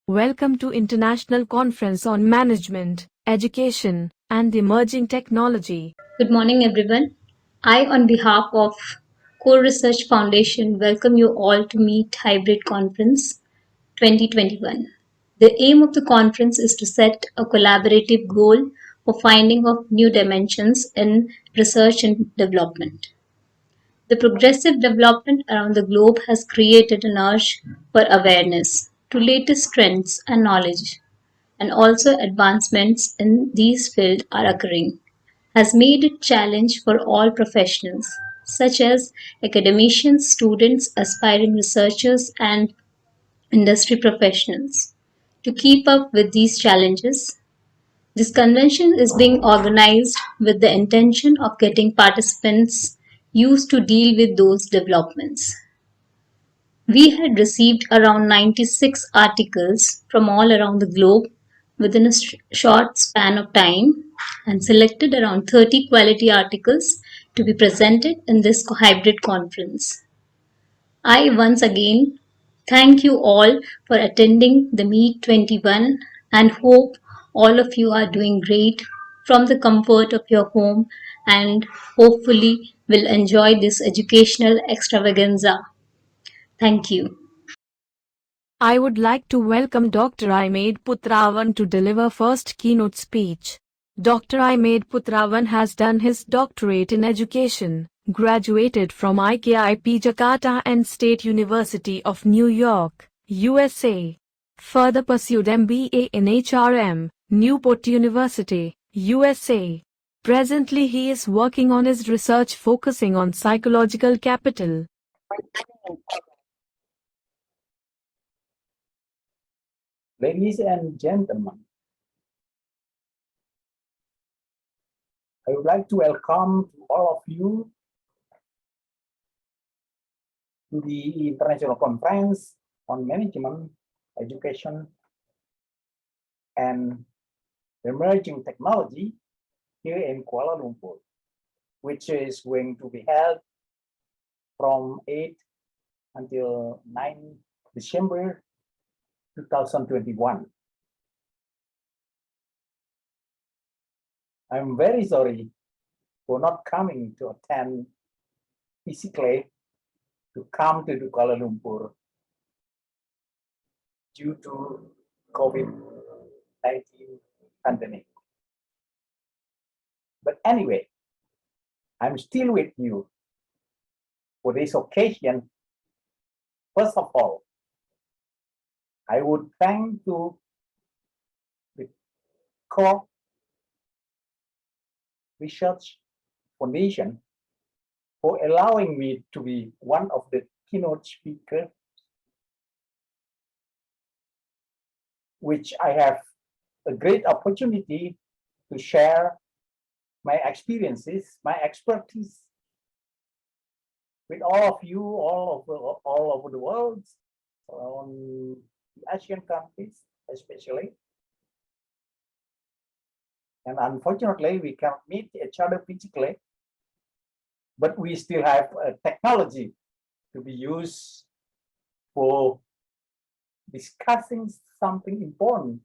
Welcome to International Conference on Management, Education, and Emerging Technology. Good morning, everyone. I, on behalf of Core Research Foundation, welcome you all to MEET Hybrid Conference 2021. The aim of the conference is to set a collaborative goal for finding of new dimensions in research and development. The progressive development around the globe has created an urge for awareness to latest trends and knowledge, and also advancements in these fields are occurring, has made it challenge for all professionals, such as academicians, students, aspiring researchers, and industry professionals, to keep up with these challenges. This convention is being organized with the intention of getting participants used to deal with those developments. We had received around 96 articles from all around the globe within a short span of time and selected around 30 quality articles to be presented in this hybrid conference. I once again thank you all for attending the MEET-21 and hope all of you are doing great from the comfort of your home and hopefully will enjoy this educational extravaganza. Thank you. I would like to welcome Dr. Imet Putrawan to deliver first keynote speech. Dr. Imet Putrawan has done his doctorate in education, graduated from IKIP Jakarta and State University of New York, USA. Further pursued MBA in HRM, Newport University, USA. Presently he is working on his research focusing on psychological capital. Ladies and gentlemen, I would like to welcome all of you to the International Conference on Management, Education, and Emerging Technology here in Kuala Lumpur, which is going to be held from 8 until 9 December 2021. I'm very sorry for not coming to attend physically to come to the Kuala Lumpur due to COVID-19 pandemic. But anyway, I'm still with you for this occasion. First of all, I would thank to the Core Research Foundation for allowing me to be one of the keynote speakers, which I have a great opportunity to share my experiences, my expertise with all of you, all over the world, on the Asian countries especially. And unfortunately, we can't meet each other physically, but we still have technology to be used for discussing something important,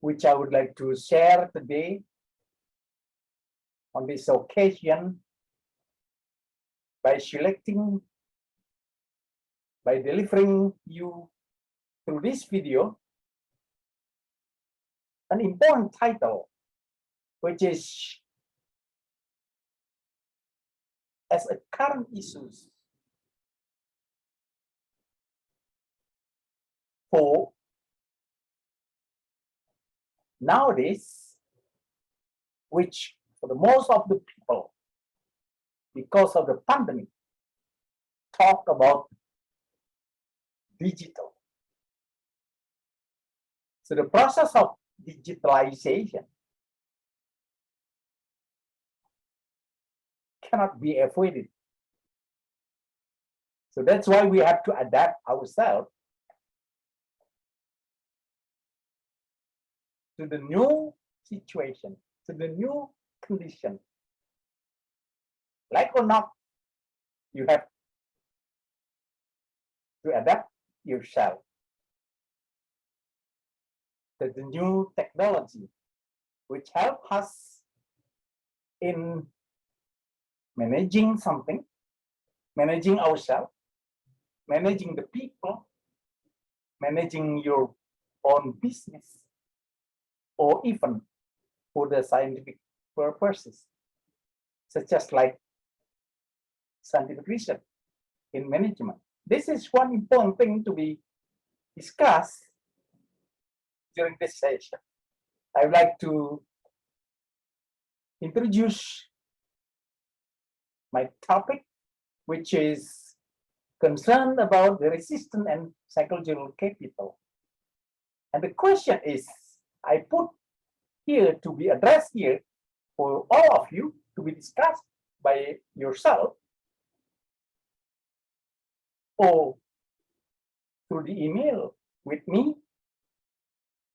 which I would like to share today on this occasion by delivering you through this video an important title, which is as a current issues for nowadays, which for the most of the people, because of the pandemic, talk about digital. So the process of digitalization cannot be avoided. So that's why we have to adapt ourselves to the new situation, to the new condition. Like or not, you have to adapt yourself. the new technology which help us in managing something, managing ourselves, managing the people, managing your own business, or even for the scientific purposes, such as like scientific research in management. This is one important thing to be discussed during this session. I would like to introduce my topic, which is concerned about the resistance and psychological capital. And the question is, I put here to be addressed here for all of you to be discussed by yourself or through the email with me,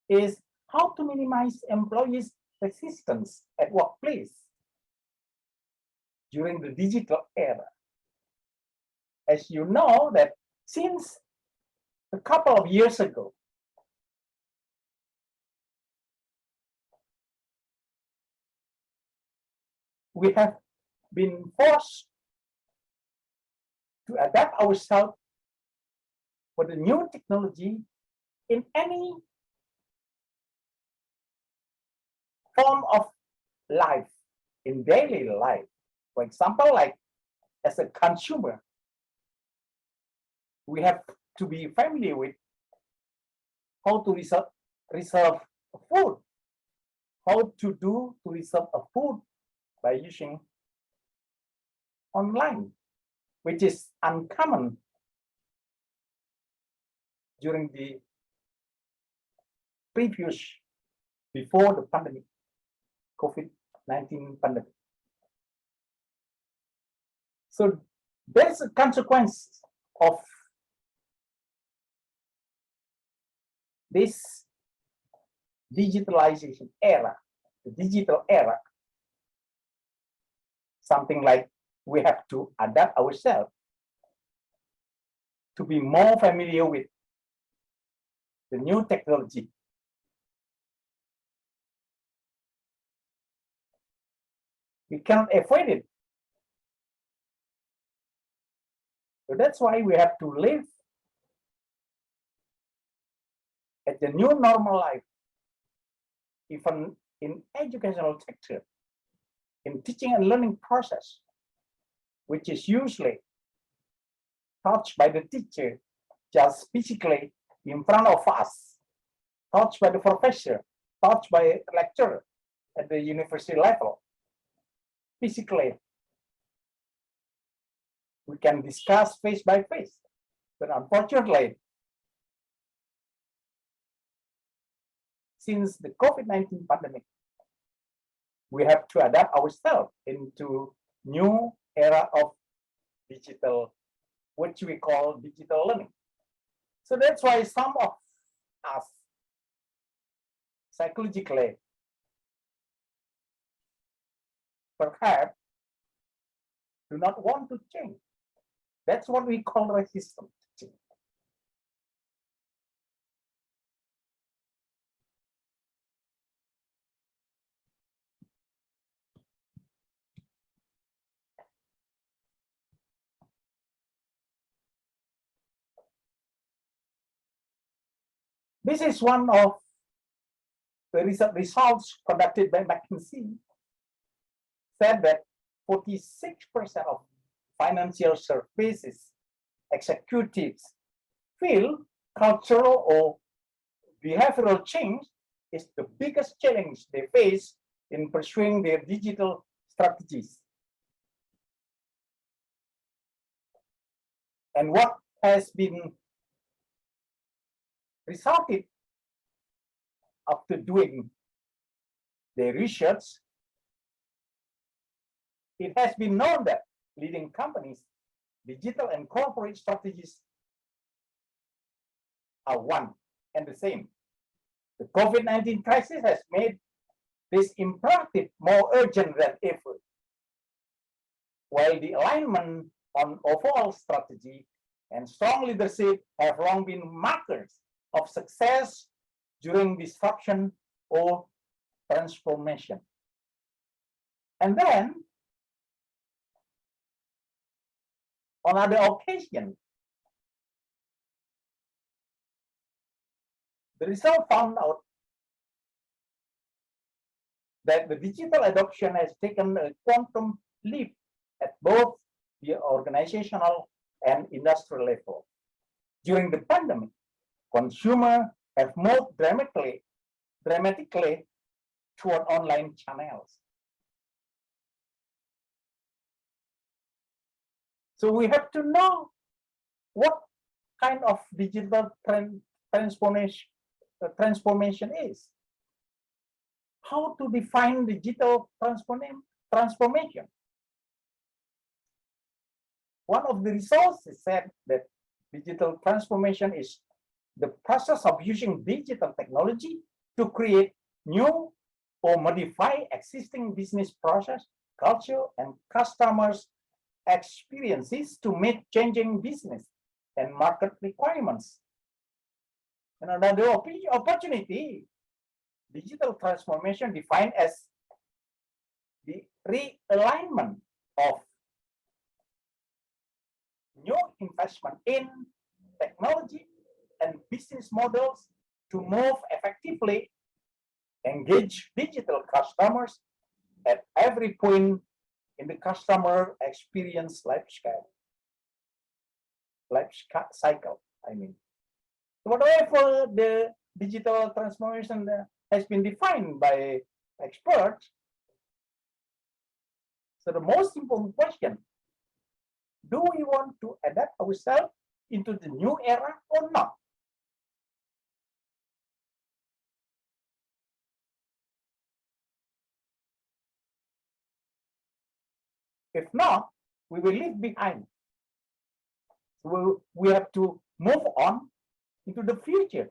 is how to minimize employees' resistance at workplace during the digital era. As you know that since a couple of years ago, we have been forced to adapt ourselves for the new technology in any form of life, in daily life. For example, like as a consumer, we have to be familiar with how to reserve food, how to reserve a food by using online, which is uncommon during the before the pandemic, COVID-19 pandemic. So there's a consequence of this digitalization era, the digital era. Something like we have to adapt ourselves to be more familiar with the new technology. We cannot avoid it. So that's why we have to live at the new normal life, even in educational sector, in teaching and learning process, which is usually touched by the teacher just physically in front of us, touched by the professor, touched by lecturer at the university level. Physically, we can discuss face by face, but unfortunately, since the COVID-19 pandemic, we have to adapt ourselves into new era of digital, which we call digital learning. So that's why some of us psychologically perhaps do not want to change. That's what we call resistance to change. This is one of the results conducted by McKinsey, said that 46% of financial services executives feel cultural or behavioral change is the biggest challenge they face in pursuing their digital strategies. And what has been resulted after doing their research, it has been known that leading companies' digital and corporate strategies are one and the same. The COVID-19 crisis has made this imperative more urgent than ever. While the alignment on overall strategy and strong leadership have long been markers of success during disruption or transformation. And then, on other occasions, the result found out that the digital adoption has taken a quantum leap at both the organizational and industrial level. During the pandemic, consumers have moved dramatically toward online channels. So we have to know what kind of digital transformation is. How to define digital transformation? One of the resources said that digital transformation is the process of using digital technology to create new or modify existing business process, culture, and customers' experiences to meet changing business and market requirements. And another opportunity, digital transformation defined as the realignment of new investment in technology and business models to more effectively engage digital customers at every point in the customer experience life cycle. I mean, whatever the digital transformation has been defined by experts. So the most important question, do we want to adapt ourselves into the new era or not? If not, we will leave behind. So we have to move on into the future,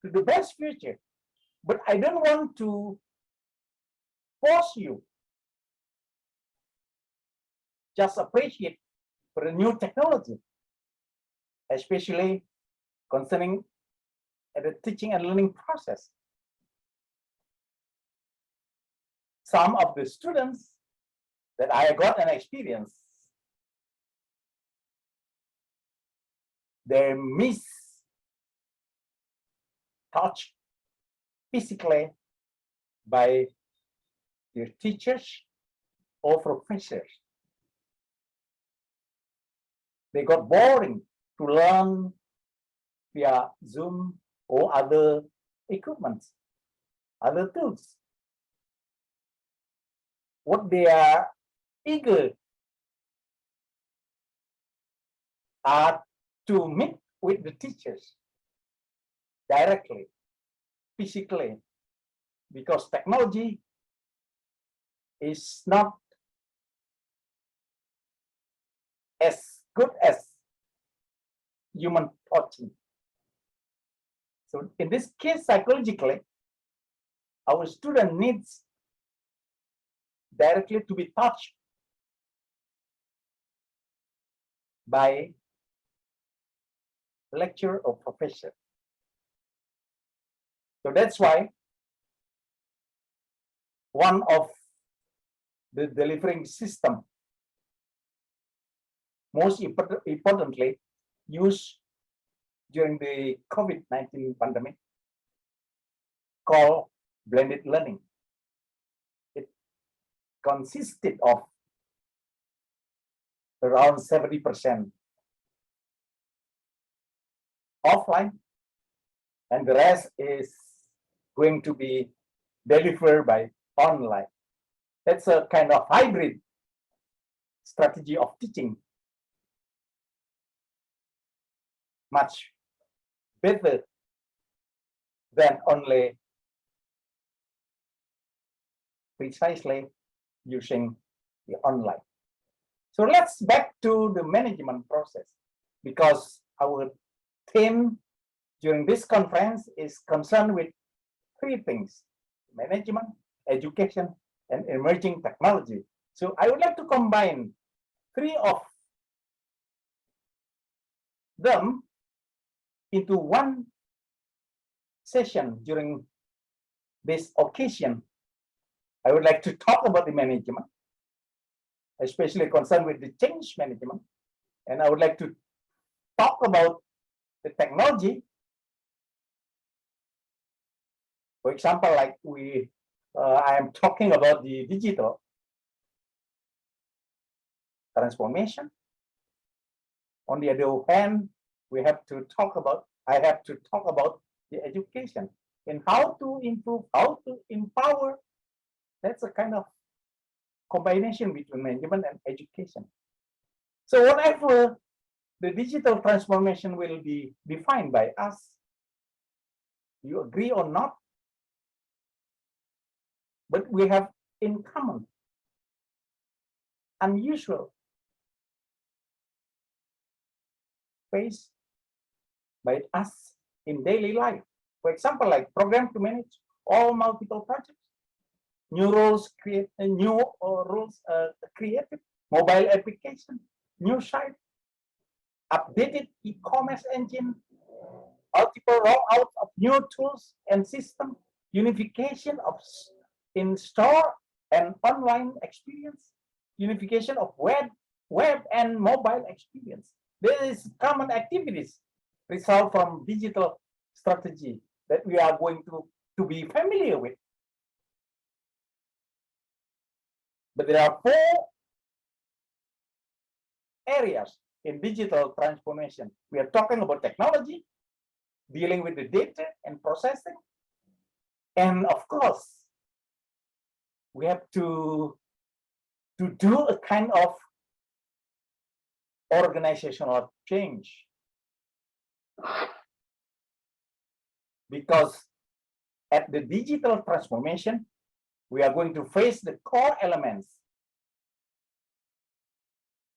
to the best future. But I don't want to force you. Just appreciate for the new technology, especially concerning the teaching and learning process. Some of the students that I got an experience, they miss touch physically by their teachers or professors. They got boring to learn via Zoom or other equipment, other tools. What they are eager are to meet with the teachers directly, physically, because technology is not as good as human touching. So in this case, psychologically, our student needs directly to be touched by lecturer or professor. So that's why one of the delivering system, most importantly, used during the COVID-19 pandemic, called blended learning. It consisted of around 70% offline, and the rest is going to be delivered by online. That's a kind of hybrid strategy of teaching, much better than only precisely using the online. So let's back to the management process, because our theme during this conference is concerned with three things: management, education, and emerging technology. So I would like to combine three of them into one session during this occasion, I would like to talk about the management, especially concerned with the change management. And I would like to talk about the technology. For example, like I am talking about the digital transformation. On the other hand, I have to talk about the education and how to improve, how to empower. That's a kind of combination between management and education. So whatever the digital transformation will be defined by us, you agree or not, but we have in common unusual faced by us in daily life. For example, like program to manage all multiple projects, new roles created, created, mobile application, new site, updated e-commerce engine, multiple rollout of new tools and system, unification of in-store and online experience, unification of web and mobile experience. There is common activities result from digital strategy that we are going to be familiar with. But there are 4 areas in digital transformation. We are talking about technology, dealing with the data and processing. And of course, we have to do a kind of organizational change. Because at the digital transformation, we are going to face the core elements,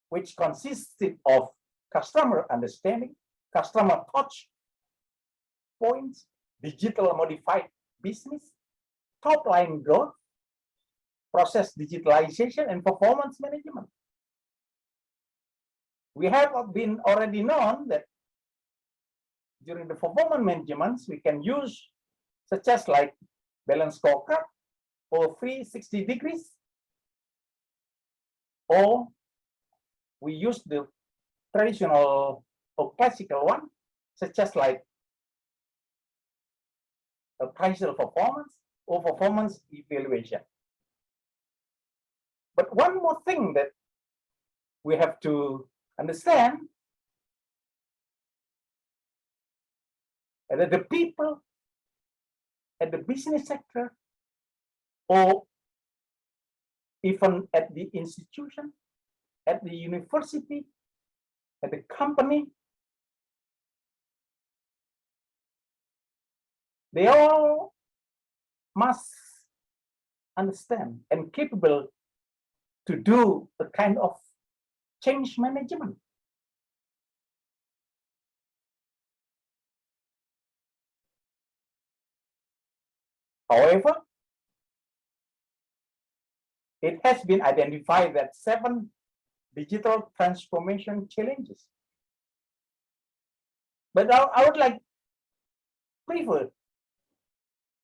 which consisted of customer understanding, customer touch points, digital modified business, top line growth, process digitalization, and performance management. We have been already known that during the performance management, we can use such as like balance scorecard or 360 degrees, or we use the traditional or classical one, such as like appraisal performance or performance evaluation. But one more thing that we have to understand is that the people at the business sector or even at the institution, at the university, at the company, they all must understand and capable to do the kind of change management. However, it has been identified that 7 digital transformation challenges. But I would like prefer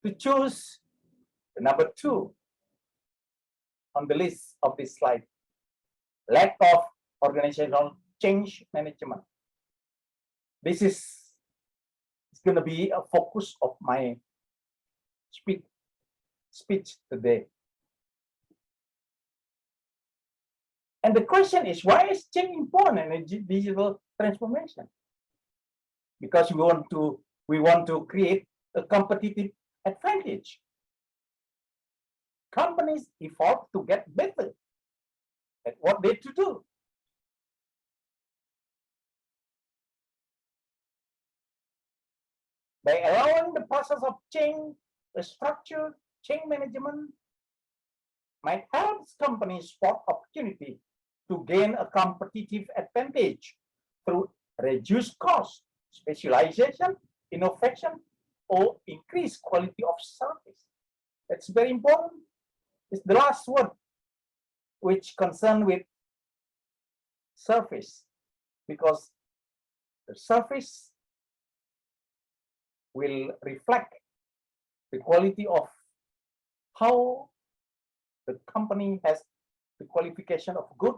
to choose the number 2 on the list of this slide: lack of organizational change management. This is going to be a focus of my speech today. And the question is, why is change important in digital transformation? Because we want to create a competitive advantage. Companies evolve to get better at what they to do. By allowing the process of change, the structure, change management might help companies spot opportunity to gain a competitive advantage through reduced cost, specialization, innovation, or increased quality of service. That's very important. It's the last word, which concern with service, because the service will reflect the quality of how the company has the qualification of good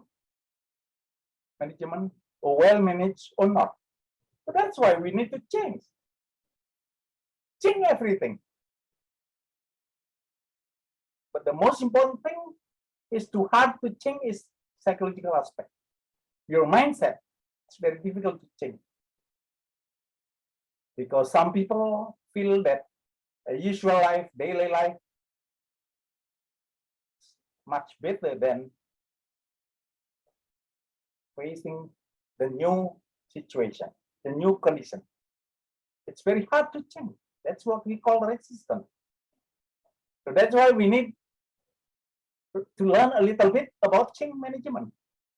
management or well managed or not. So that's why we need to change everything. But the most important thing is to hard to change is psychological aspect. Your mindset, it's very difficult to change. Because some people feel that a usual life, daily life, is much better than facing the new situation, the new condition. It's very hard to change. That's what we call resistance. So that's why we need to learn a little bit about change management,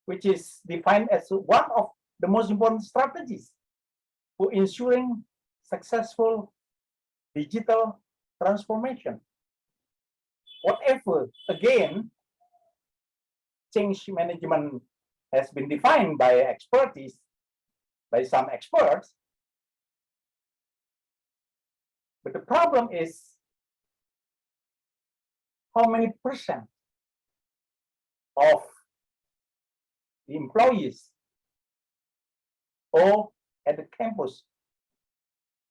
which is defined as one of the most important strategies for ensuring successful digital transformation. Whatever, again, change management has been defined by expertise, by some experts. But the problem is how many percent of the employees or at the campus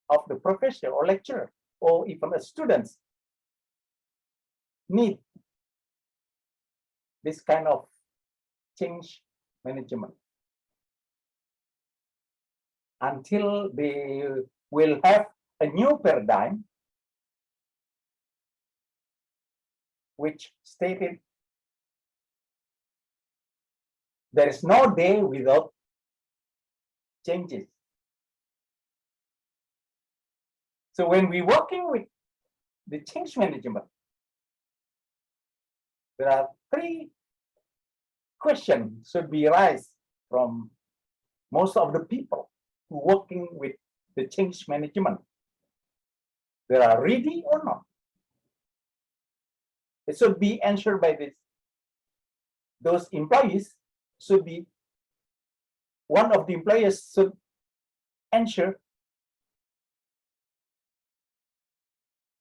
of the professor or lecturer or even the students need this kind of change management until they will have a new paradigm which stated there is no day without changes. So when we're working with the change management, there are three questions should be raised from most of the people who working with the change management. They are ready or not. It should be answered by this. Those employees should be, one of the employees should answer,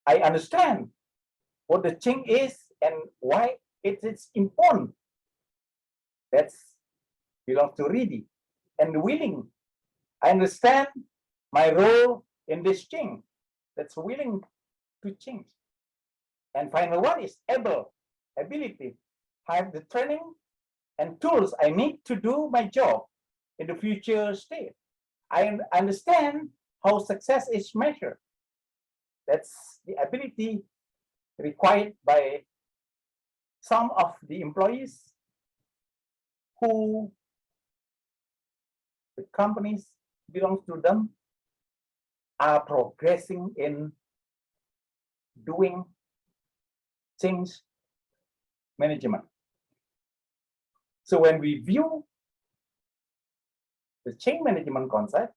I understand what the change is and why it is important. That's belongs to ready and willing. I understand my role in this change. That's willing to change. And final one is ability. Have the training and tools I need to do my job in the future state. I understand how success is measured. That's the ability required by some of the employees who the companies belongs to them are progressing in doing change management. So when we view the change management concept,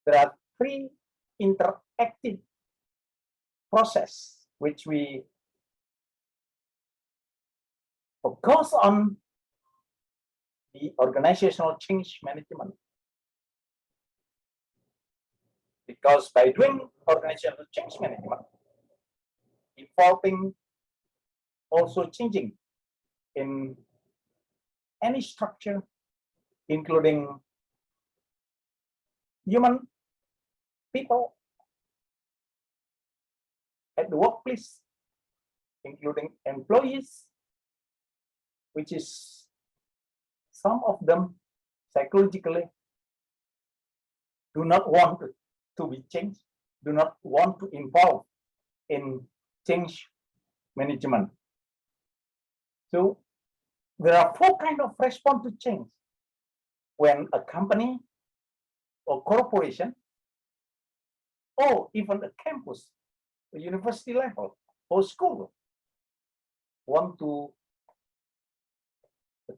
there are three interactive processes which we focus on the organizational change management. Because by doing organizational change management, involving also changing in any structure, including human people at the workplace, including employees, which is some of them psychologically do not want to be changed, do not want to involve in change management. So there are four kinds of response to change. When a company or corporation or even a campus, a university level or school want to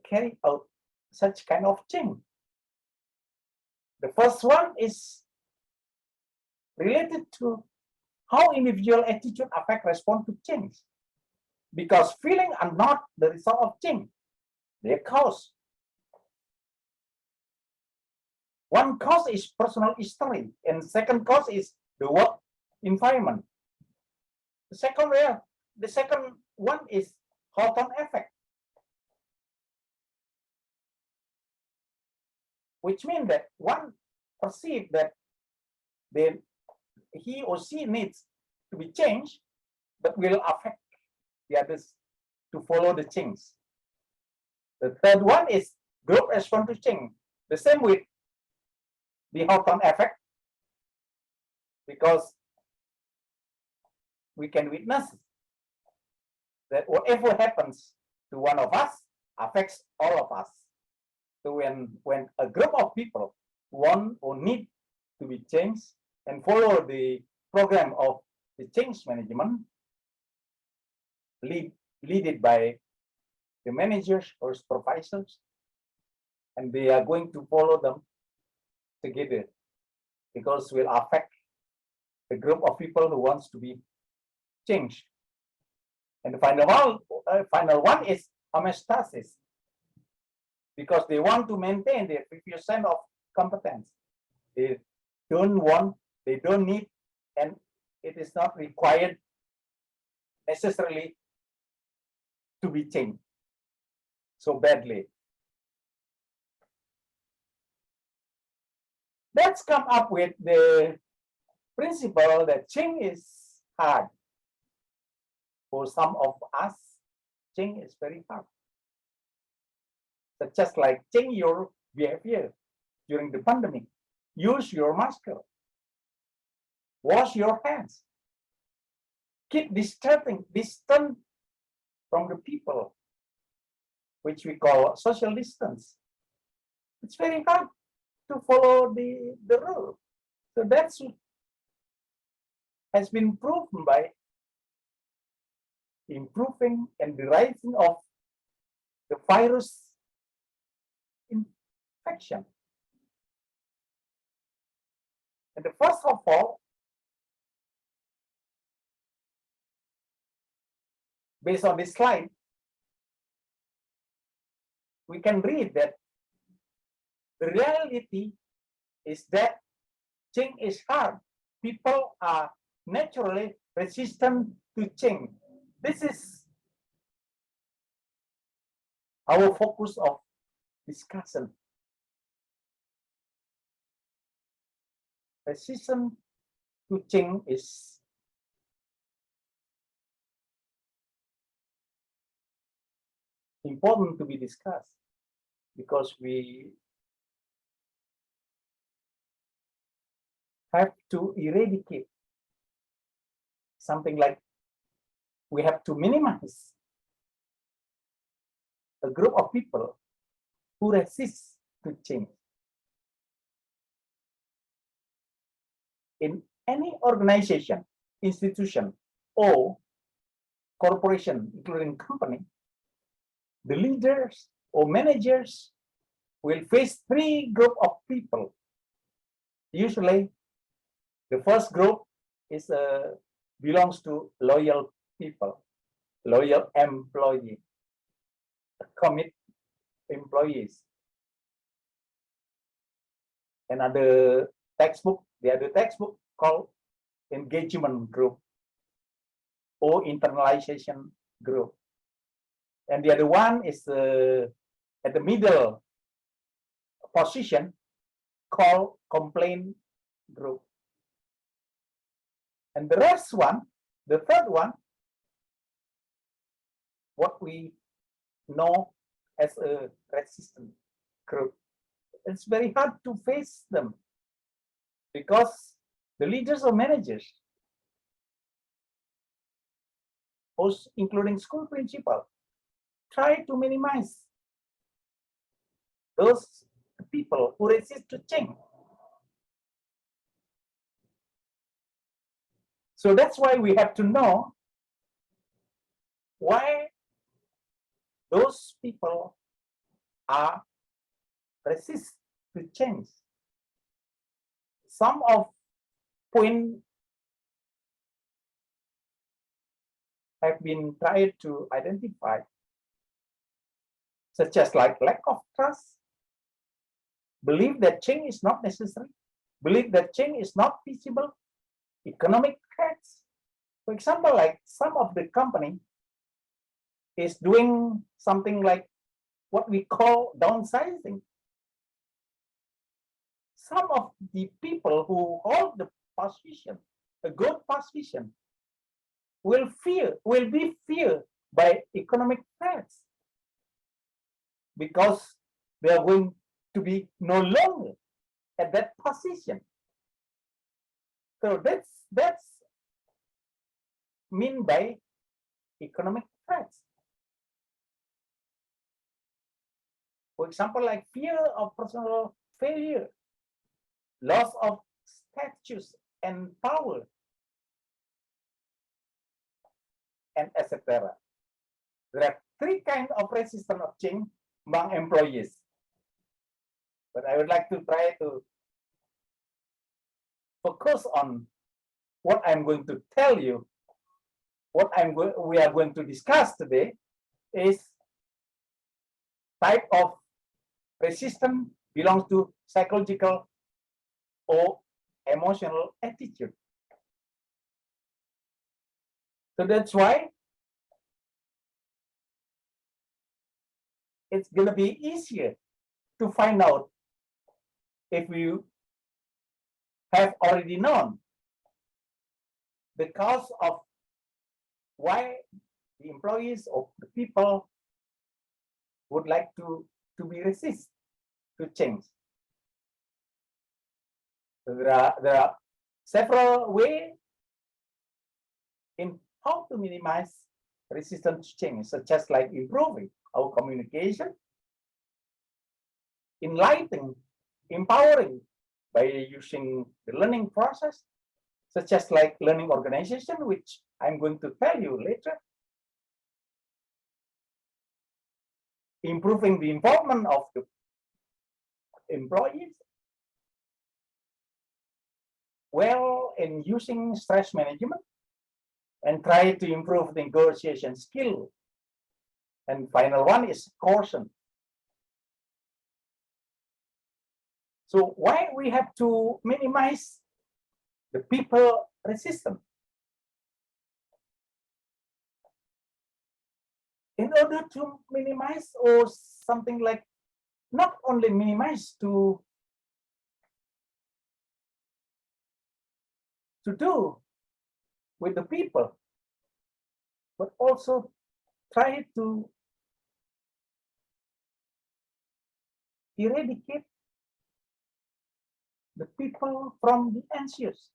carry out such kind of change. The first one is related to how individual attitude affect response to change. Because feeling are not the result of change, they're cause. One cause is personal history, and second cause is the work environment. The second one is Hawthorne effect, which means that one perceives that he or she needs to be changed, but will affect the others to follow the change. The third one is group response to change. The same with the Hawthorne effect, because we can witness that whatever happens to one of us affects all of us. So when a group of people want or need to be changed and follow the program of the change management, led by the managers or supervisors, and they are going to follow them together, because will affect the group of people who wants to be changed. And the final one is homeostasis, because they want to maintain their previous sense of competence. They don't need, and it is not required necessarily to be changed so badly. Let's come up with the principle that change is hard. For some of us, change is very hard. So just like change your behavior during the pandemic, use your mask, wash your hands, keep distant from the people, which we call social distance. It's very hard to follow the rule. So that's has been proven by improving and the rising of the virus infection. And the first of all, based on this slide, we can read that the reality is that change is hard. People are naturally resistant to change. This is our focus of discussion. Resistance to change is important to be discussed, because we have to eradicate something like we have to minimize a group of people who resist to change. In any organization, institution, or corporation, including company, the leaders or managers will face three groups of people. Usually, the first group is belongs to loyal people, loyal employee, commit employees. Another textbook, the other textbook called engagement group or internalization group. And the other one is at the middle position called complaint group. And the rest one, the third one, what we know as a resistant group. It's very hard to face them, because the leaders or managers, including school principal, try to minimize those people who resist to change. So that's why we have to know why those people are resist to change. Some of points have been tried to identify, such as like lack of trust, believe that change is not necessary, believe that change is not feasible, economic threats. For example, like some of the company is doing something like what we call downsizing. Some of the people who hold the position, a good position, will be feared by economic threats because they are going to be no longer at that position. So that's mean by economic threats. For example, like fear of personal failure, loss of status and power, and etc. There are three kinds of resistance of change among employees. But I would like to try to focus on what I'm going to tell you. What we are going to discuss today is type of resistance belongs to psychological or emotional attitude. So that's why it's going to be easier to find out if you have already known the cause of why the employees or the people would like to be resist to change. So there are several ways in how to minimize resistance to change, such as like improving our communication, enlightening, empowering by using the learning process, such as like learning organization, which I'm going to tell you later, improving the involvement of the employees, well, in using stress management, and try to improve the negotiation skill. And final one is caution. So why we have to minimize the people resistance? In order to minimize or something like not only minimize to do with the people, but also try to eradicate the people from the anxious,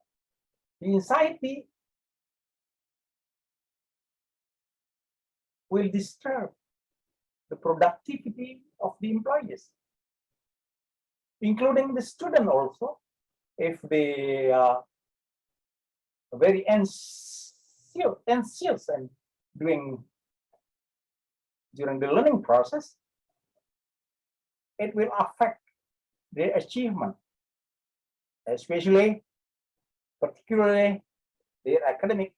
the anxiety will disturb the productivity of the employees, including the student also, if they are very anxious and during the learning process, it will affect their achievement, particularly their academic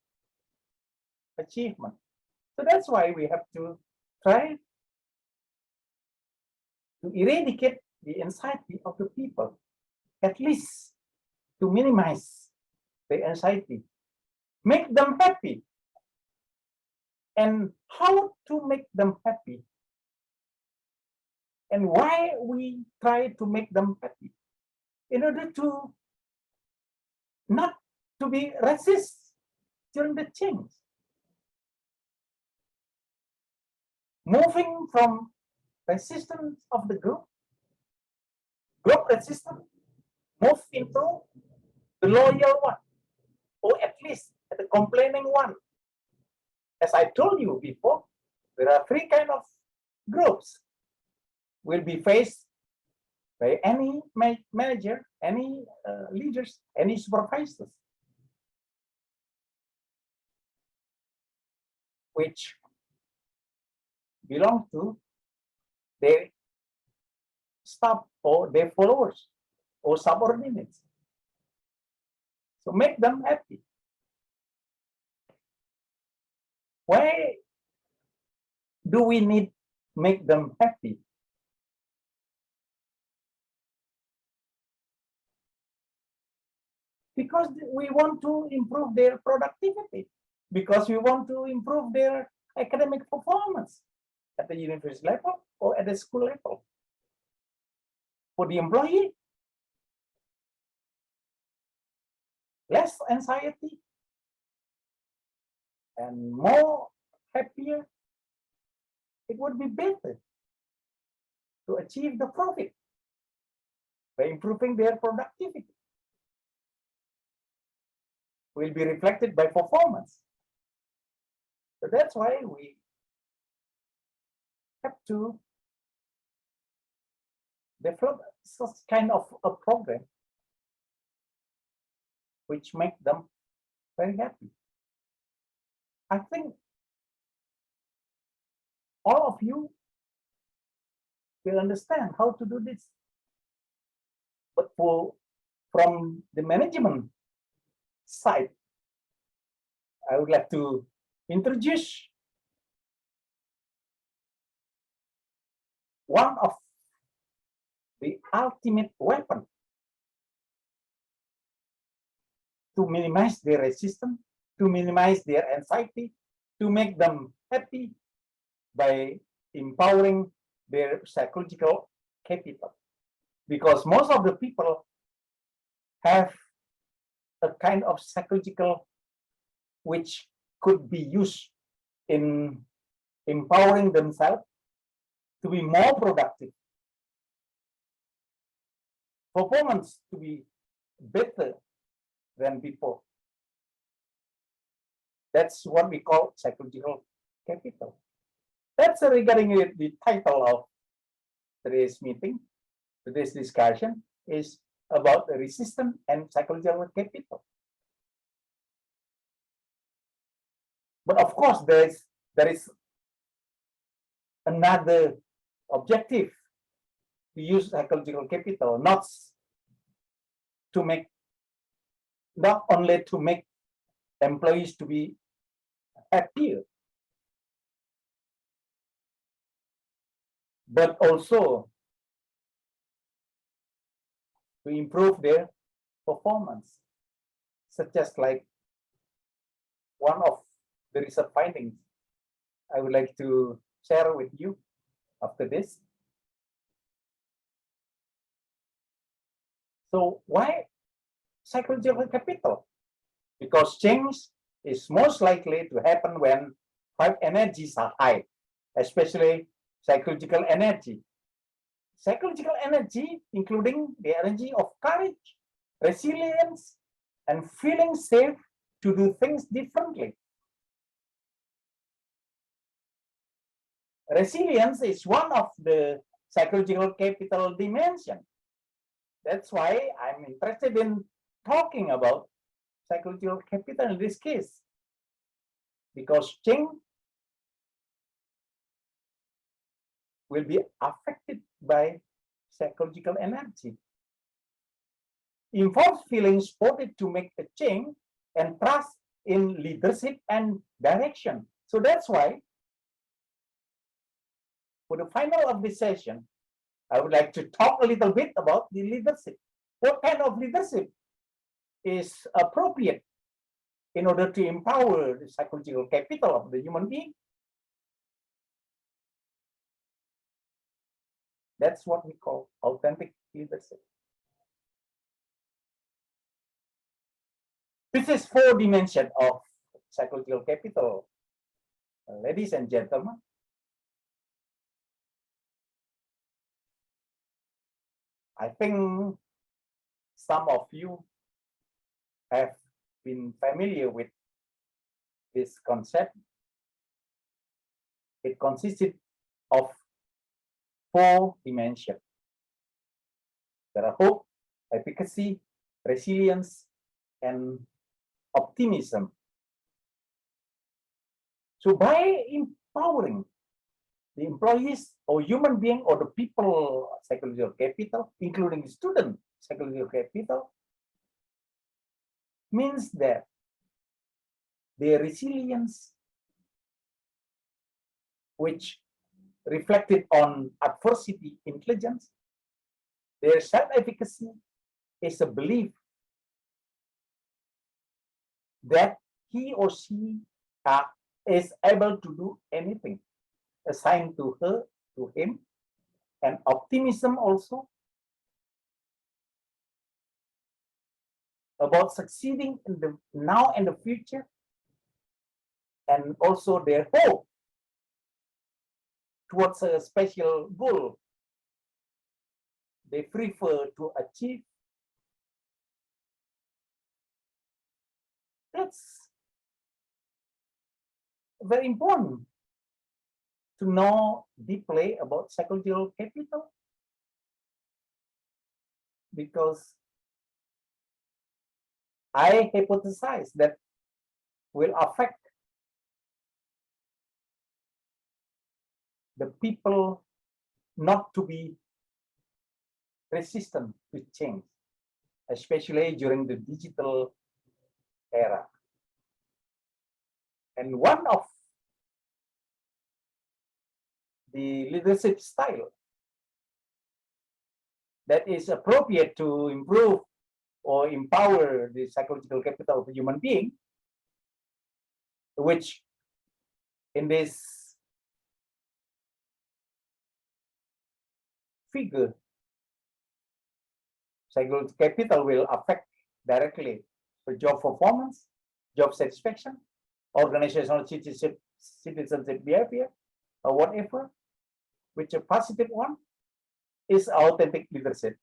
achievement. So that's why we have to try to eradicate the anxiety of the people, at least to minimize the anxiety, make them happy. And how to make them happy? And why we try to make them happy? In order to not to be resist during the change. Moving from resistance of the group resistance, move into the loyal one, or at least the complaining one. As I told you before, there are three kinds of groups will be faced by any manager, any leaders, any supervisors, which belong to their staff or their followers or subordinates. So make them happy. Why do we need make them happy? because we want to improve their productivity, because we want to improve their academic performance at the university level or at the school level. For the employee, less anxiety and more happier, it would be better to achieve the profit by improving their productivity. Will be reflected by performance. So that's why we have to develop such kind of a program which make them very happy. I think all of you will understand how to do this. But from the management side, I would like to introduce one of the ultimate weapon to minimize their resistance, to minimize their anxiety, to make them happy by empowering their psychological capital. Because most of the people have a kind of psychological which could be used in empowering themselves to be more productive, performance to be better than before. That's what we call psychological capital. That's regarding the title of today's meeting. Today's discussion is about the resistance and psychological capital. But of course, there is another objective to use psychological capital, not only to make employees to be happier, but also to improve their performance, such as like one of the research findings I would like to share with you after this. So why psychological capital? Because change is most likely to happen when 5 energies are high, especially psychological energy. Psychological energy, including the energy of courage, resilience, and feeling safe to do things differently. Resilience is one of the psychological capital dimension. That's why I'm interested in talking about psychological capital in this case, because change will be affected by psychological energy. Involves feeling supported to make a change and trust in leadership and direction. So that's why, for the final of this session, I would like to talk a little bit about the leadership. What kind of leadership is appropriate in order to empower the psychological capital of the human being? That's what we call authentic leadership. This is 4 dimensions of psychological capital, ladies and gentlemen. I think some of you have been familiar with this concept. It consisted of 4 dimensions. There are hope, efficacy, resilience, and optimism. So by empowering the employees or human being or the people psychological capital, including the student psychological capital, means that their resilience, which reflected on adversity intelligence, their self-efficacy is a belief that he or she is able to do anything assigned to her, to him, and optimism also about succeeding in the now and the future, and also their hope towards a special goal they prefer to achieve. That's very important to know deeply about psychological capital, because I hypothesize that will affect the people not to be resistant to change, especially during the digital era. And one of the leadership style that is appropriate to improve or empower the psychological capital of a human being, which in this figure, psychological capital will affect directly the job performance, job satisfaction, organizational citizenship behavior, or whatever, which a positive one is authentic leadership.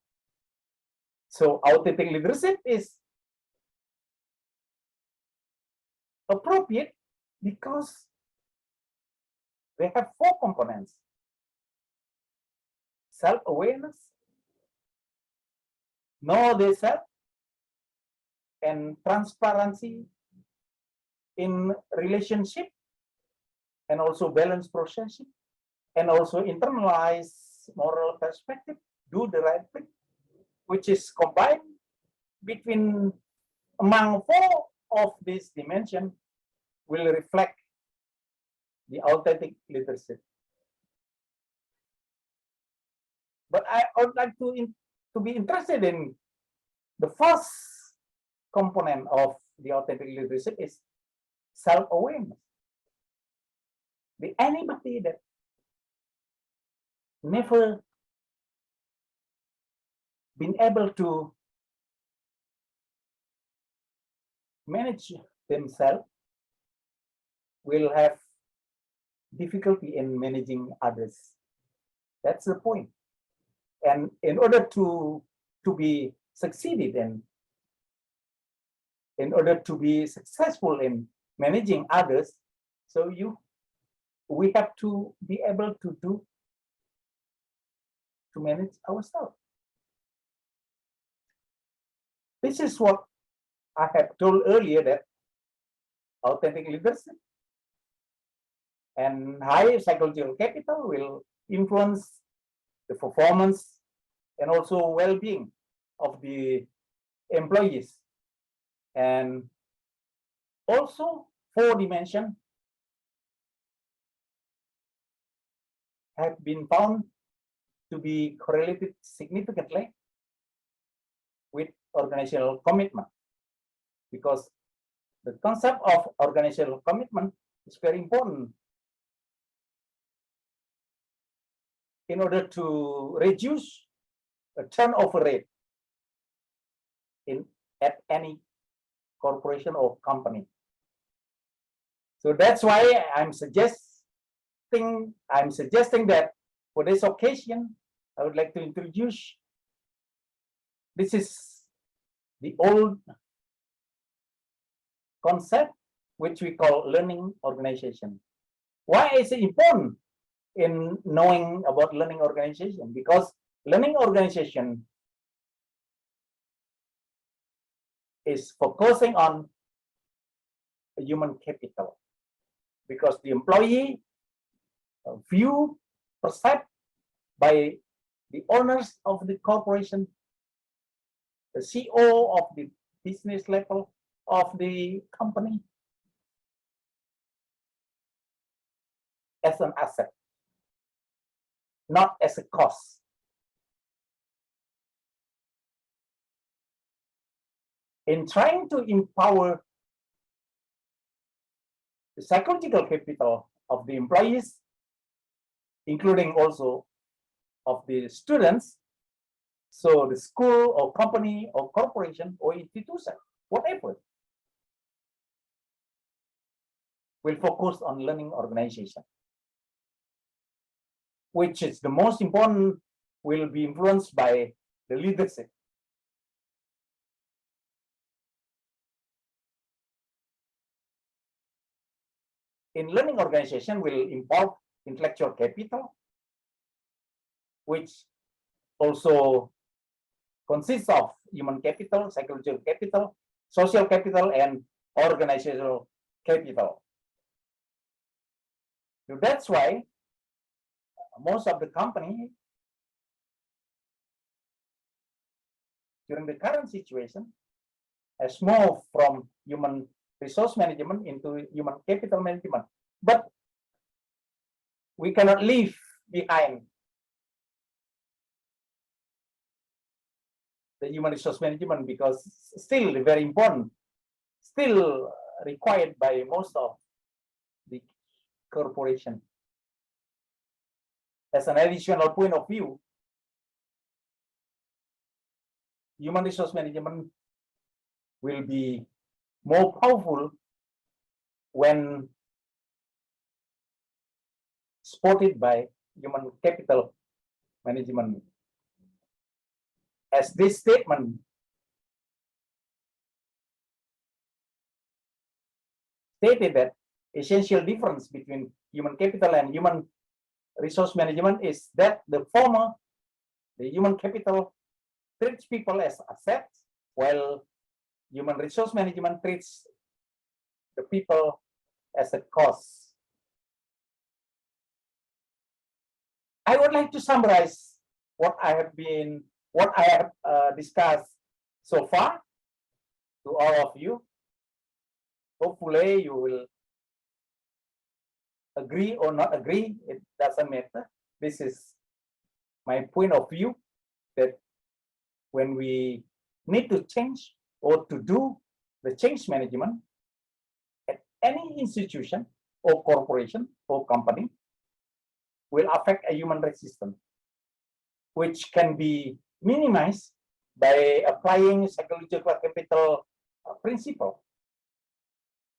So authentic leadership is appropriate because they have 4 components: self-awareness, know themselves, and transparency in relationship, and also balance processing, and also internalize moral perspective, do the right thing, which is combined between among 4 of these dimensions will reflect the authentic leadership. But I would like to be interested in the first component of the authentic leadership is self-awareness. Anybody that never been able to manage themselves will have difficulty in managing others. That's the point. And in order to be succeeded and in order to be successful in managing others, so we have to be able to manage ourselves. This is what I have told earlier, that authentic leadership and high psychological capital will influence the performance and also well-being of the employees. And also 4 dimensions have been found to be correlated significantly with organizational commitment, because the concept of organizational commitment is very important in order to reduce a turnover rate at any corporation or company. So that's why I'm suggesting that for this occasion, I would like to introduce, this is the old concept which we call learning organization. Why is it important in knowing about learning organization? Because learning organization is focusing on human capital, because the employee view perceived by the owners of the corporation, the CEO of the business level of the company, as an asset, not as a cost. In trying to empower the psychological capital of the employees, including also of the students. So the school or company or corporation or institution, whatever, will focus on learning organization, which is the most important, will be influenced by the leadership. In learning organization will involve intellectual capital, which also consists of human capital, psychological capital, social capital, and organizational capital. So that's why most of the company during the current situation has moved from human resource management into human capital management. But we cannot leave behind the human resource management because still very important, still required by most of the corporation. As an additional point of view, human resource management will be more powerful when supported by human capital management. As this statement stated, that essential difference between human capital and human resource management is that the former, the human capital, treats people as assets, while human resource management treats the people as a cost. I would like to summarize what I have discussed so far to all of you. Hopefully you will agree or not agree, it doesn't matter. This is my point of view, that when we need to change or to do the change management at any institution or corporation or company, will affect a human resistance, which can be minimized by applying psychological capital principle,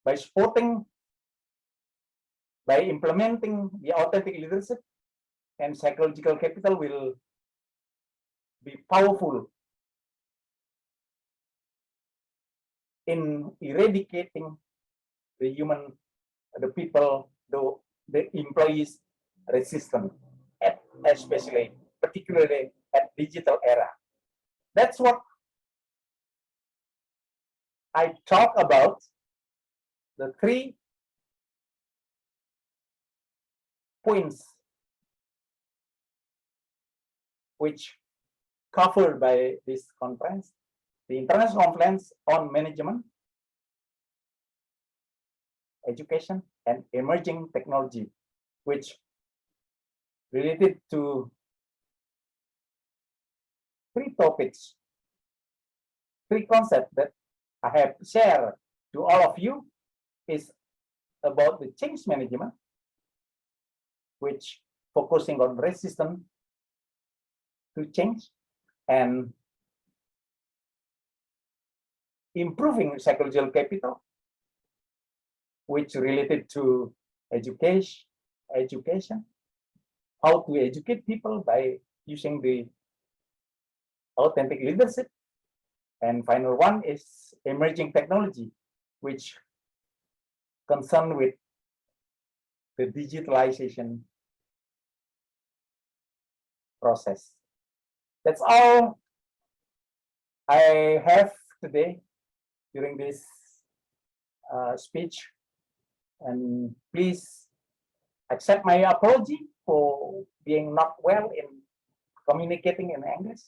by supporting, by implementing the authentic leadership, and psychological capital will be powerful in eradicating the people, the employees' resistance, especially, particularly at digital era. That's what I talk about, the 3 points which covered by this conference, the International Conference on Management, Education, and Emerging Technology, which related to 3 topics, 3 concepts that I have shared to all of you, is about the change management, which focusing on resistance to change and improving psychological capital, which related to education, how to educate people by using the authentic leadership. And final one is emerging technology, which concerned with the digitalization process. That's all I have today during this speech, and please accept my apology for being not well in communicating in English.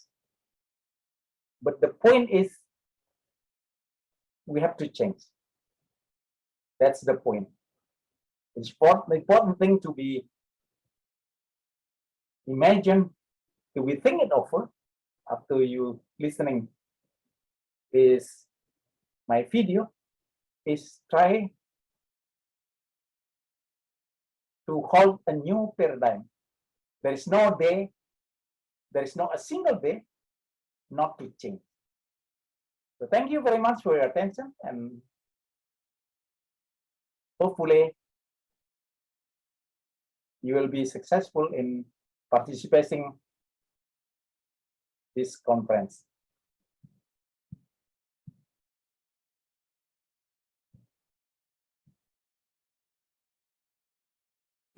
But the point is, we have to change. That's the point. It's the important thing to be imagined, to be thinking over after you listening this my video, is try to hold a new paradigm. There is no day, there is not a single day not to change. So thank you very much for your attention, and hopefully you will be successful in participating this conference.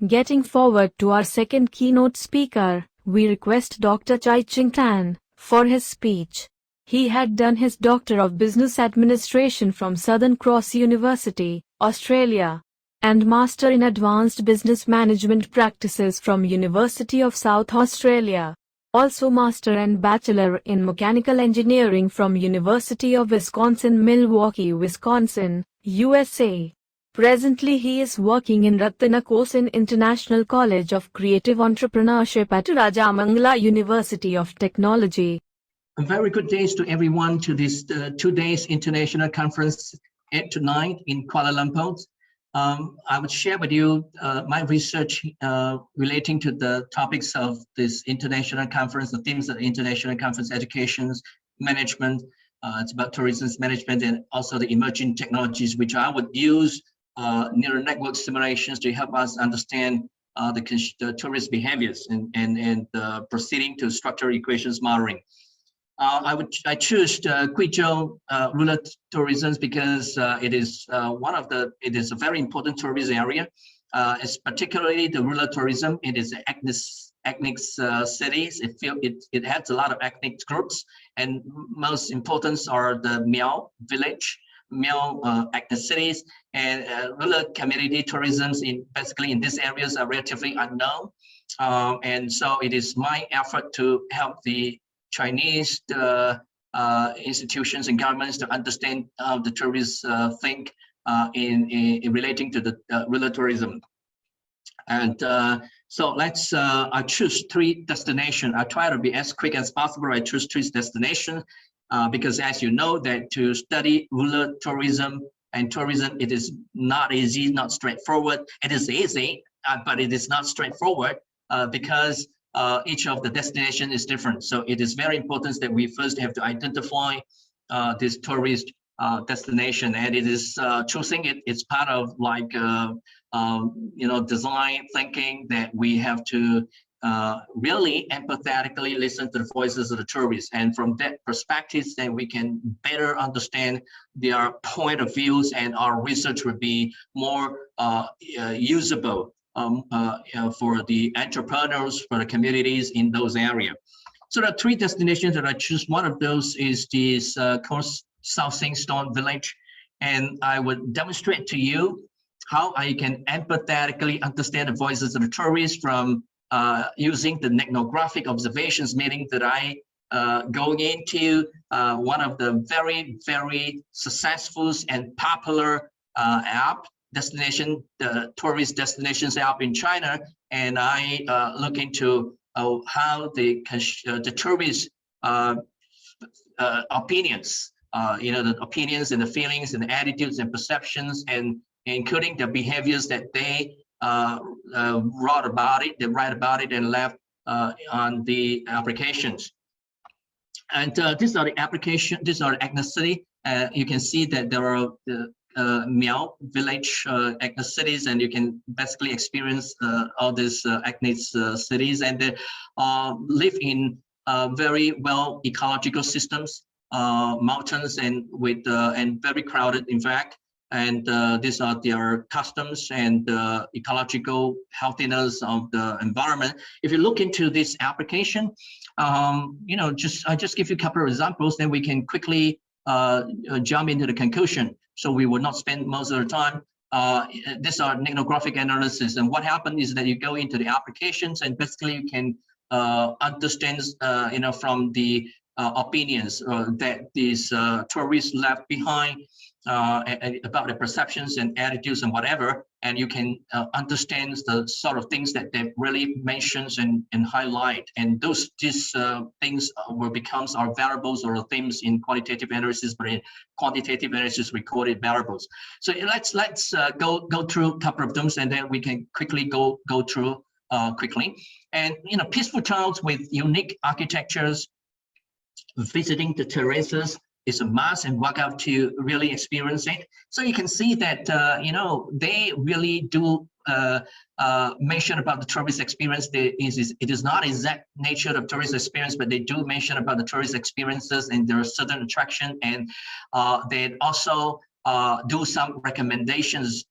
Getting forward to our second keynote speaker, we request Dr. Chai Ching Tan for his speech. He had done his Doctor of Business Administration from Southern Cross University, Australia, and Master in Advanced Business Management Practices from University of South Australia. Also Master and Bachelor in Mechanical Engineering from University of Wisconsin-Milwaukee, Wisconsin, USA. Presently he is working in Ratanakosin International College of Creative Entrepreneurship at Rajamangala University of Technology. A very good days to everyone to this 2 days international conference 8 to 9 in Kuala Lumpur. I would share with you my research relating to the topics of this international conference, the themes of the international conference: education, management, it's about tourism management, and also the emerging technologies, which I would use neural network simulations to help us understand the tourist behaviors and proceeding to structural equations modeling. I choose Guizhou rural tourism because it is it is a very important tourism area. It's particularly the rural tourism. It is ethnic cities. It has a lot of ethnic groups, and most important are the Miao village, Miao ethnicities, and rural community tourisms basically in these areas are relatively unknown. And so it is my effort to help the Chinese institutions and governments to understand how the tourists think in relating to the rural tourism. And so I choose 3 destinations. I try to be as quick as possible. I choose 3 destinations because, as you know, that to study rural tourism and tourism, it is not easy, not straightforward. It is easy, but it is not straightforward because each of the destination is different. So it is very important that we first have to identify this tourist destination, and it is choosing it. It's part of like design thinking that we have to really empathetically listen to the voices of the tourists, and from that perspective, then we can better understand their point of views, and our research would be more usable for the entrepreneurs, for the communities in those areas. So there are 3 destinations that I choose. One of those is this South Singstone village, and I would demonstrate to you how I can empathetically understand the voices of the tourists from using the ethnographic observations, meaning that I going into one of the very, very successful and popular app destination, the tourist destinations app in China, and I look into how the tourist opinions, the opinions and the feelings and the attitudes and perceptions, and including the behaviors that they write about it and left on the applications. And these are the application. These are the ethnicity. You can see that there are Miao village ethnicities, and you can basically experience all these ethnic cities, and they live in very well ecological systems, mountains, and with and very crowded, in fact. And these are their customs and ecological healthiness of the environment. If you look into this application, I just give you a couple of examples, then we can quickly jump into the conclusion. So we will not spend most of the time. These are ethnographic analysis, and what happened is that you go into the applications, and basically you can understand, from the opinions that these tourists left behind about the perceptions and attitudes and whatever, and you can understand the sort of things that they really mentions and highlight, and these things will becomes our variables or themes in qualitative analysis, but in quantitative analysis recorded variables. So let's go through a couple of them, and then we can quickly go through quickly. And peaceful towns with unique architectures, visiting the terraces is a must, and walk out to really experience it. So you can see that they really do mention about the tourist experience. It is not exact nature of tourist experience, but they do mention about the tourist experiences, and there are certain attraction, and they also do some recommendations,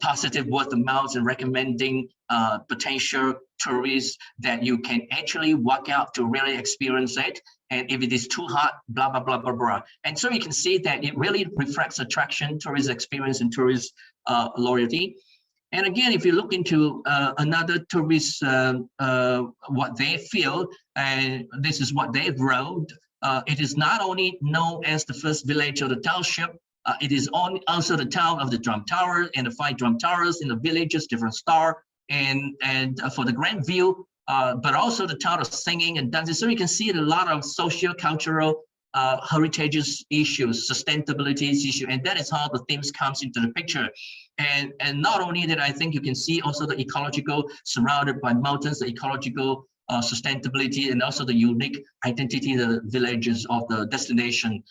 positive word of mouth, and recommending potential tourists that you can actually walk out to really experience it. And if it is too hot, blah, blah, blah, blah, blah. And so you can see that it really reflects attraction, tourist experience, and tourist loyalty. And again, if you look into another tourist, what they feel, and this is what they wrote, it is not only known as the first village of the township, it is also the town of the drum tower and the 5 drum towers in the villages, different star, and for the grand view, but also the town of singing and dancing. So you can see a lot of socio-cultural heritages issues, sustainability issue, and that is how the themes comes into the picture. And not only that, I think you can see also the ecological, surrounded by mountains, the ecological sustainability, and also the unique identity of the villages of the destination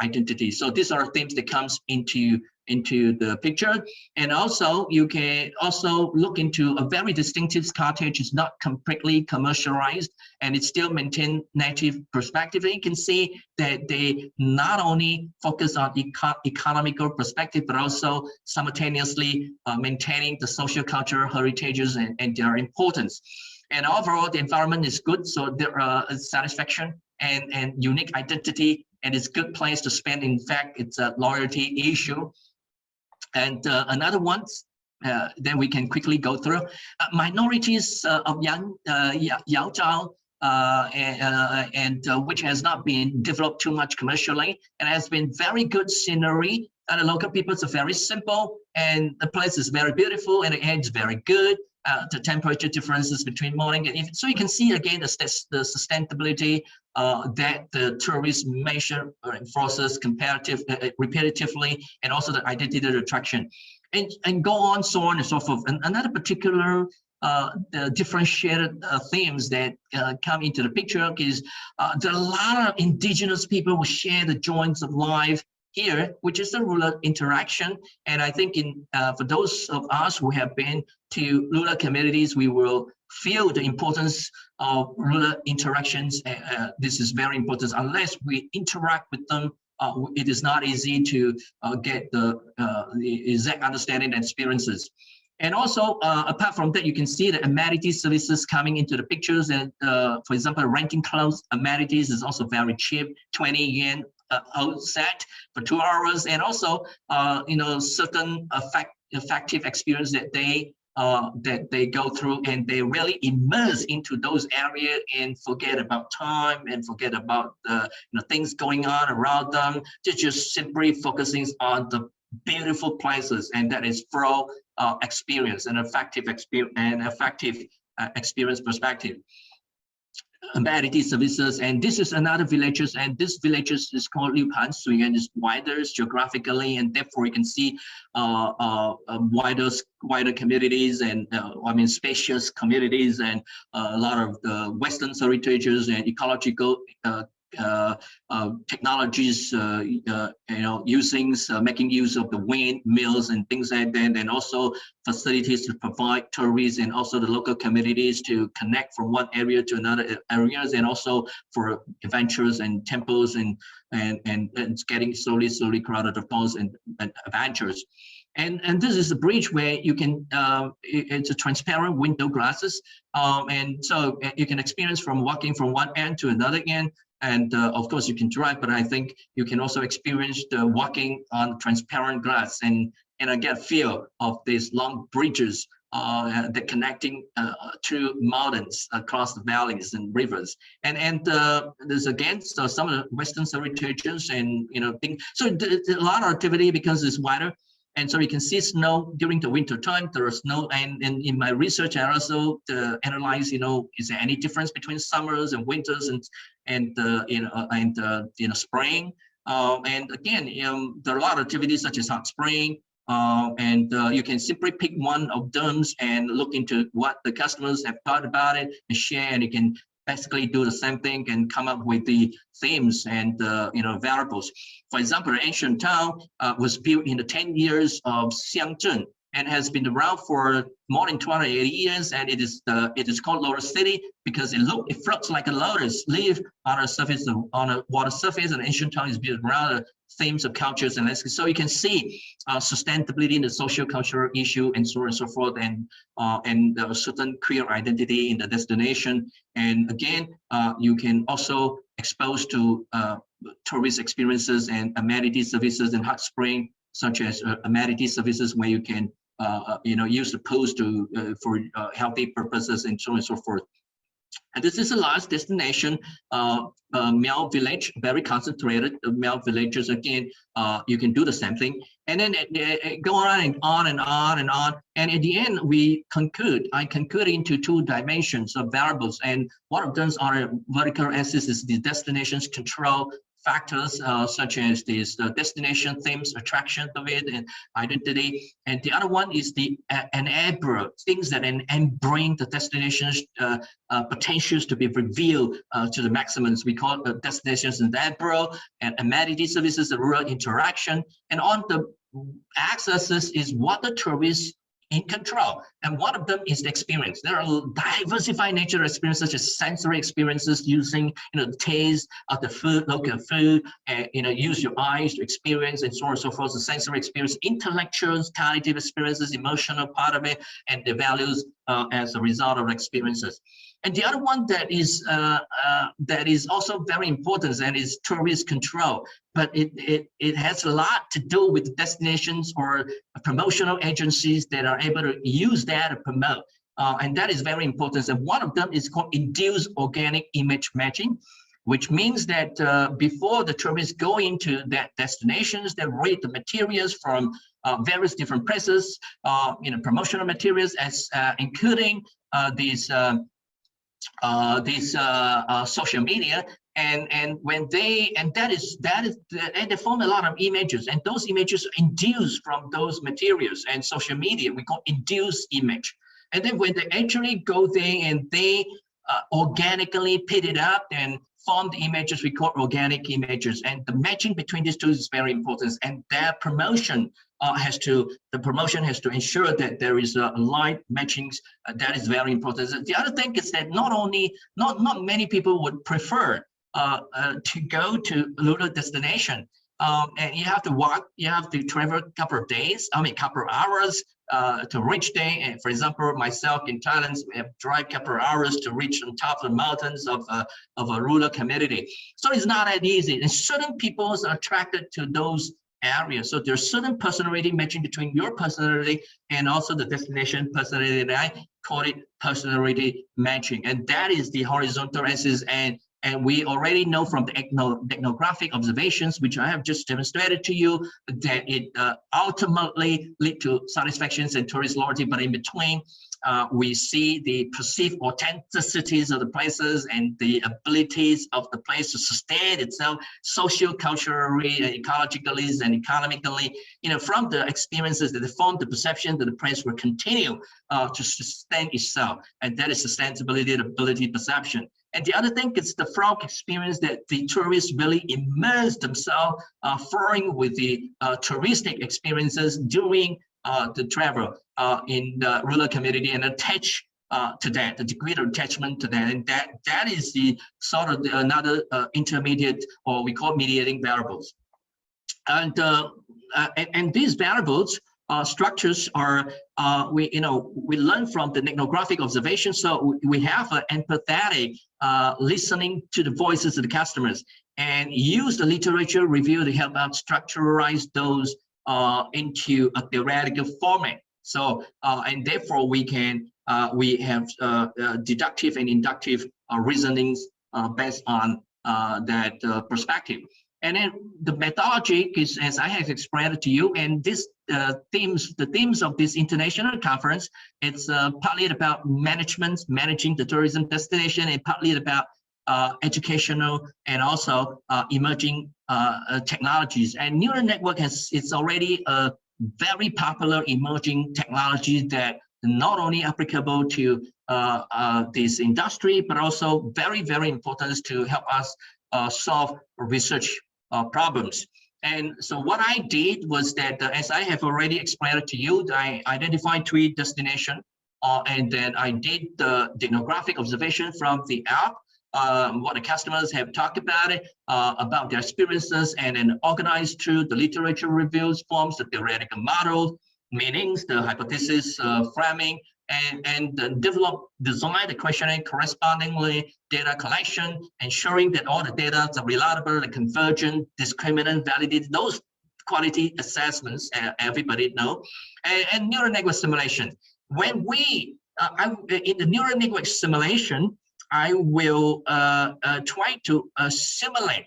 identity. So these are themes that comes into the picture. And also you can also look into a very distinctive cottage. Is not completely commercialized, and it still maintain native perspective. And you can see that they not only focus on economical perspective, but also simultaneously maintaining the social cultural heritages and their importance. And overall, the environment is good, so there are satisfaction and unique identity, and it's a good place to spend. In fact, it's a loyalty issue. And another one that we can quickly go through, minorities of Yao Zhao, which has not been developed too much commercially, and has been very good scenery. And the local people are very simple, and the place is very beautiful, and the air is very good. The temperature differences between morning and evening. So you can see again the sustainability that the tourist measure enforces repetitively, and also the identity of attraction, and go on, so on and so forth. And another particular differentiated themes that come into the picture is there are a lot of indigenous people who share the joys of life here, which is the rural interaction. And I think for those of us who have been to rural communities, we will feel the importance of rural interactions. This is very important. Unless we interact with them, it is not easy to get the exact understanding and experiences. And also, apart from that, you can see the amenity services coming into the pictures. And for example, renting clothes amenities is also very cheap, 20 yen outset for 2 hours. And also, certain effective experience that they go through, and they really immerse into those areas and forget about time and forget about the things going on around them. They're just simply focusing on the beautiful places, and that is flow experience and effective experience perspective. Amenity services, and this is another villages, and this villages is called Liu Pan Sui, and is wider geographically, and therefore you can see wider communities, and spacious communities, and a lot of the Western heritages and ecological technologies, making use of the windmills and things like that, and also facilities to provide tourists and also the local communities to connect from one area to another areas, and also for adventures and temples and it's getting slowly crowded, of course, and adventures. And this is a bridge where you can, it's a transparent window glasses, and so you can experience from walking from one end to another end. And of course you can drive, but I think you can also experience the walking on transparent glass, and I get a feel of these long bridges the connecting to mountains across the valleys and rivers, and there's again some of the Western heritages and things. So there's a lot of activity because it's wider. And so you can see snow during the winter time. There is snow, and in my research, I also analyze, is there any difference between summers and winters and spring? And again, there are a lot of activities such as hot spring, and you can simply pick one of them and look into what the customers have thought about it and share, and you can basically do the same thing and come up with the themes and variables. For example, the ancient town was built in the 10 years of Xiangzhen and has been around for more than 280 years, and it is called Lotus City because it floats like a lotus leaf on a surface on a water surface, and ancient town is built around the themes of cultures and landscape. So you can see sustainability in the social cultural issue and so on and so forth, and a certain queer identity in the destination. And again, you can also expose to tourist experiences and amenity services in hot spring, such as amenity services where you can use the pools for healthy purposes and so on and so forth. And this is the last destination, Miao Village, very concentrated. Miao villages, again, you can do the same thing. And then go on and on and on and on. And at the end, I conclude into 2 dimensions of variables. And one of them are vertical axis is the destinations control factors, such as these destination themes, attraction of it, and identity. And the other one is the enable, things that bring the destinations potentials to be revealed to the maximums. We call it destinations enable, and amenity services, the rural interaction. And on the axis is what the tourists in control, and one of them is the experience. There are diversified nature experiences, such as sensory experiences using the taste of the food, local food, and use your eyes to experience, and so on and so forth. The sensory experience, intellectual, cognitive experiences, emotional part of it, and the values as a result of experiences. And the other one that is also very important, and is tourist control, but it has a lot to do with destinations or promotional agencies that are able to use that to promote, and that is very important. And one of them is called induced organic image matching, which means that before the tourists go into that destinations, they read the materials from various different places, promotional materials, as including these social media, and when they form a lot of images, and those images are induced from those materials and social media. We call induced image. And then when they actually go there and they organically pick it up and form the images, we call organic images. And the matching between these two is very important. And that promotion has to ensure that there is a aligned matchings. That is very important. The other thing is that not many people would prefer to go to a little destination. And you have to walk, you have to travel a couple of days, couple of hours to reach there. And for example, myself in Thailand, we have drive a couple of hours to reach on top of the mountains of a rural community. So it's not that easy. And certain people are attracted to those areas. So there's certain personality matching between your personality and also the destination personality, and I call it personality matching. And that is the horizontal axis. And we already know from the ethnographic observations, which I have just demonstrated to you, that it ultimately lead to satisfactions and tourist loyalty. But in between, we see the perceived authenticities of the places and the abilities of the place to sustain itself socio-culturally, ecologically, and economically, from the experiences that form the perception that the place will continue to sustain itself. And that is sustainability, ability, perception. And the other thing is the frog experience, that the tourists really immerse themselves following with the touristic experiences during the travel in the rural community, and attach to that, the degree of attachment to that. And that is the sort of another intermediate, or we call mediating variables. And these variables structures are we learn from the ethnographic observation. So we have an empathetic listening to the voices of the customers, and use the literature review to help out structuralize those into a theoretical format. So and therefore we have deductive and inductive reasonings based on that perspective. And then the methodology is, as I have explained to you, and this the themes of this international conference, it's partly about managing the tourism destination, and partly about educational and also emerging technologies. And neural network it's already a very popular emerging technology that not only applicable to this industry, but also very, very important to help us solve research problems. And so what I did was that, as I have already explained to you, I identified 3 destinations, and then I did the demographic observation from the app, what the customers have talked about it, about their experiences, and then organized through the literature reviews, forms the theoretical model, meanings, the hypothesis framing, and design the questionnaire correspondingly, data collection, ensuring that all the data are reliable, the convergent, discriminant, validated, those quality assessments everybody know, and neural network simulation. When we in the neural network simulation, I will try to simulate,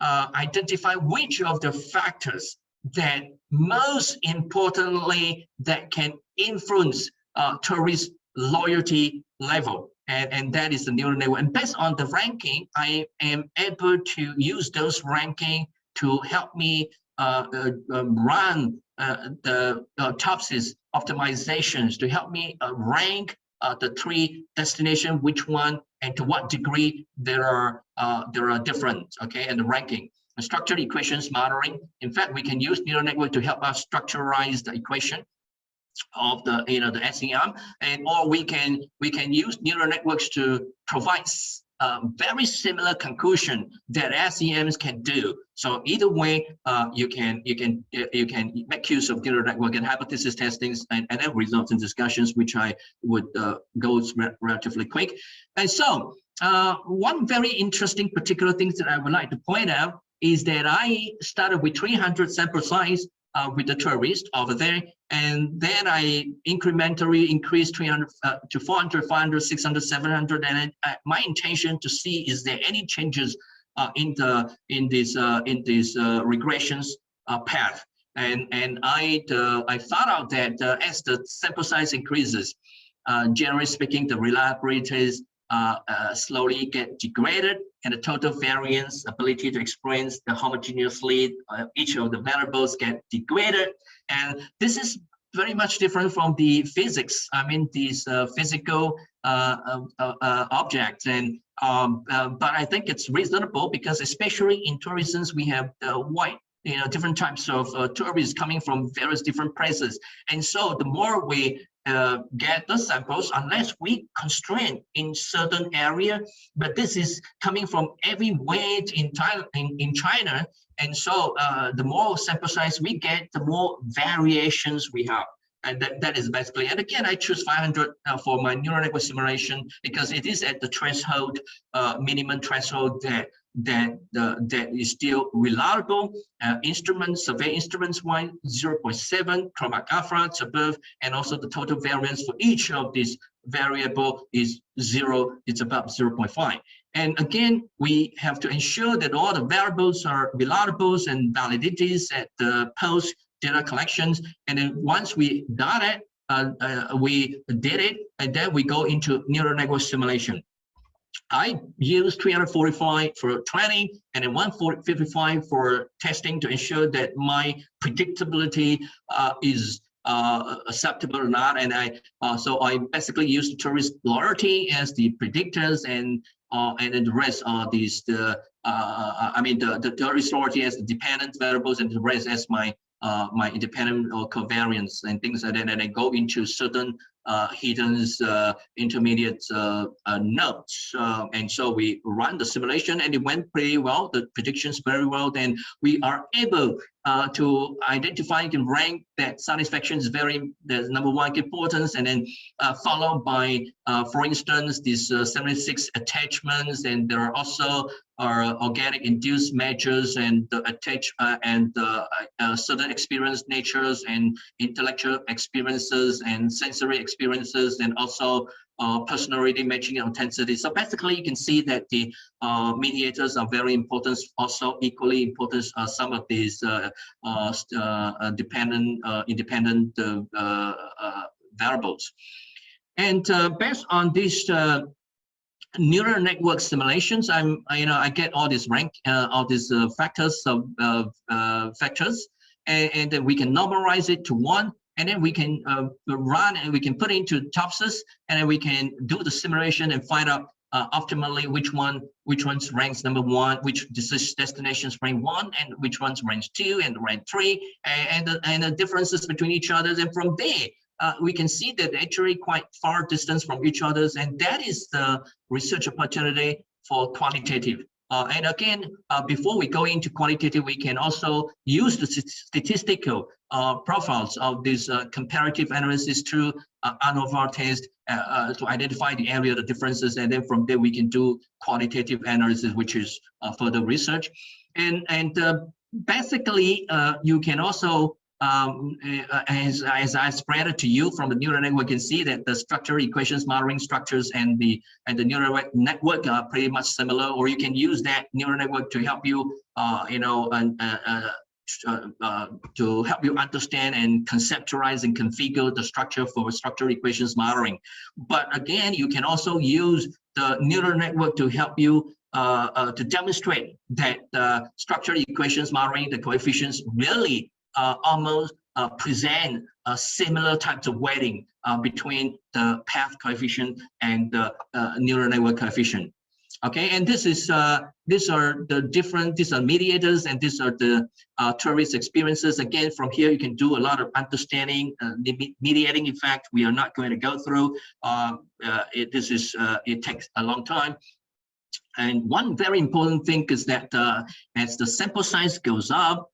identify which of the factors that most importantly that can influence tourist loyalty level, and that is the neural network. And based on the ranking, I am able to use those ranking to help me run the TOPSIS optimizations to help me rank the 3 destinations, which one and to what degree there are different, okay, and the ranking. And structured equations modeling. In fact, we can use neural network to help us structuralize the equation of the the SEM, and or we can use neural networks to provide very similar conclusion that SEMs can do. So either way, you can make use of neural network and hypothesis testings and end results and discussions, which I would go relatively quick. And so one very interesting particular thing that I would like to point out is that I started with 300 sample size with the tourist over there, and then I incrementally increased 300 to 400, 500, 600, 700, and my intention to see is there any changes in these regressions path, and I found out that as the sample size increases, generally speaking, the reliabilities slowly get degraded, and the total variance ability to explain the homogeneously each of the variables get degraded. And this is very much different from the physics. I mean, these physical objects, and but I think it's reasonable because especially in tourism we have wide different types of tourists coming from various different places, and so the more we get the samples, unless we constrain in certain area, but this is coming from everywhere in China, and so the more sample size we get, the more variations we have, and that is basically. And again, I choose 500 for my neural network simulation because it is at the threshold, minimum threshold that is still reliable. Survey instruments wise 0.7, chromograph above, and also the total variance for each of these variable is 0. It's about 0.5. And again, we have to ensure that all the variables are reliable and validities at the post data collections. And then once we got it, we did it, and then we go into neural network simulation. I use 345 for training and then 155 for testing to ensure that my predictability is acceptable or not. And so I basically use the tourist loyalty as the predictors, and then the rest are these the tourist loyalty as the dependent variables, and the rest as my independent or covariance and things like that. And I go into certain hidden intermediate nodes, and so we run the simulation, and it went pretty well. The predictions very well. Then we are able to identify and rank that satisfaction is there's number 1 importance, and then followed by, for instance, these 76 attachments, and there are also organic induced measures and certain experience natures and intellectual experiences and sensory experiences, and also personality matching and authenticity. So basically, you can see that the mediators are very important. Also, equally important are some of these independent variables. And based on these neural network simulations, I get all these factors and then we can normalize it to 1, and then we can run and we can put it into TOPSes, and then we can do the simulation and find out optimally which ones ranks number 1, which destinations rank 1, and which ones ranks 2 and rank 3, and the differences between each other. And from there, we can see that actually quite far distance from each other, and that is the research opportunity for qualitative. And again, before we go into qualitative, we can also use the statistical profiles of this comparative analysis through ANOVA test to identify the area of the differences, and then from there we can do qualitative analysis, which is further research. And basically, you can also as I spread it to you from the neural network, you can see that the structure equations modeling structures and the neural network are pretty much similar, or you can use that neural network to help you to help you understand and conceptualize and configure the structure for structure equations modeling. But again, you can also use the neural network to help you to demonstrate that the structure equations modeling, the coefficients really almost present similar types of weighting between the path coefficient and the neural network coefficient. Okay, and these are mediators, and these are the tourist experiences. Again, from here you can do a lot of understanding the mediating. In fact, we are not going to go through. It takes a long time. And one very important thing is that as the sample size goes up,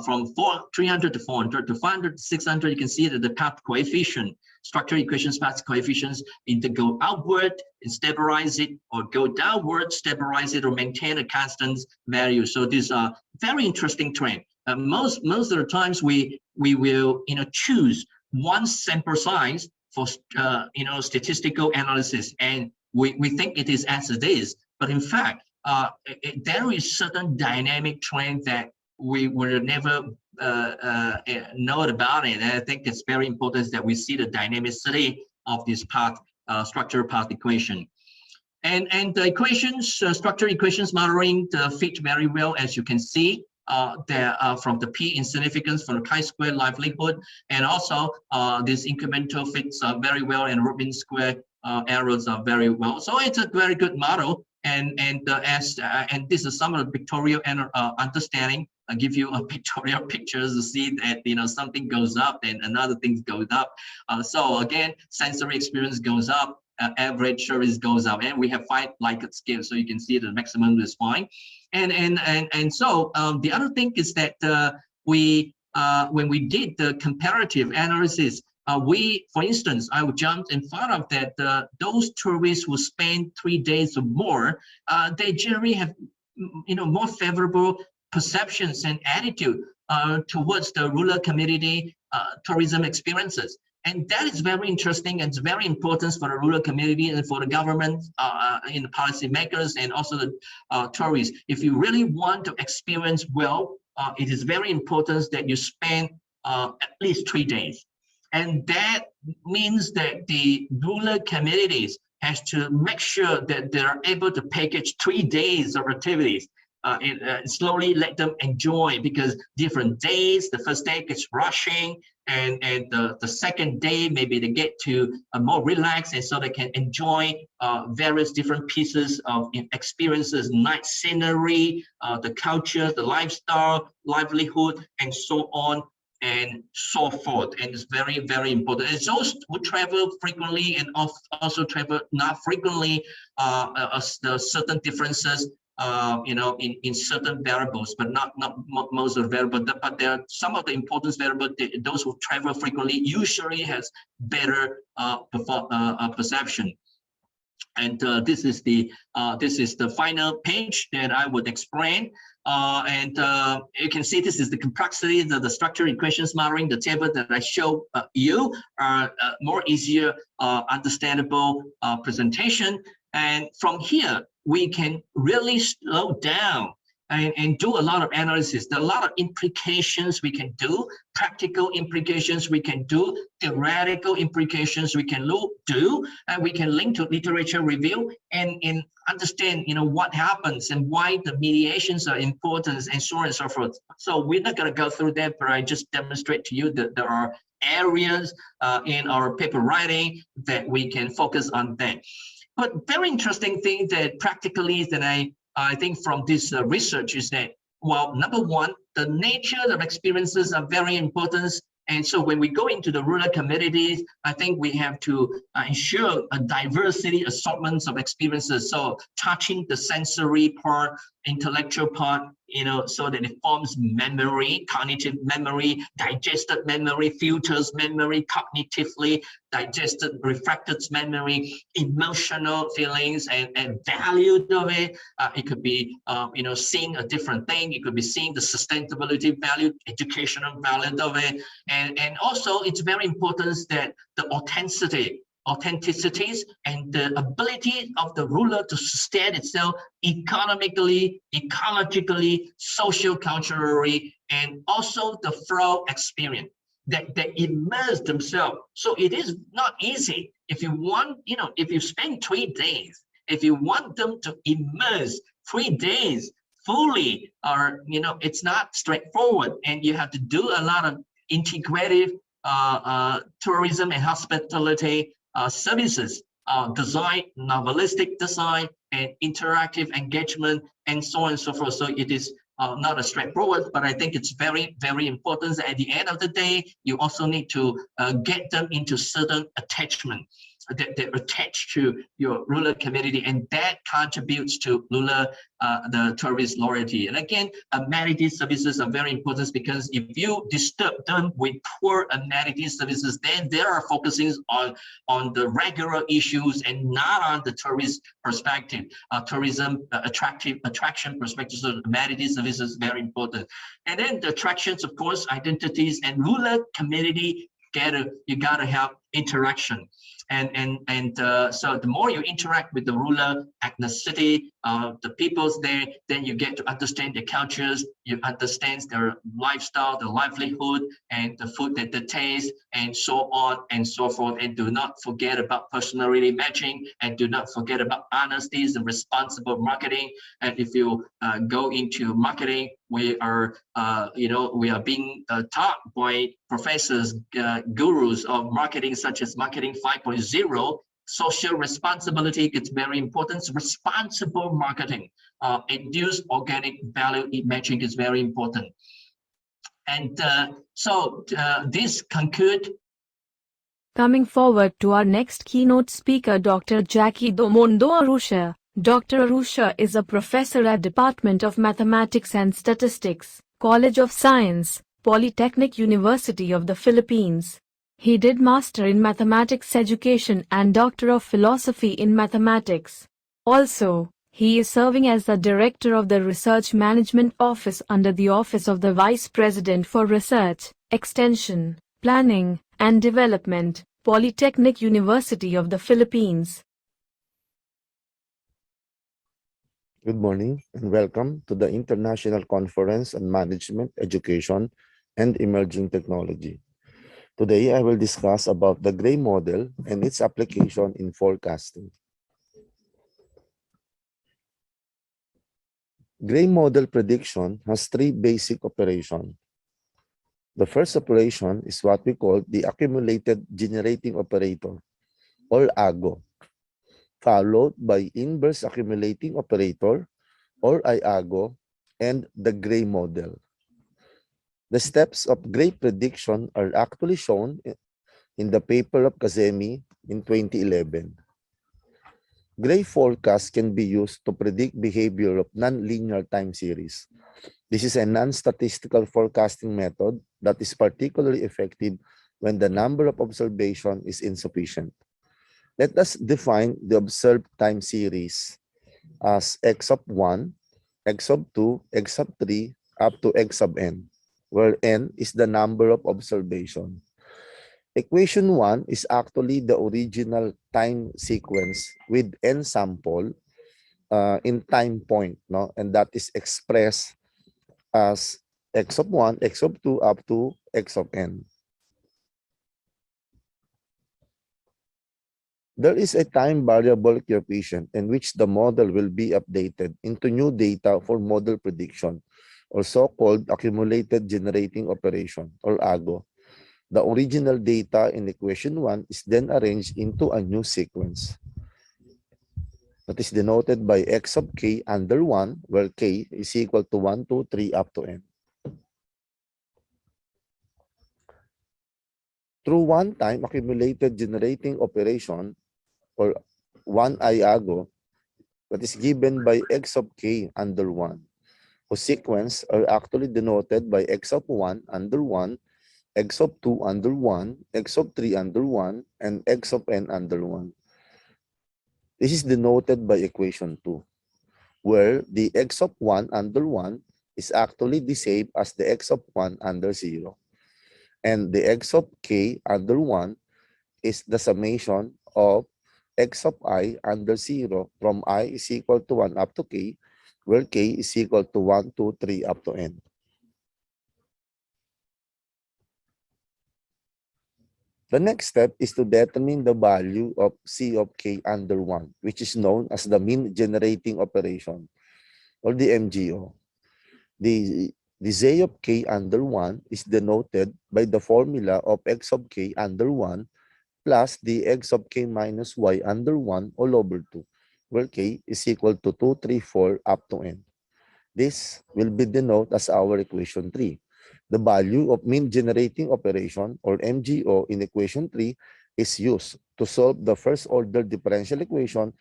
from 300 to 400 to 500 to 600, you can see that the path coefficient, structure equations path coefficients, either go outward and stabilize it, or go downward, stabilize it, or maintain a constant value. So these are very interesting trend. Most of the times we will choose one sample size for statistical analysis, and we think it is as it is, but in fact there is certain dynamic trend that we will never know about it. And I think it's very important that we see the dynamicity of this path structure path equation. And the equations, structure equations modeling fit very well, as you can see. There from the P insignificance, from the chi-square livelihood, and also this incremental fits very well, and Rubin square errors are very well. So it's a very good model. And this is some of the pictorial understanding. I give you a pictorial pictures to see that something goes up and another thing goes up. So again, sensory experience goes up, average service goes up, and we have 5 Likert scales, so you can see the maximum is fine. And so the other thing is that when we did the comparative analysis, for instance, I would jump and find out that those tourists who spend 3 days or more, they generally have more favorable perceptions and attitude towards the rural community tourism experiences. And that is very interesting, and it's very important for the rural community and for the government, in the policymakers, and also the tourists. If you really want to experience well, it is very important that you spend at least 3 days. And that means that the rural communities has to make sure that they are able to package 3 days of activities. Slowly let them enjoy, because different days, the first day gets rushing, and the second day maybe they get to more relaxed, and so they can enjoy various different pieces of experiences, night scenery, the culture, the lifestyle, livelihood, and so on and so forth. And it's very, very important. And those who travel frequently and also travel not frequently, the certain differences in certain variables, but not most of the variables. But there are some of the important variables. Those who travel frequently usually has better perception. And this is the final page that I would explain. You can see this is the complexity, the structure equations modeling. The table that I show you are more easier understandable presentation. And from here, we can really slow down and do a lot of analysis. There are a lot of implications we can do, practical implications we can do, theoretical implications we can do, and we can link to literature review and understand, what happens and why the mediations are important and so on and so forth. So we're not going to go through that, but I just demonstrate to you that there are areas in our paper writing that we can focus on that. But very interesting thing that practically that I think from this research is that, well, number one, the nature of experiences are very important. And so when we go into the rural communities, I think we have to ensure a diversity assortments of experiences. So touching the sensory part, intellectual part, so that it forms memory, cognitive memory, digested memory, filters memory, cognitively digested, refracted memory, emotional feelings and value of it. It could be, seeing a different thing. It could be seeing the sustainability value, educational value of it. And also it's very important that the authenticities and the ability of the ruler to sustain itself economically, ecologically, socio-culturally, and also the flow experience that they immerse themselves. So it is not easy. If you want, if you spend 3 days, if you want them to immerse 3 days fully, or it's not straightforward, and you have to do a lot of integrative tourism and hospitality services, design, novelistic design, and interactive engagement, and so on and so forth. So it is not a straightforward, but I think it's very, very important. At the end of the day, you also need to get them into certain attachment that attach to your rural community, and that contributes to rural the tourist loyalty. And again, amenity services are very important, because if you disturb them with poor amenity services, then they are focusing on the regular issues and not on the tourist perspective, tourism attraction perspective. So amenity services is very important. And then the attractions, of course, identities and rural community. You gotta have interaction, so the more you interact with the rural ethnicity, the peoples there, then you get to understand their cultures, you understand their lifestyle, their livelihood, and the food that they taste, and so on and so forth. And do not forget about personality matching, and do not forget about honesties and responsible marketing. And if you go into marketing, we are being taught by professors, gurus of marketing, such as Marketing 5.0. Social responsibility is very important. Responsible marketing, induced organic value matching is very important. And this concludes. Coming forward to our next keynote speaker, Dr. Jackie Domondo Arusha. Dr. Arusha is a professor at Department of Mathematics and Statistics, College of Science, Polytechnic University of the Philippines. He did Master in Mathematics Education and Doctor of Philosophy in Mathematics. Also, he is serving as the Director of the Research Management Office under the Office of the Vice President for Research, Extension, Planning, and Development, Polytechnic University of the Philippines. Good morning and welcome to the International Conference on Management, Education, and Emerging Technology. Today, I will discuss about the Gray model and its application in forecasting. Gray model prediction has 3 basic operations. The first operation is what we call the accumulated generating operator, or AGO, followed by inverse accumulating operator, or IAGO, and the Gray model. The steps of Gray prediction are actually shown in the paper of Kazemi in 2011. Gray forecast can be used to predict behavior of nonlinear time series. This is a non-statistical forecasting method that is particularly effective when the number of observations is insufficient. Let us define the observed time series as x of 1, x of 2, x of 3, up to x of n, where n is the number of observation. Equation 1 is actually the original time sequence with n sample in time point, no? And that is expressed as x of 1, x of 2, up to x of n. There is a time variable coefficient in which the model will be updated into new data for model prediction, or so-called accumulated generating operation, or AGO. The original data in equation 1 is then arranged into a new sequence that is denoted by x of k under 1, where k is equal to 1, 2, 3, up to n. Through one-time accumulated generating operation, or 1 IAGO, that is given by x of k under 1, whose sequence are actually denoted by x of 1 under 1, x of 2 under 1, x of 3 under 1, and x of n under 1. This is denoted by equation 2, where the x of 1 under 1 is actually the same as the x of 1 under 0. And the x of k under 1 is the summation of x of I under 0 from I is equal to 1 up to k, where k is equal to 1, 2, 3, up to n. The next step is to determine the value of C of k under 1, which is known as the mean generating operation, or the MGO. The Z of k under 1 is denoted by the formula of x of k under 1 plus the x of k minus y under 1 all over 2, where k is equal to 2, 3, 4, up to n. This will be denoted as our equation 3. The value of mean generating operation, or MGO, in equation 3 is used to solve the first order differential equation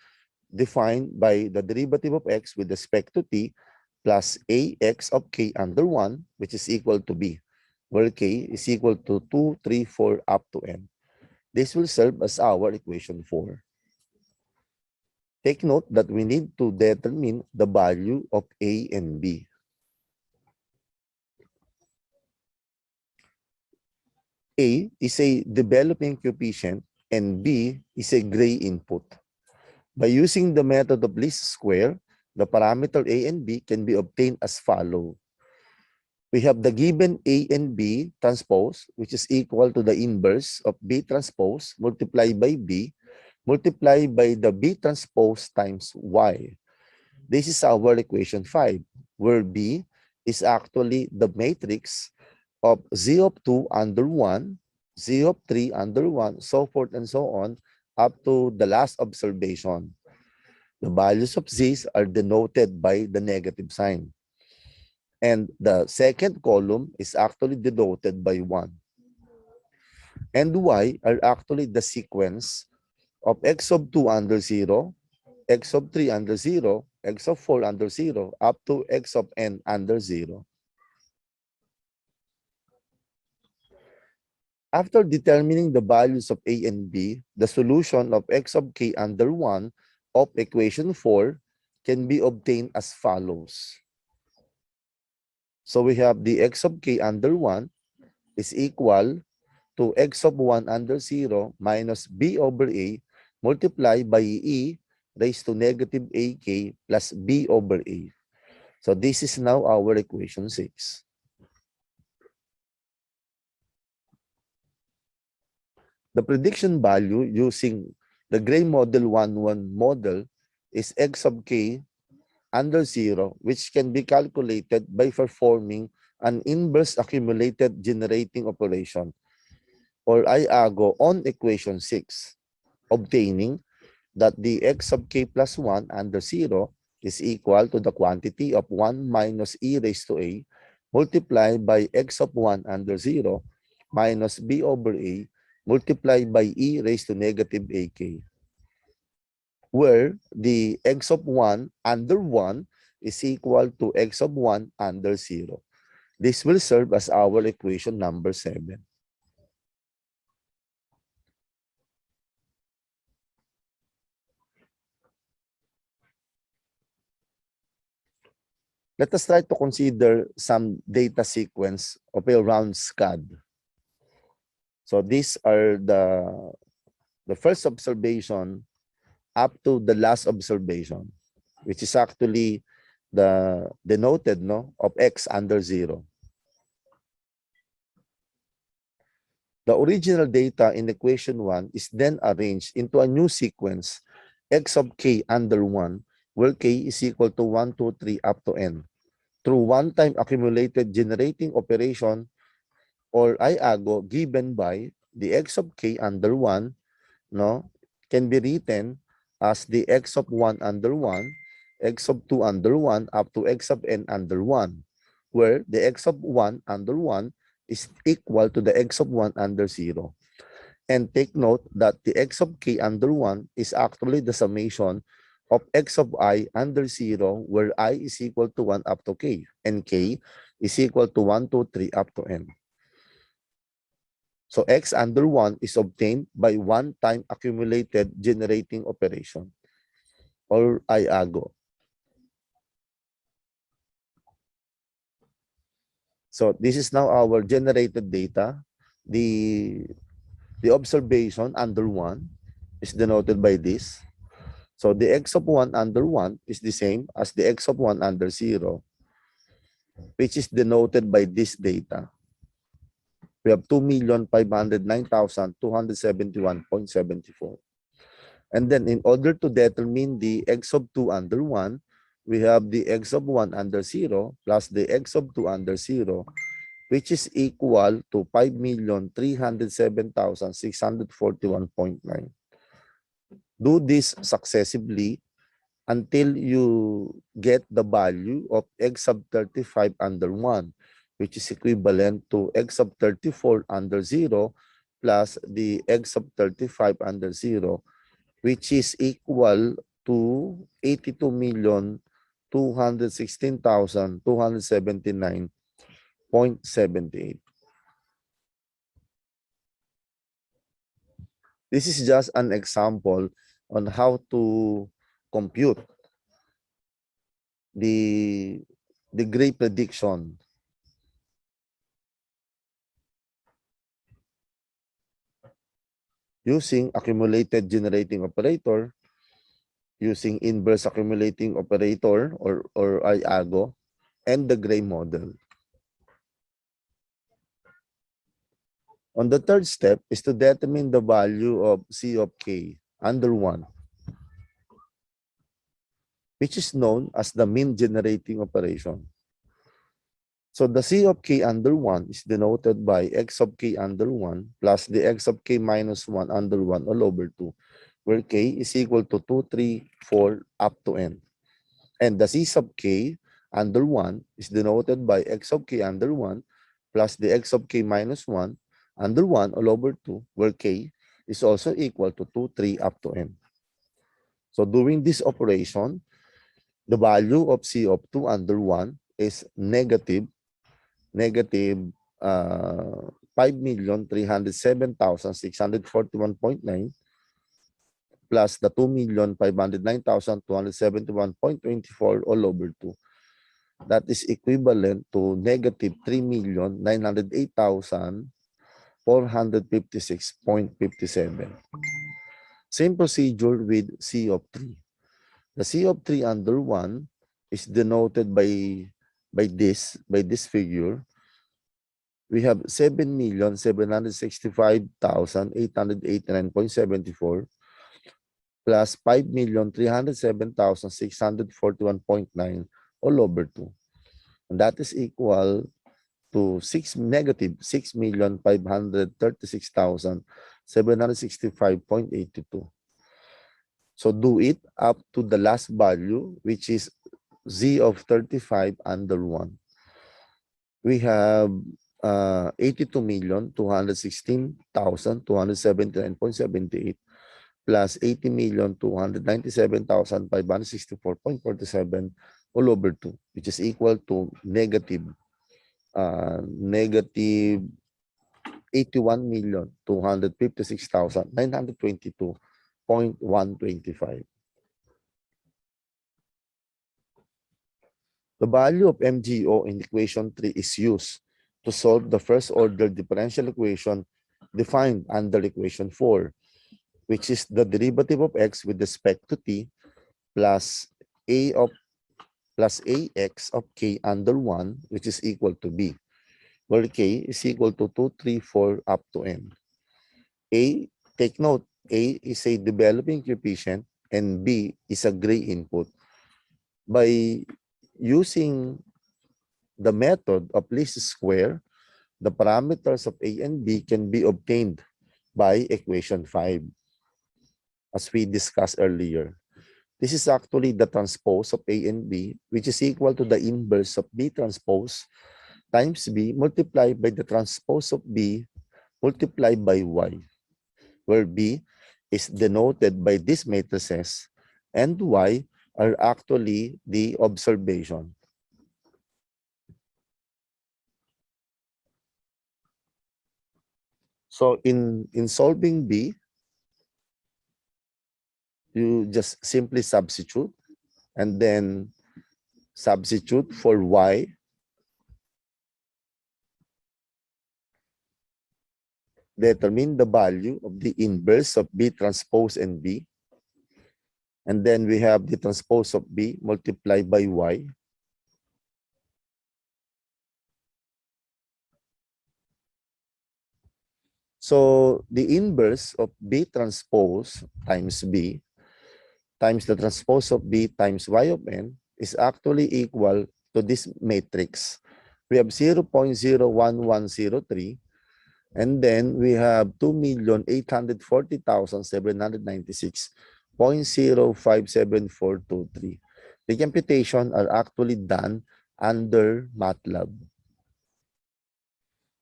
defined by the derivative of x with respect to t plus ax of k under 1, which is equal to b, where k is equal to 2, 3, 4, up to n. This will serve as our equation 4. Take note that we need to determine the value of a and b. A is a developing coefficient and B is a gray input. By using the method of least square, the parameter A and B can be obtained as follows. We have the given A and B transpose, which is equal to the inverse of B transpose multiplied by B multiplied by the B transpose times Y. This is our equation 5, where B is actually the matrix of Z of 2 under 1, Z of 3 under 1, so forth and so on, up to the last observation. The values of Z's are denoted by the negative sign. And the second column is actually denoted by 1. And Y are actually the sequence of x of 2 under 0, x of 3 under 0, x of 4 under 0, up to x of n under 0. After determining the values of A and B, the solution of x of k under 1 of equation 4 can be obtained as follows. So we have the x of k under 1 is equal to x of 1 under 0 minus b over a multiplied by e raised to negative ak plus b over a. So this is now our equation 6. The prediction value using the gray model 1-1 model is x of k under 0, which can be calculated by performing an inverse accumulated generating operation, or IAGO, on equation 6, obtaining that the x of k plus 1 under 0 is equal to the quantity of 1 minus e raised to a multiplied by x of 1 under 0 minus b over a multiplied by e raised to negative ak, where the x of 1 under 1 is equal to x of 1 under 0. This will serve as our equation number 7. Let us try to consider some data sequence of a round SCAD. So these are the first observation up to the last observation, which is actually the denoted of x under 0. The original data in equation 1 is then arranged into a new sequence, x of k under 1, where k is equal to 1, 2, 3 up to n, through one-time accumulated generating operation, or IAGO, given by the x of k under 1, can be written as the x of 1 under 1, x of 2 under 1 up to x of n under 1, where the x of 1 under 1 is equal to the x of 1 under 0. And take note that the x of k under 1 is actually the summation of x of I under 0, where I is equal to 1 up to k, and k is equal to 1, 2, 3 up to n. So x under 1 is obtained by one-time accumulated generating operation, or IAGO. So this is now our generated data. The observation under 1 is denoted by this. So the x of 1 under 1 is the same as the x of 1 under 0, which is denoted by this data. We have 2,509,271.74. And then in order to determine the x of 2 under 1, we have the x of 1 under 0 plus the x of 2 under 0, which is equal to 5,307,641.9. Do this successively until you get the value of x sub 35 under 1, which is equivalent to x sub 34 under 0 plus the x sub 35 under 0, which is equal to 82,216,279.78. This is just an example on how to compute the gray prediction. Using accumulated generating operator, using inverse accumulating operator or IAGO, and the gray model. On the third step is to determine the value of C of k under 1, which is known as the mean generating operation. So the C of k under 1 is denoted by x of k under 1 plus the x of k minus 1 under 1 all over 2, where k is equal to 2, 3, 4 up to n. And the C sub k under 1 is denoted by x of k under 1 plus the x of k minus 1 under 1 all over 2, where k is also equal to 2, 3 up to n. So doing this operation, the value of C of 2 under 1 is negative 5,307,641.9 plus the 2,509,271.24 all over 2. That is equivalent to negative 3,908,456.57. Same procedure with C of 3. The C of 3 under 1 is denoted by this figure. We have 7,765,889.74 plus 5,307,641.9 all over 2. And that is equal to negative 6,536,765.82. So do it up to the last value, which is Z of 35 under 1. We have 82,216,279.78 plus 80,297,564.47 all over 2, which is equal to negative 81,256,922.125. The value of MGO in equation 3 is used to solve the first order differential equation defined under equation 4, which is the derivative of x with respect to t plus ax of k under 1, which is equal to b, where k is equal to 2, 3, 4 up to n. Take note, A is a developing coefficient and B is a gray input. By using the method of least square, the parameters of A and B can be obtained by equation 5, as we discussed earlier. This is actually the transpose of A and B, which is equal to the inverse of B transpose times B multiplied by the transpose of B multiplied by Y, where B is denoted by these matrices and Y are actually the observation. So in solving B, you just simply substitute and then substitute for Y. Determine the value of the inverse of B transpose and B. And then we have the transpose of B multiplied by Y. So the inverse of B transpose times B times the transpose of B times Y of n is actually equal to this matrix. We have 0.01103, and then we have 2,840,796.05743. The computation are actually done under MATLAB.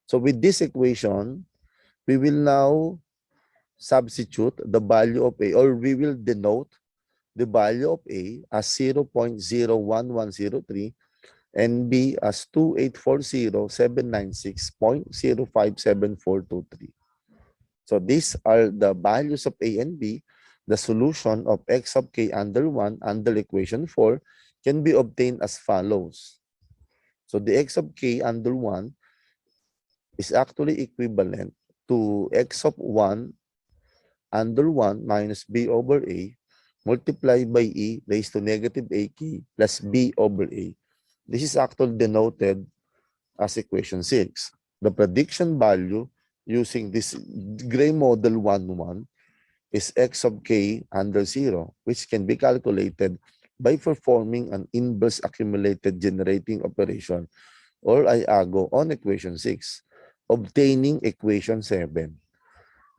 So with this equation, we will now substitute the value of A, or we will denote the value of A as 0.01103 and B as 2,840,796.05743. So these are the values of A and B. The solution of x of k under 1 under equation 4 can be obtained as follows. So the x of k under 1 is actually equivalent to x of 1 under 1 minus b over a multiplied by e raised to negative ak plus b over a. This is actually denoted as equation 6. The prediction value using this gray model 1-1 is x of k under 0, which can be calculated by performing an inverse accumulated generating operation, or IAGO, on equation 6, obtaining equation 7.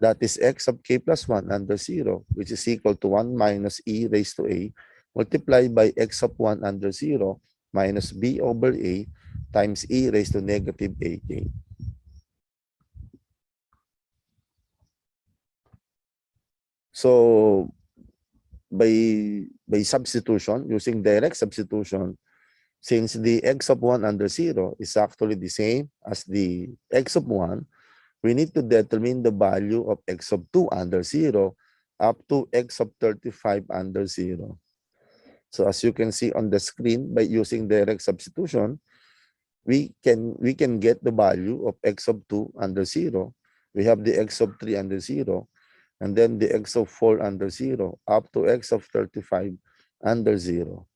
That is x of k plus 1 under 0, which is equal to 1 minus e raised to a multiplied by x of 1 under 0 minus b over a times e raised to negative ak. So by substitution, using direct substitution, since the x of 1 under 0 is actually the same as the x of 1, we need to determine the value of x of 2 under 0 up to x of 35 under 0. So as you can see on the screen, by using direct substitution, we can get the value of x of 2 under 0. We have the x of 3 under 0, and then the x of 4 under 0 up to x of 35 under 0.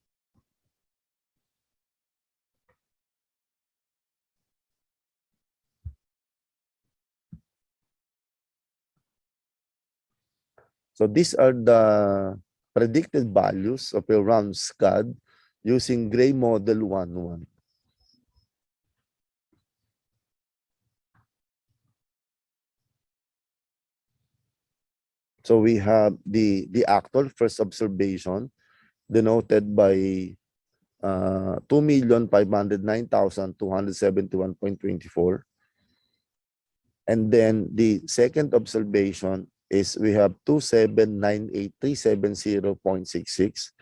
So these are the predicted values of a round SCAD using gray model 1-1. So we have the actual first observation denoted by 2,509,271.24. And then the second observation is we have 2,798,370.66.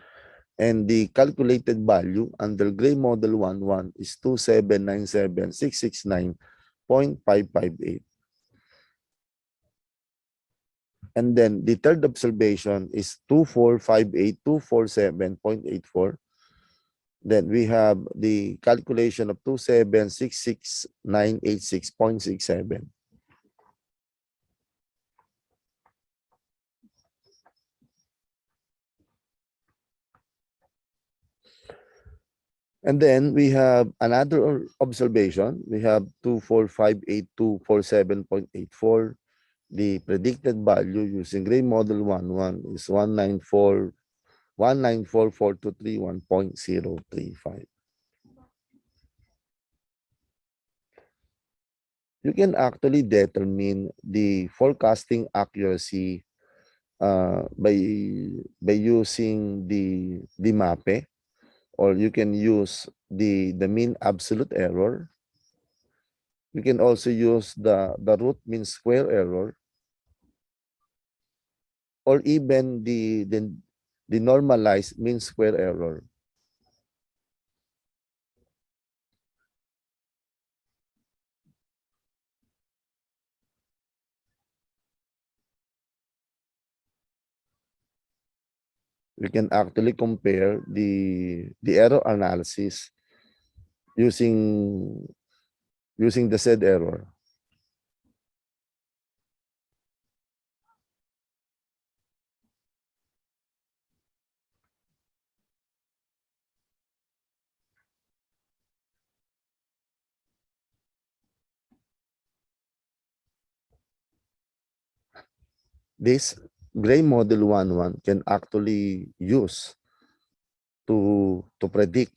And the calculated value under gray model 1-1 is 2,797,669.558. And then the third observation is 2,458,247.84. Then we have the calculation of 2766986.67. And then we have another observation. We have 2458247.84. The predicted value using gray model 11 is 1944231.035. You can actually determine the forecasting accuracy by using the MAPE, or you can use the mean absolute error. You can also use the root mean square error, or even the normalized mean square error. We can actually compare the error analysis using the said error. This gray model 11 can actually use to predict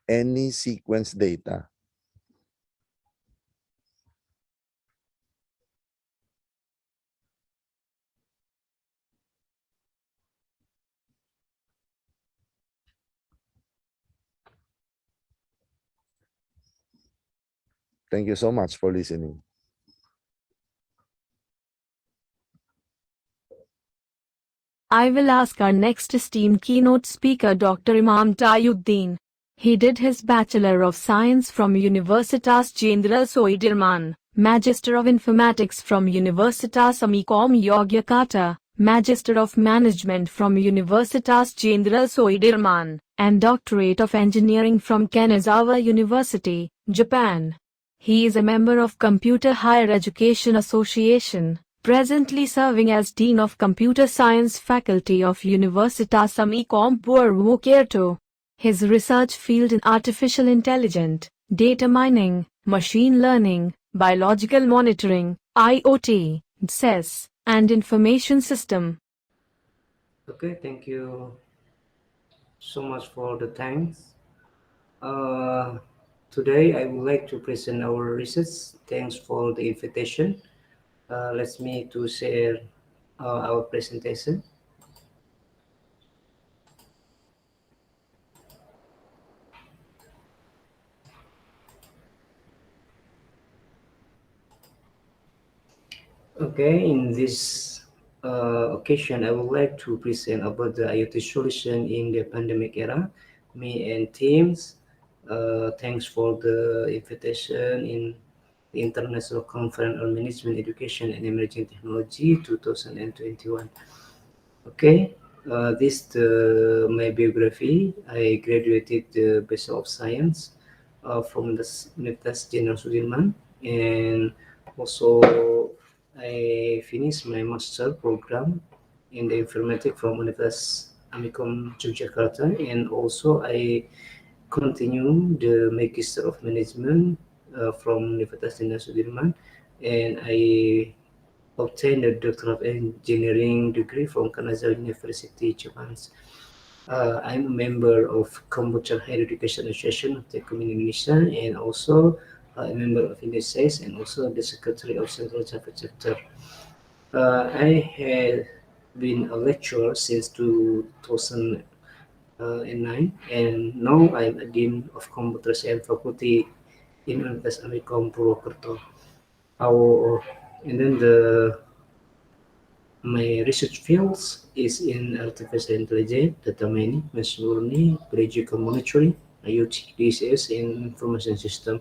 any sequence data. Thank you so much for listening. I will ask our next esteemed keynote speaker, Dr. Imam Tajuddin. He did his Bachelor of Science from Universitas Jenderal Sudirman, Magister of Informatics from Universitas MEET-21 Yogyakarta, Magister of Management from Universitas Jenderal Sudirman, and Doctorate of Engineering from Kanazawa University, Japan. He is a member of Computer Higher Education Association, presently serving as Dean of Computer Science Faculty of Universitas MEET-21 Purwokerto. His research field in artificial intelligence, data mining, machine learning, biological monitoring, IoT, DSES, and information system. Okay, thank you so much for the thanks. Today I would like to present our research. Thanks for the invitation. Let me to share our presentation. Okay, in this occasion, I would like to present about the IoT solution in the pandemic era. Me and teams, thanks for the invitation in the International Conference on Management Education and Emerging Technology 2021. Okay, this my biography. I graduated the Bachelor of Science from the Universitas Jenderal Sudirman, and also I finished my master program in the informatics from Universitas Amikom Yogyakarta, and also I continue the Magister of Management from Universitas Jenderal Sudirman, and I obtained a Doctor of Engineering degree from Kanazawa University, Japan. I'm a member of Computer Higher Education Association of Telekom Indonesia, and also a member of Induced, and also the Secretary of Central Java Chapter. I have been a lecturer since 2009, and now I'm a Dean of Computer Science Faculty in Universitas Amikom Purwokerto. And then my research fields is in artificial intelligence, data mining, machine learning, biological monitoring, IoT, DSS, and information system.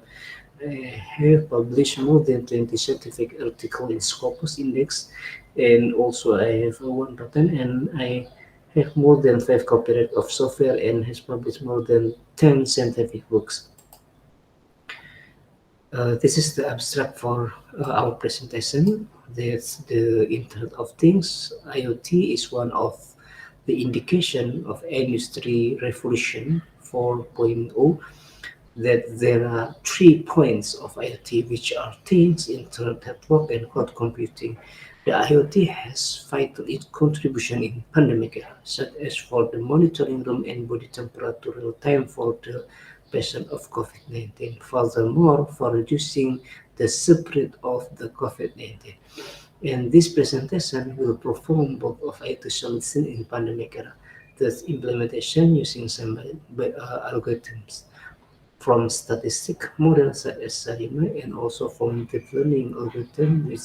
I have published more than 20 scientific articles in Scopus Index, and also I have one patent, and I have more than 5 copyright of software and has published more than 10 scientific books. This is the abstract for our presentation. That's the Internet of Things. IoT is one of the indication of Industry Revolution 4.0, that there are 3 points of IoT, which are things, internet network, and cloud computing. The IoT has vital contribution in pandemic era, such as for the monitoring room and body temperature real time for the patient of COVID-19. Furthermore, for reducing the spread of the COVID-19. And this presentation will perform both of IoT solution in pandemic era, thus implementation using some algorithms from statistic models such as SARIMA, and also from deep learning algorithm, which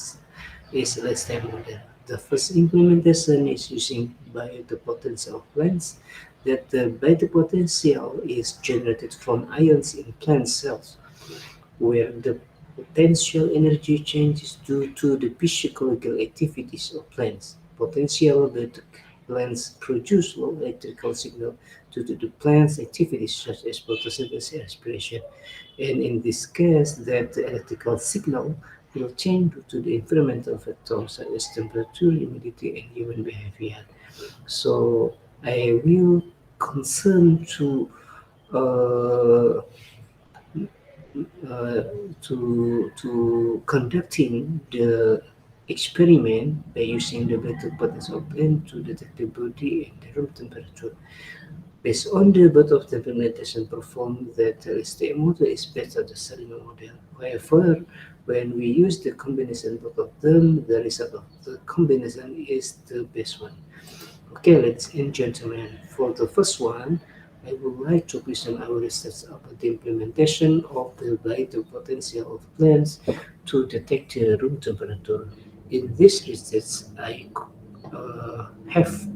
is less time model. The first implementation is using biotopotential plants, that the biotopotential is generated from ions in plant cells, where the potential energy changes due to the physiological activities of plants. Potential that plants produce low electrical signal due to the plant's activities such as photosynthesis and respiration. And in this case, that the electrical signal will change due to the environmental factors such as temperature, humidity, and human behavior. So I will concern uh, uh, to conducting the experiment by using the better potential blend to detect the body and the room temperature. Based on the both of the implementation performed, that the model is better than Selenium model. However, when we use the combination both of them, the result of the combination is the best one. Okay, ladies and gentlemen, for the first one, I would like to present our research about the implementation of the vital potential of plants to detect the room temperature. In this research, I have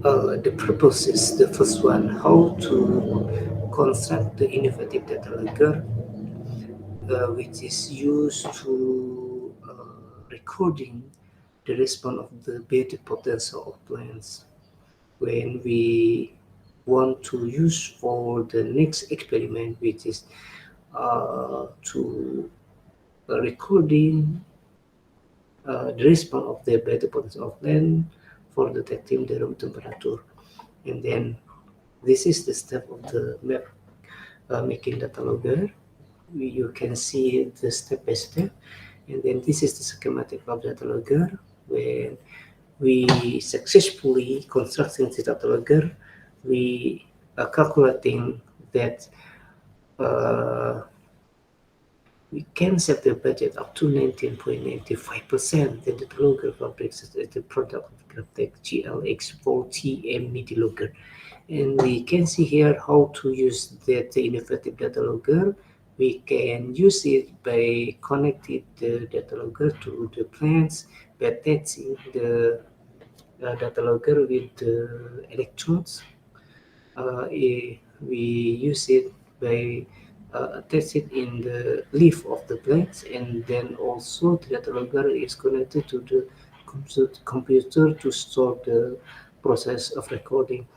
the purpose is the first one, how to construct the innovative data logger, which is used to recording the response of the beta potential of plants when we want to use for the next experiment, which is to recording the response of the beta potential of plant for detecting the room temperature. And then this is the step of the map making data logger. You can see the step by step, and then this is the schematic of data logger. When we successfully constructing the data logger, we are calculating that we can set the budget up to 19.95%. The data logger fabrics is the product of GrapTech GLX40M MIDI logger. And we can see here how to use that innovative data logger. We can use it by connecting the data logger to the plants, by attaching the data logger with the electrodes. We use it by attach it in the leaf of the plants, and then also the data logger is connected to the computer to store the process of recording.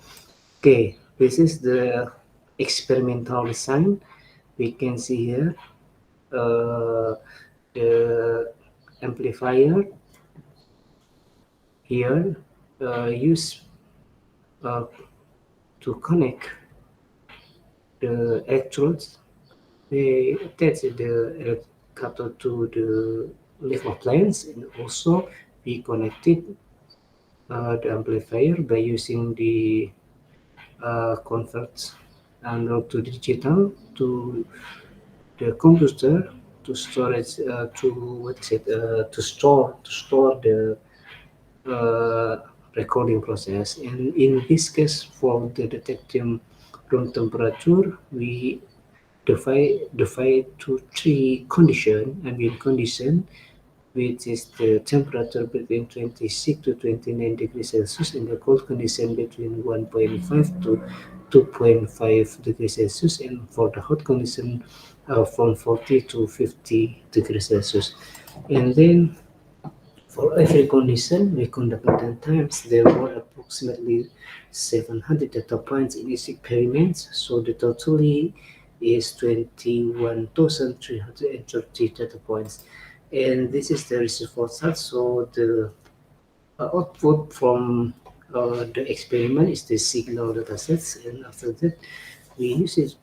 Okay, this is the experimental design. We can see here the amplifier here used to connect the electrodes. They attach the cathode to the leaf of plants, and also we connected the amplifier by using the convert analog to digital to the computer to storage to what is it to store the recording process. And in this case, for the detecting room temperature, we divide to 3 condition, ambient condition, which is the temperature between 26 to 29 degrees Celsius, and the cold condition between 1.5 to 2.5 degrees Celsius, and for the hot condition from 40 to 50 degrees Celsius. And then for every condition we conducted 10 times, there were approximately 700 data points in each experiment, so the totally is 21,330 data points. And this is the result. So the output from the experiment is the signal datasets, and after that we use it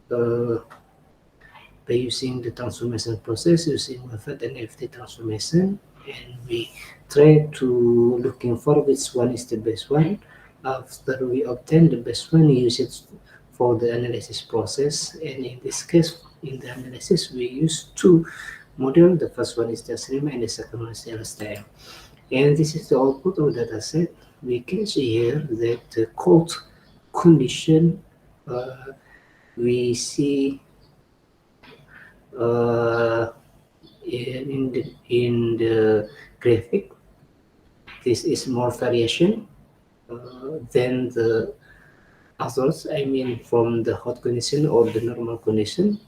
by using the transformation process using method and FT transformation, and we try to looking for which one is the best one. After we obtain the best one, we use it for the analysis process, and in this case in the analysis we use two models. The first one is the ICMEET and the second one is the LSTM. And this is the output of the dataset. We can see here that the cold condition we see in the graphic. This is more variation than the others. I mean, from the hot condition or the normal condition.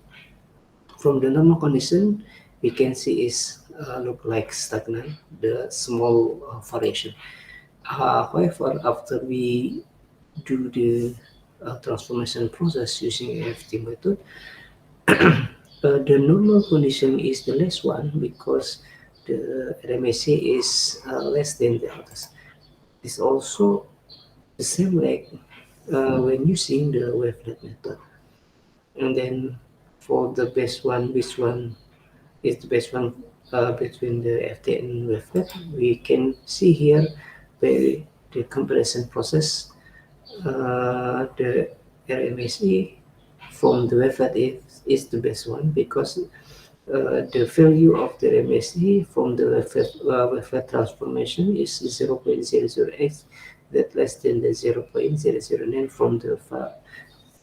From the normal condition, we can see is look like stagnant, the small variation. However, after we do the transformation process using AFT method, the normal condition is the less one because the RMSE is less than the others. It's also the same like when using the wavelet method. And then for the best one, which one is the best one between the FT and wavelet, we can see here by the comparison process, the RMSE from the wavelet is the best one because the value of the RMSE from the wavelet transformation is 0.008, that less than the 0.009 from the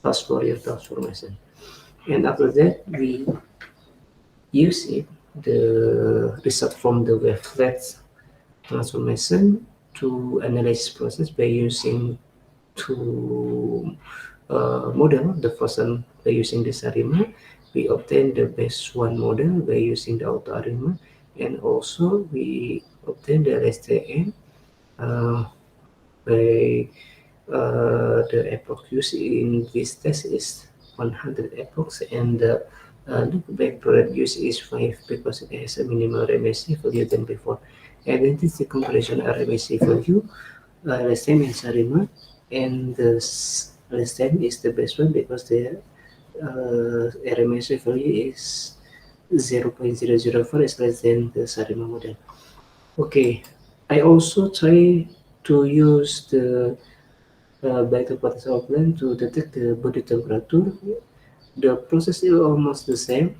fast Fourier transformation. And after that, we use it, the result from the wavelet transformation to analyze process by using two model. The first one by using the Sarima, we obtain the best one model by using the auto Arima, and also we obtain the LSTM by the epoch used in this test is 100 epochs, and the look-back product use is 5 because it has a minimal RMSE value than before. And then this is the comparison RMSE value, LSTM and Sarima, and the LSTM is the best one because the RMSE value is 0.004, is less than the Sarima model. Okay, I also try to use the vector potential blend to detect the body temperature. The process is almost the same.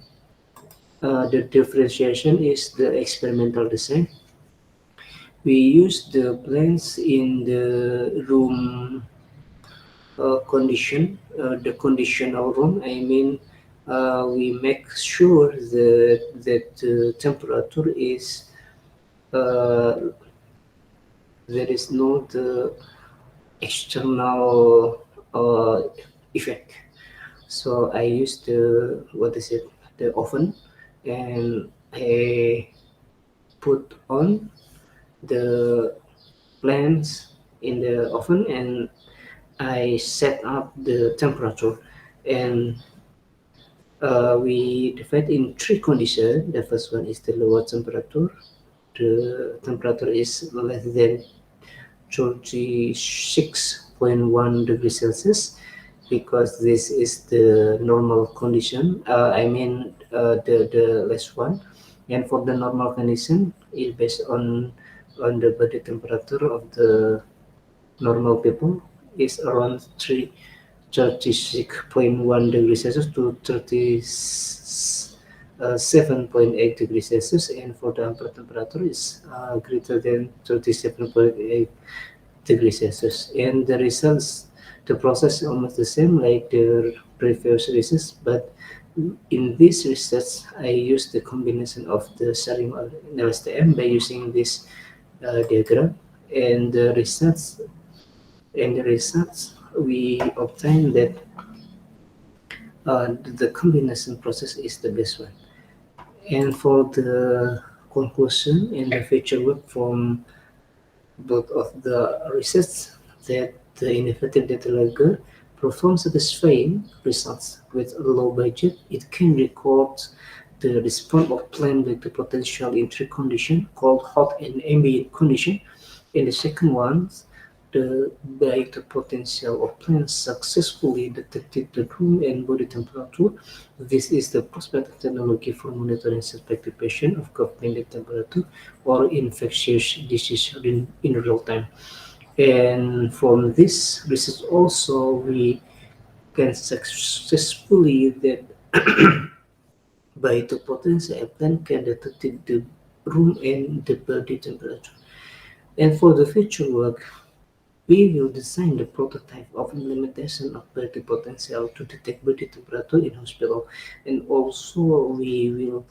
The differentiation is the experimental design. We use the blends in the room condition, the conditional room. I mean, we make sure that the temperature is there is no the external effect. So I use the the oven, and I put on the plants in the oven, and I set up the temperature, and we divide in three conditions. The first one is the lower temperature. The temperature is less than 36.1 degrees Celsius because this is the normal condition. I mean the less one, and for the normal condition is based on the body temperature of the normal people is around 36.1 degrees Celsius to 37.8 degrees Celsius, and for the upper temperature is greater than 37.8 degrees Celsius. And the results, the process is almost the same like the previous research, but in this research I use the combination of the Sarima and LSTM by using this diagram, and the results we obtain that the combination process is the best one. And for the conclusion and the future work from both of the research, that the innovative data logger performs satisfying results with a low budget. It can record the response of plant with the potential in three conditions called hot and ambient condition. In the second one, by the potential of plants successfully detected the room and body temperature. This is the prospective technology for monitoring suspected patient of cough-related temperature or infectious disease in real time. And from this research also we can successfully that by the potential a plant can detect the room and the body temperature. And for the future work, we will design the prototype of implementation of body potential to detect body temperature in hospital, and also we will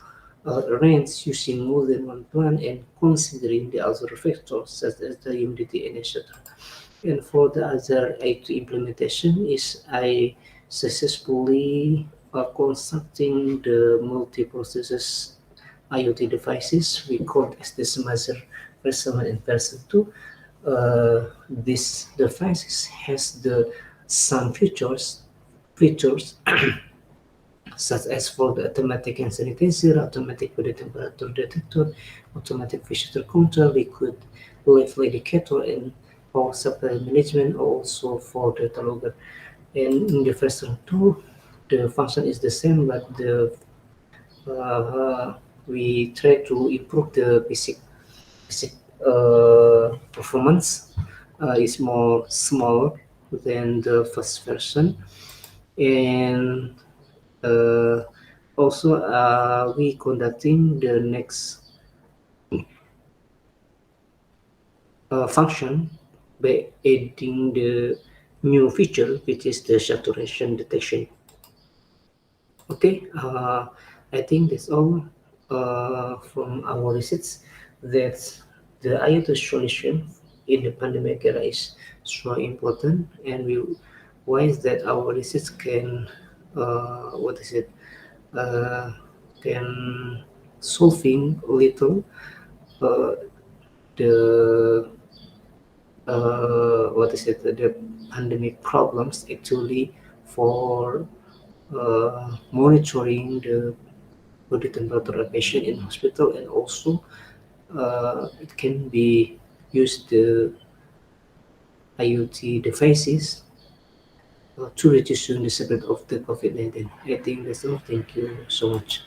arrange using more than one plant and considering the other factors such as the humidity and etc. And for the other IT implementation is I successfully constructing the multi-processes IoT devices we call as this measure person and person 2. This devices has the some features such as for the automatic hand sanitizer, automatic body temperature detector, automatic visitor counter, liquid level indicator, and power supply management, also for data logger. And in the version 2, the function is the same, but the we try to improve the basic performance is more small than the first version. And also we conducting the next function by adding the new feature, which is the saturation detection. Okay, I think that's all from our research, that the IoT solution in the pandemic era is so important, and we why is that our research can what is it can solving little the what is it the pandemic problems actually for monitoring the body temperature of patient in hospital, and also it can be used the IoT devices to reduce the spread of the COVID-19. I think that's all. Thank you so much.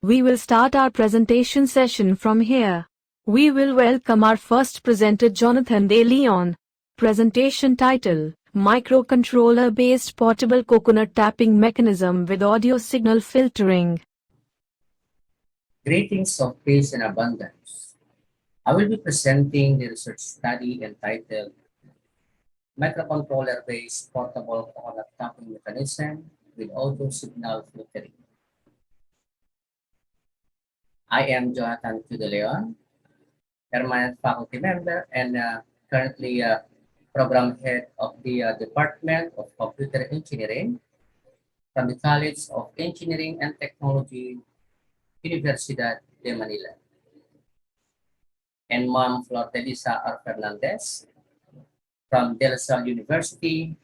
We will start our presentation session from here. We will welcome our first presenter Jonathan De Leon. Presentation title: Microcontroller-based portable coconut tapping mechanism with audio signal filtering. Greetings of peace and abundance. I will be presenting the research study entitled Microcontroller-based portable coconut tapping mechanism with audio signal filtering. I am Jonathan De Leon, permanent faculty member and currently program head of the Department of Computer Engineering from the College of Engineering and Technology, Universidad de Manila. And Ma'am Flor Delisa R. Fernandez from De La Salle University,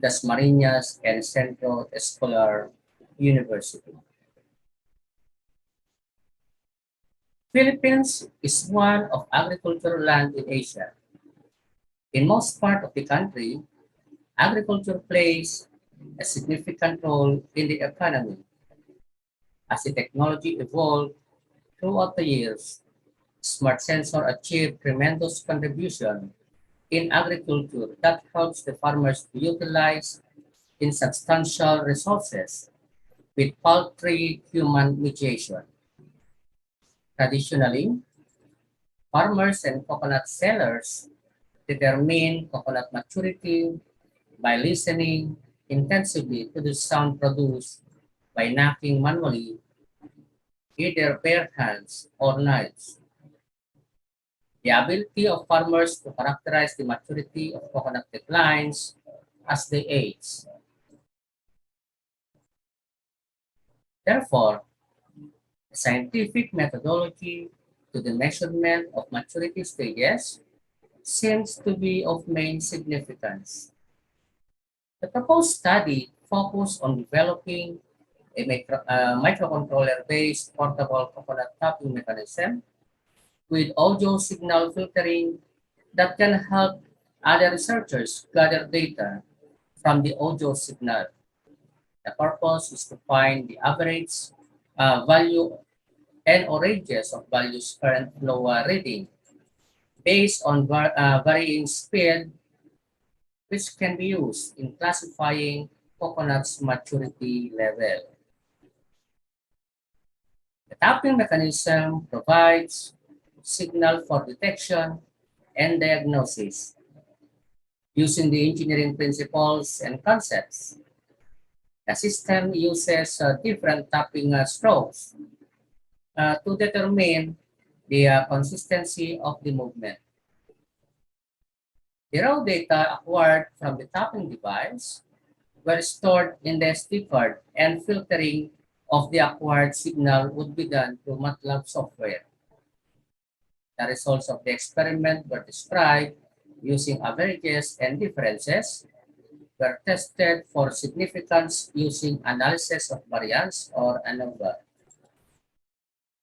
Dasmariñas, and Central Escolar University. Philippines is one of agricultural land in Asia. In most part of the country, agriculture plays a significant role in the economy. As the technology evolved throughout the years, smart sensor achieved tremendous contribution in agriculture that helps the farmers to utilize insubstantial resources with paltry human mediation. Traditionally, farmers and coconut sellers determine coconut maturity by listening intensively to the sound produced by knocking manually, either bare hands or knives. The ability of farmers to characterize the maturity of coconut declines as they age. Therefore, a scientific methodology to the measurement of maturity stages seems to be of main significance. The proposed study focused on developing a microcontroller-based portable coconut tapping mechanism with audio signal filtering that can help other researchers gather data from the audio signal. The purpose is to find the average value and ranges of values current flow reading based on varying speed, which can be used in classifying coconut's maturity level. The tapping mechanism provides signal for detection and diagnosis using the engineering principles and concepts. The system uses different tapping strokes to determine the consistency of the movement. The raw data acquired from the tapping device were stored in the SD card, and filtering of the acquired signal would be done through MATLAB software. The results of the experiment were described using averages and differences, were tested for significance using analysis of variance or ANOVA.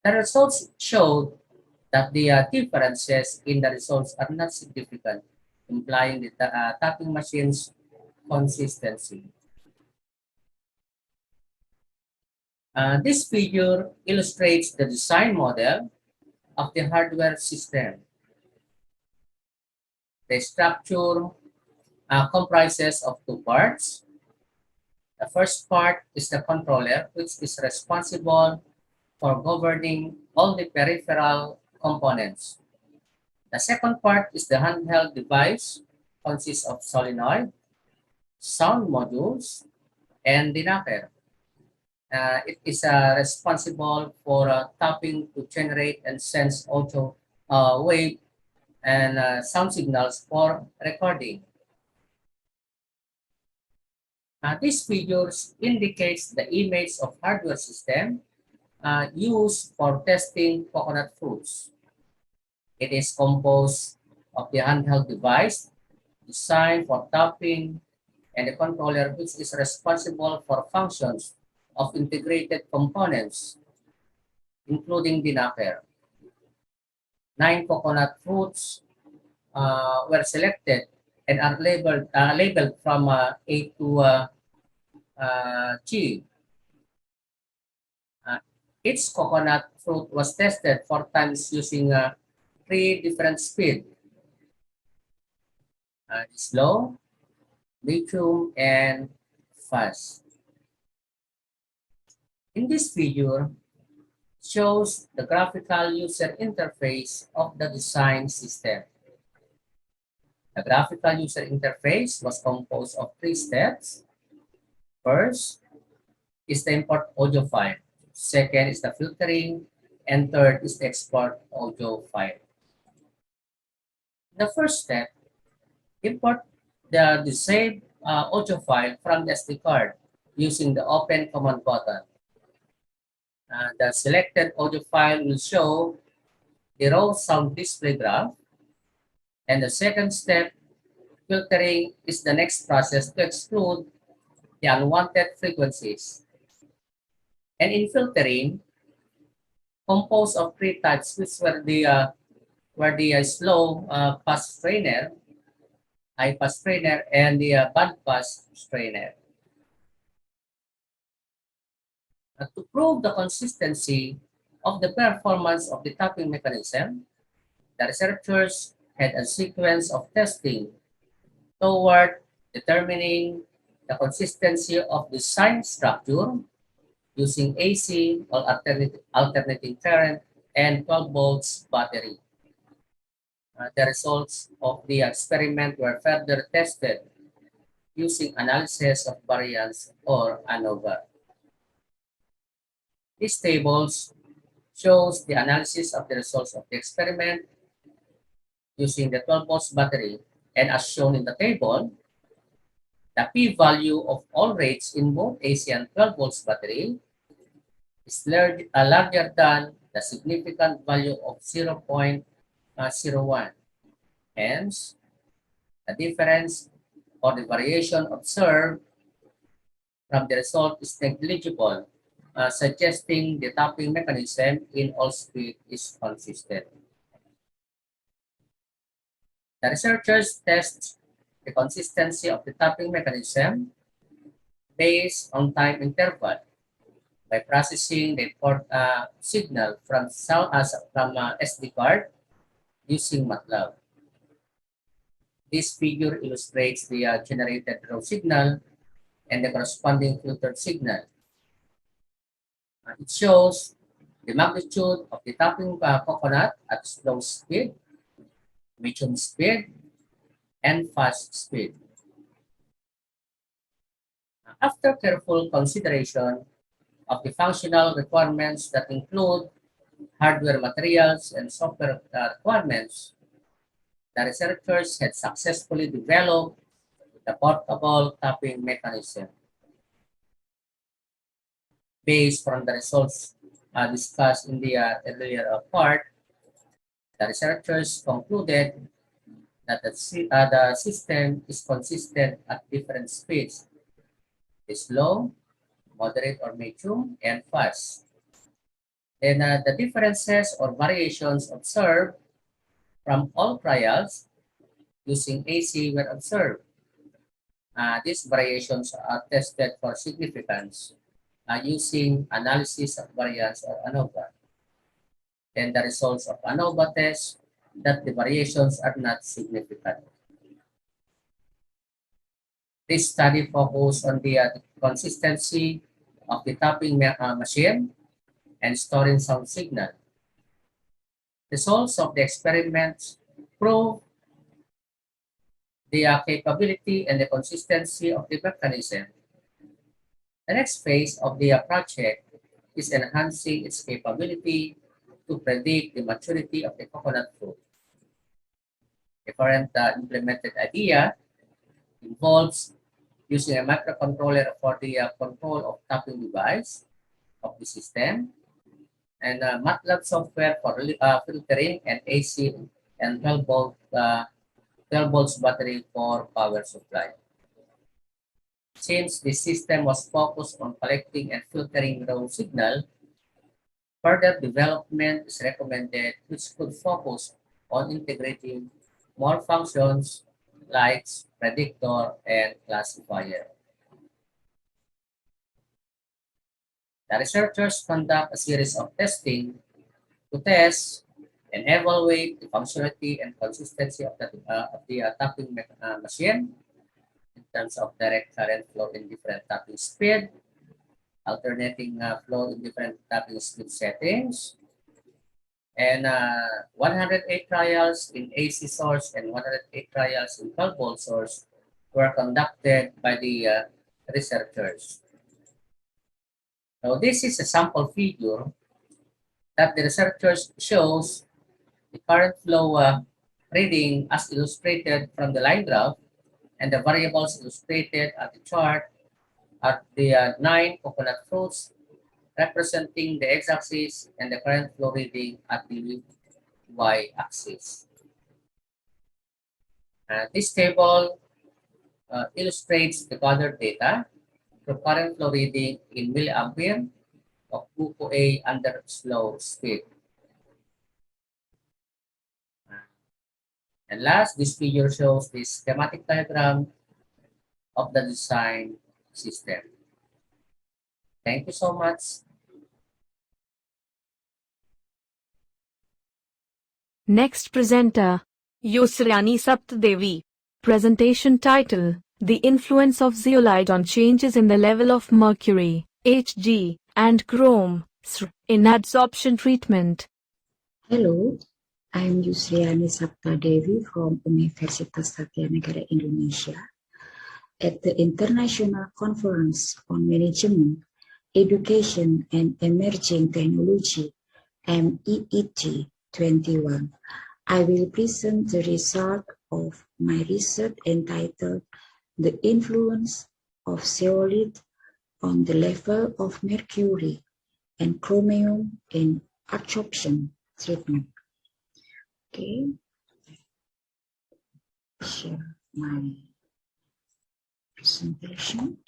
The results showed that the differences in the results are not significant, implying the tapping machine's consistency. This figure illustrates the design model of the hardware system. The structure comprises of two parts. The first part is the controller, which is responsible for governing all the peripheral components. The second part is the handheld device, consists of solenoid, sound modules, and the knocker. It is responsible for tapping to generate and sense audio wave and sound signals for recording. These figures indicates the image of hardware system used for testing coconut fruits. It is composed of the handheld device designed for tapping and the controller, which is responsible for functions of integrated components, including the knocker. 9 coconut fruits were selected and are labeled from A to G. Each coconut fruit was tested 4 times using 3 different speeds: slow, medium, and fast. In this figure, shows the graphical user interface of the design system. The graphical user interface was composed of 3 steps. First is the import audio file. Second is the filtering, and third is the export audio file. The first step, import the saved audio file from the SD card using the open command button. The selected audio file will show the raw sound display graph, and the second step, filtering, is the next process to exclude the unwanted frequencies. And in filtering, composed of 3 types, which were the slow pass strainer, high pass strainer, and the band pass strainer. To prove the consistency of the performance of the tapping mechanism, the researchers had a sequence of testing toward determining the consistency of the sign structure using AC or alternating current and 12 volts battery. The results of the experiment were further tested using analysis of variance or ANOVA. These tables shows the analysis of the results of the experiment using the 12-volt battery, and as shown in the table, the p-value of all rates in both AC and 12-volt battery is larger than the significant value of 0.01. Hence, the difference or the variation observed from the result is negligible, suggesting the tapping mechanism in all speed is consistent. The researchers test the consistency of the tapping mechanism based on time interval by processing the import signal from SD card using MATLAB. This figure illustrates the generated raw signal and the corresponding filtered signal. It shows the magnitude of the tapping coconut at slow speed, medium speed, and fast speed. After careful consideration of the functional requirements that include hardware materials and software requirements, the researchers had successfully developed the portable tapping mechanism. Based on the results discussed in the earlier part, the researchers concluded that the system is consistent at different speeds: slow, moderate or medium, and fast. Then the differences or variations observed from all trials using AC were observed. These variations are tested for significance using analysis of variance or ANOVA. And the results of ANOVA test that the variations are not significant. This study focused on the consistency of the tapping machine and storing sound signal. Results of the experiments prove the capability and the consistency of the mechanism. The next phase of the project is enhancing its capability to predict the maturity of the coconut fruit. The current implemented idea involves using a microcontroller for the control of tapping device of the system, and MATLAB software for filtering, and AC and 12-volt battery for power supply. Since the system was focused on collecting and filtering raw signal, further development is recommended, which could focus on integrating more functions like predictor and classifier. The researchers conduct a series of testing to test and evaluate the functionality and consistency of the tapping machine in terms of direct current flow in different tapping speed, alternating flow in different tapping speed settings, and 108 trials in AC source and 108 trials in 12-volt source were conducted by the researchers. So this is a sample figure that the researchers shows the current flow reading as illustrated from the line graph, and the variables illustrated at the chart are the 9 coconut fruits representing the x-axis and the current flow reading at the y-axis. This table illustrates the gathered data for current flow reading in milliampere of gluco-A under slow speed. And last, this figure shows the schematic diagram of the design system. Thank you so much. Next presenter, Yusrani Saptadevi. Presentation title: The Influence of Zeolite on Changes in the Level of Mercury, Hg, and Chrome in Adsorption Treatment. Hello, I am Yusriani Saptadevi from Universitas Satyanegara, Indonesia. At the International Conference on Management Education and Emerging Technology, MEET-21. I will present the result of my research entitled The Influence of Zeolite on the Level of Mercury and Chromium in Adsorption treatment. Okay, share my presentation.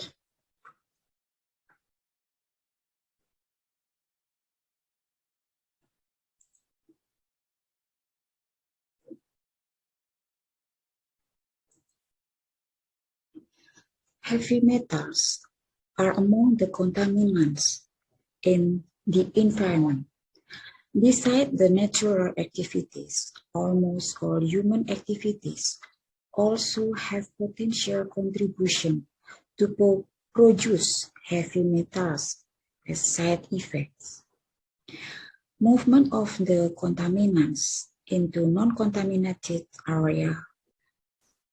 Heavy metals are among the contaminants in the environment. Besides the natural activities, almost all human activities also have potential contribution to produce heavy metals as side effects. Movement of the contaminants into non-contaminated area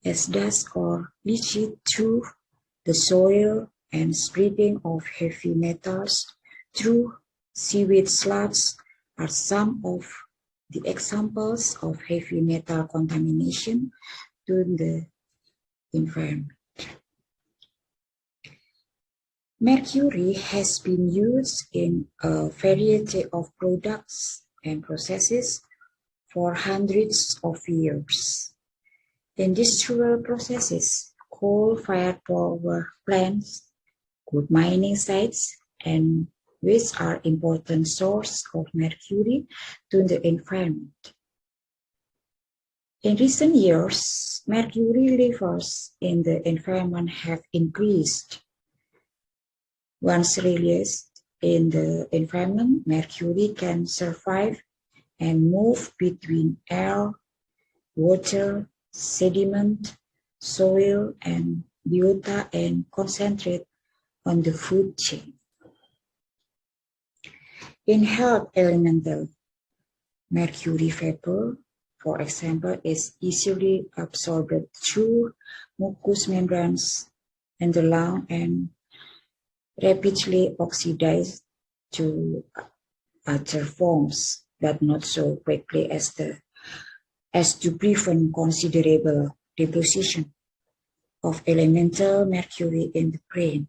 as dust or leachate through the soil and spreading of heavy metals through sewage sludge are some of the examples of heavy metal contamination to the environment. Mercury has been used in a variety of products and processes for hundreds of years. Industrial processes, coal-fired power plants, gold mining sites, and which are important source of mercury to the environment. In recent years, mercury levels in the environment have increased. Once released in the environment, mercury can survive and move between air, water, sediment, soil, and biota and concentrate on the food chain. Inhaled elemental mercury vapor, for example, is easily absorbed through mucous membranes in the lung and rapidly oxidized to other forms, but not so quickly as to prevent considerable deposition of elemental mercury in the brain.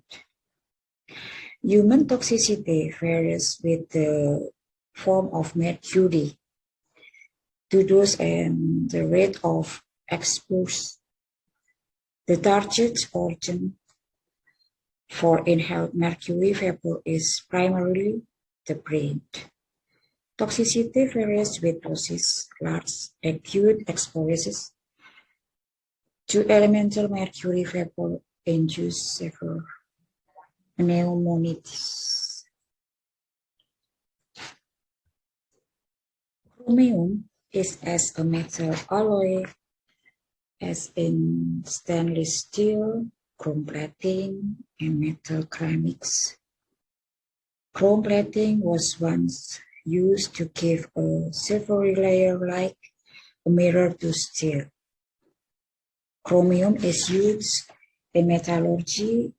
Human toxicity varies with the form of mercury, the dose and the rate of exposure. The target organ for inhaled mercury vapor is primarily the brain. Toxicity varies with doses. Large acute exposures to elemental mercury vapor induce severe pneumonitis. Chromium is as a metal alloy as in stainless steel, chrome plating, and metal ceramics. Chrome plating was once used to give a silvery layer like a mirror to steel. Chromium is used in metallurgy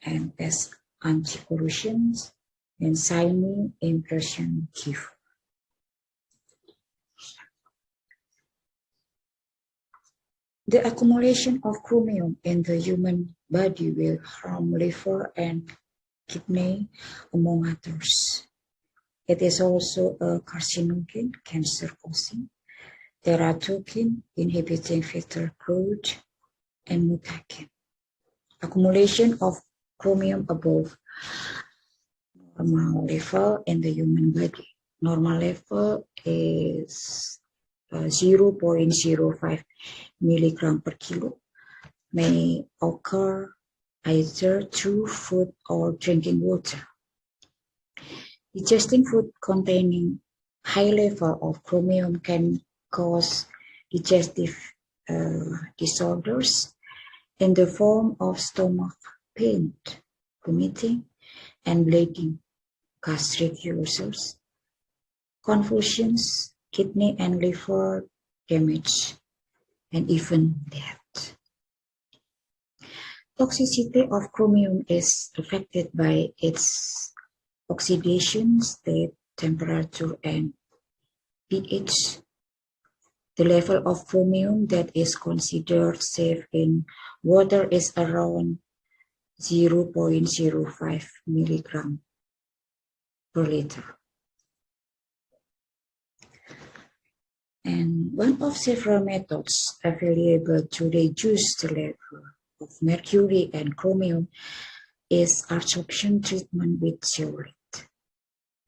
and as anti-corrosion and shiny impression give. The accumulation of chromium in the human body will harm liver and kidney, among others. It is also a carcinogen, cancer-causing, teratogen, inhibiting fetal growth, and mutagen. Accumulation of chromium above normal level in the human body. Normal level is 0.05 milligram per kilo. May occur either through food or drinking water. Digesting food containing high level of chromium can cause digestive disorders in the form of stomach pain, vomiting, and bleeding, gastric ulcers, convulsions, kidney and liver damage, and even death. Toxicity of chromium is affected by its oxidation state, temperature, and pH. The level of chromium that is considered safe in water is around 0.05 milligram per liter. And one of several methods available to reduce the level of mercury and chromium is adsorption treatment with zeolite.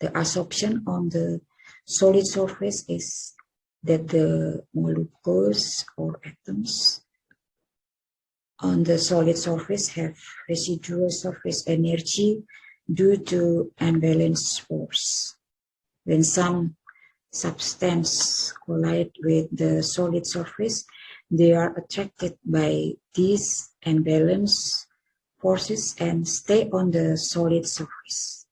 The adsorption on the solid surface is that the molecules or atoms on the solid surface have residual surface energy due to unbalanced force. When some substance collide with the solid surface, they are attracted by these unbalanced forces and stay on the solid surface.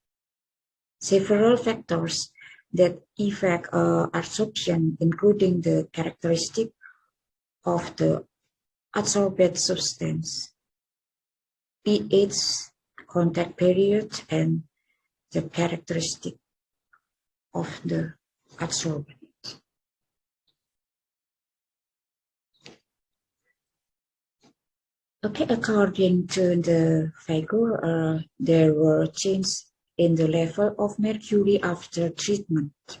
Several factors that affect adsorption, including the characteristic of the adsorbed substance, pH, contact period, and the characteristic of the adsorbent. Okay, according to the figure, there were changes in the level of mercury after treatment.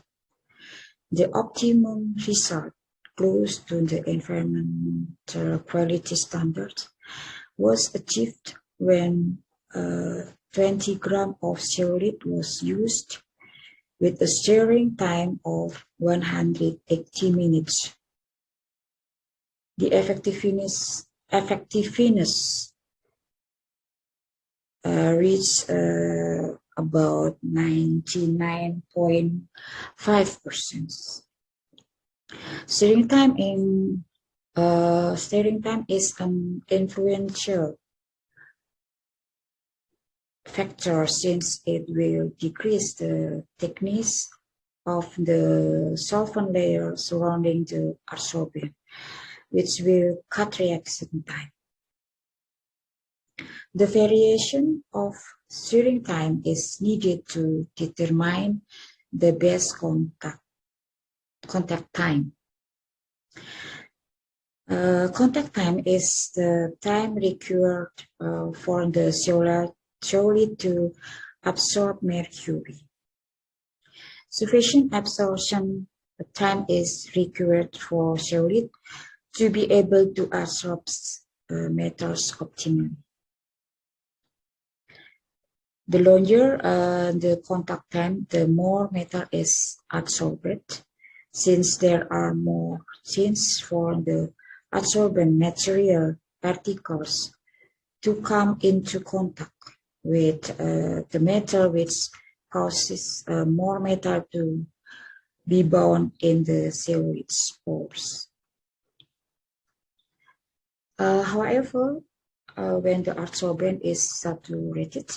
The optimum result, close to the environmental quality standards, was achieved when 20 grams of zeolite was used with a stirring time of 180 minutes. The effectiveness reached about 99.5%. Stirring time is an influential factor since it will decrease the thickness of the solvent layer surrounding the adsorbent, which will cut reaction time. The variation of stirring time is needed to determine the best contact time. Contact time is the time required for the zeolite to absorb mercury. Sufficient absorption time is required for zeolite to be able to absorb metals optimally. The longer the contact time, the more metal is adsorbed, since there are more chances for the adsorbent material particles to come into contact with the metal, which causes more metal to be bound in the zeolite spores. However, when the adsorbent is saturated,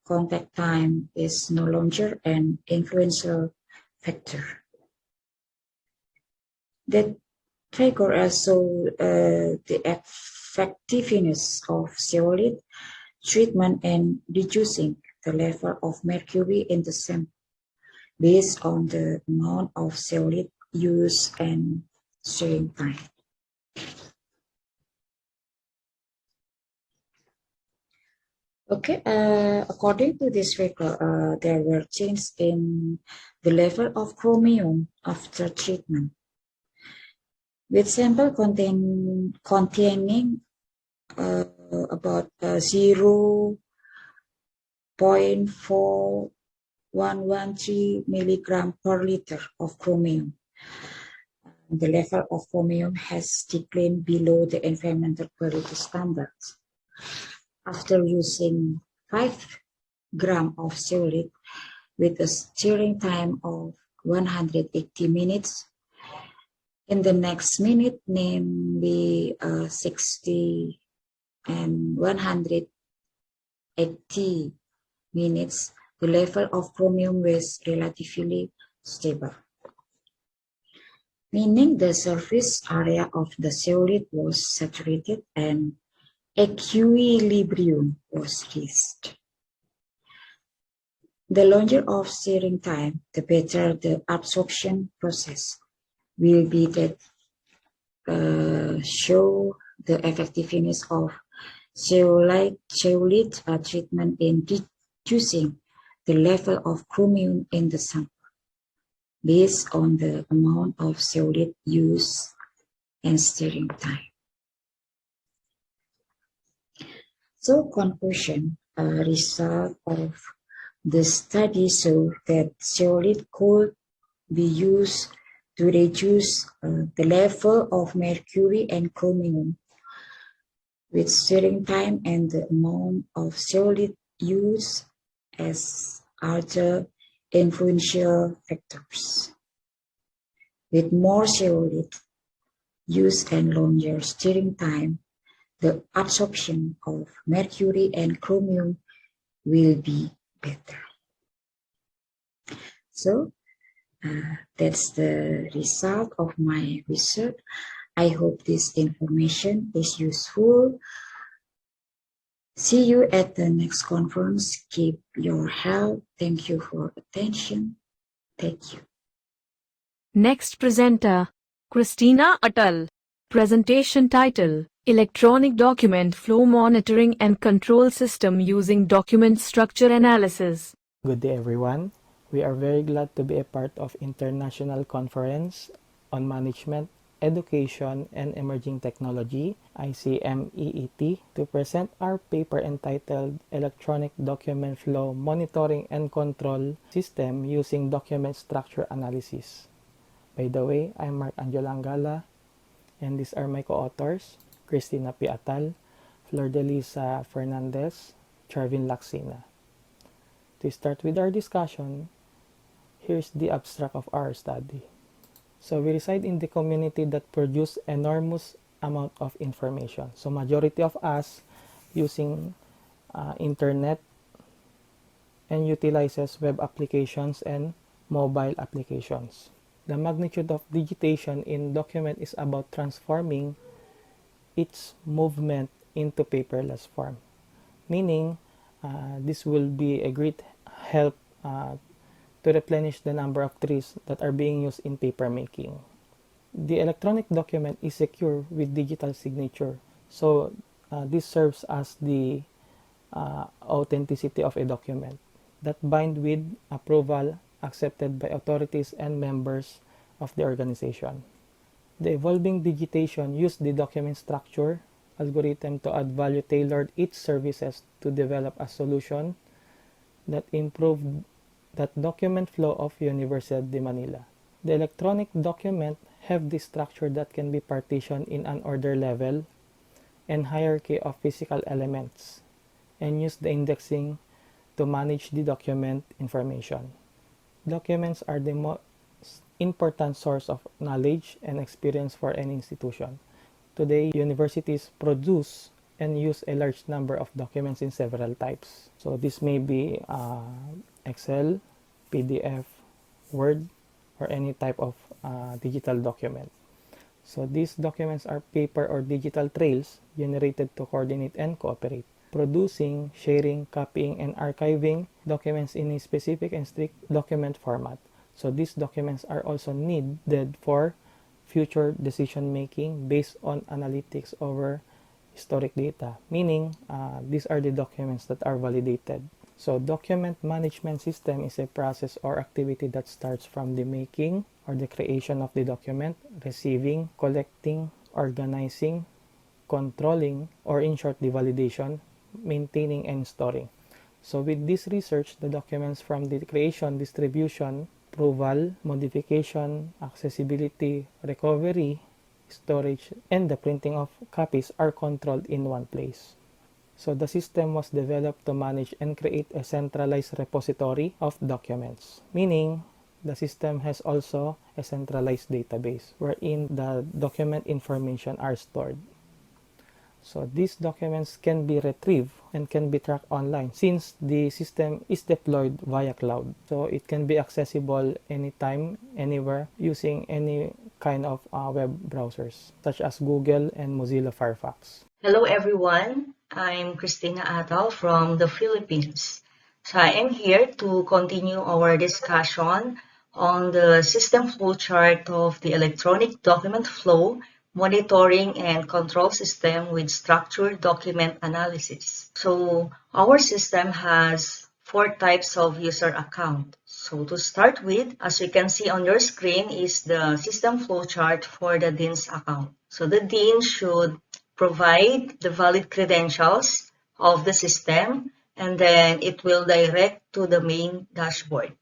contact time is no longer an influential factor. That figure also the effectiveness of zeolite treatment and reducing the level of mercury in the sample based on the amount of zeolite used and stirring time. Okay, according to this figure, there were changes in the level of chromium after treatment. With sample containing about 0.4113 milligram per liter of chromium, the level of chromium has declined below the environmental quality standards. After using 5 grams of zeolite with a stirring time of 180 minutes, in the next minute, namely 60 and 180 minutes, the level of chromium was relatively stable, meaning the surface area of the zeolite was saturated and equilibrium was reached. The longer of steering time, the better the absorption process will be that show the effectiveness of zeolite treatment in reducing the level of chromium in the sample based on the amount of zeolite used and steering time. So conclusion, result of the study show that zeolite could be used to reduce the level of mercury and chromium with steering time and the amount of zeolite used as other influential factors. With more zeolite use and longer steering time, the absorption of mercury and chromium will be better. So that's the result of my research. I hope this information is useful. See you at the next conference. Keep your health. Thank you for attention. Thank you. Next presenter, Christina Atal. Presentation title, Electronic Document Flow Monitoring and Control System Using Document Structure Analysis. Good day, everyone. We are very glad to be a part of International Conference on Management, Education, and Emerging Technology, ICMEET, to present our paper entitled Electronic Document Flow Monitoring and Control System Using Document Structure Analysis. By the way, I'm Mark Angelangala, and these are my co-authors, Christina P. Atal, Flor de Lisa Fernandez, Charvin Laksina. To start with our discussion, here's the abstract of our study. So we reside in the community that produce enormous amount of information. So majority of us using internet and utilizes web applications and mobile applications. The magnitude of digitation in document is about transforming its movement into paperless form, meaning this will be a great help to replenish the number of trees that are being used in paper making. The electronic document is secure with digital signature, so this serves as the authenticity of a document that bind with approval accepted by authorities and members of the organization. The evolving digitation used the document structure algorithm to add value tailored its services to develop a solution that improved that document flow of Universidad de Manila. The electronic document have the structure that can be partitioned in an order level and hierarchy of physical elements and use the indexing to manage the document information. Documents are the most important source of knowledge and experience for any institution. Today, universities produce and use a large number of documents in several types. So this may be Excel, PDF, Word, or any type of digital document. So these documents are paper or digital trails generated to coordinate and cooperate, producing, sharing, copying, and archiving documents in a specific and strict document format. So these documents are also needed for future decision making based on analytics over historic data, meaning these are the documents that are validated. So document management system is a process or activity that starts from the making or the creation of the document, receiving, collecting, organizing, controlling, or in short, the validation, maintaining, and storing. So with this research, the documents from the creation, distribution, approval, modification, accessibility, recovery, storage, and the printing of copies are controlled in one place. So the system was developed to manage and create a centralized repository of documents, meaning the system has also a centralized database wherein the document information are stored. So these documents can be retrieved and can be tracked online since the system is deployed via cloud. So it can be accessible anytime, anywhere using any kind of web browsers, such as Google and Mozilla Firefox. Hello everyone, I'm Christina Atal from the Philippines. So I am here to continue our discussion on the system flowchart of the electronic document flow, monitoring and control system with structured document analysis. So our system has 4 types of user account. So to start with, as you can see on your screen, is the system flowchart for the Dean's account. So the Dean should provide the valid credentials of the system, and then it will direct to the main dashboard.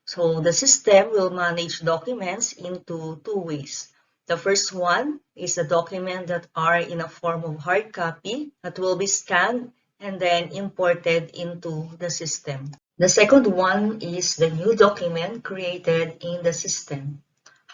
So the system will manage documents into 2 ways. The first one is the documents that are in a form of hard copy that will be scanned and then imported into the system. The second one is the new document created in the system.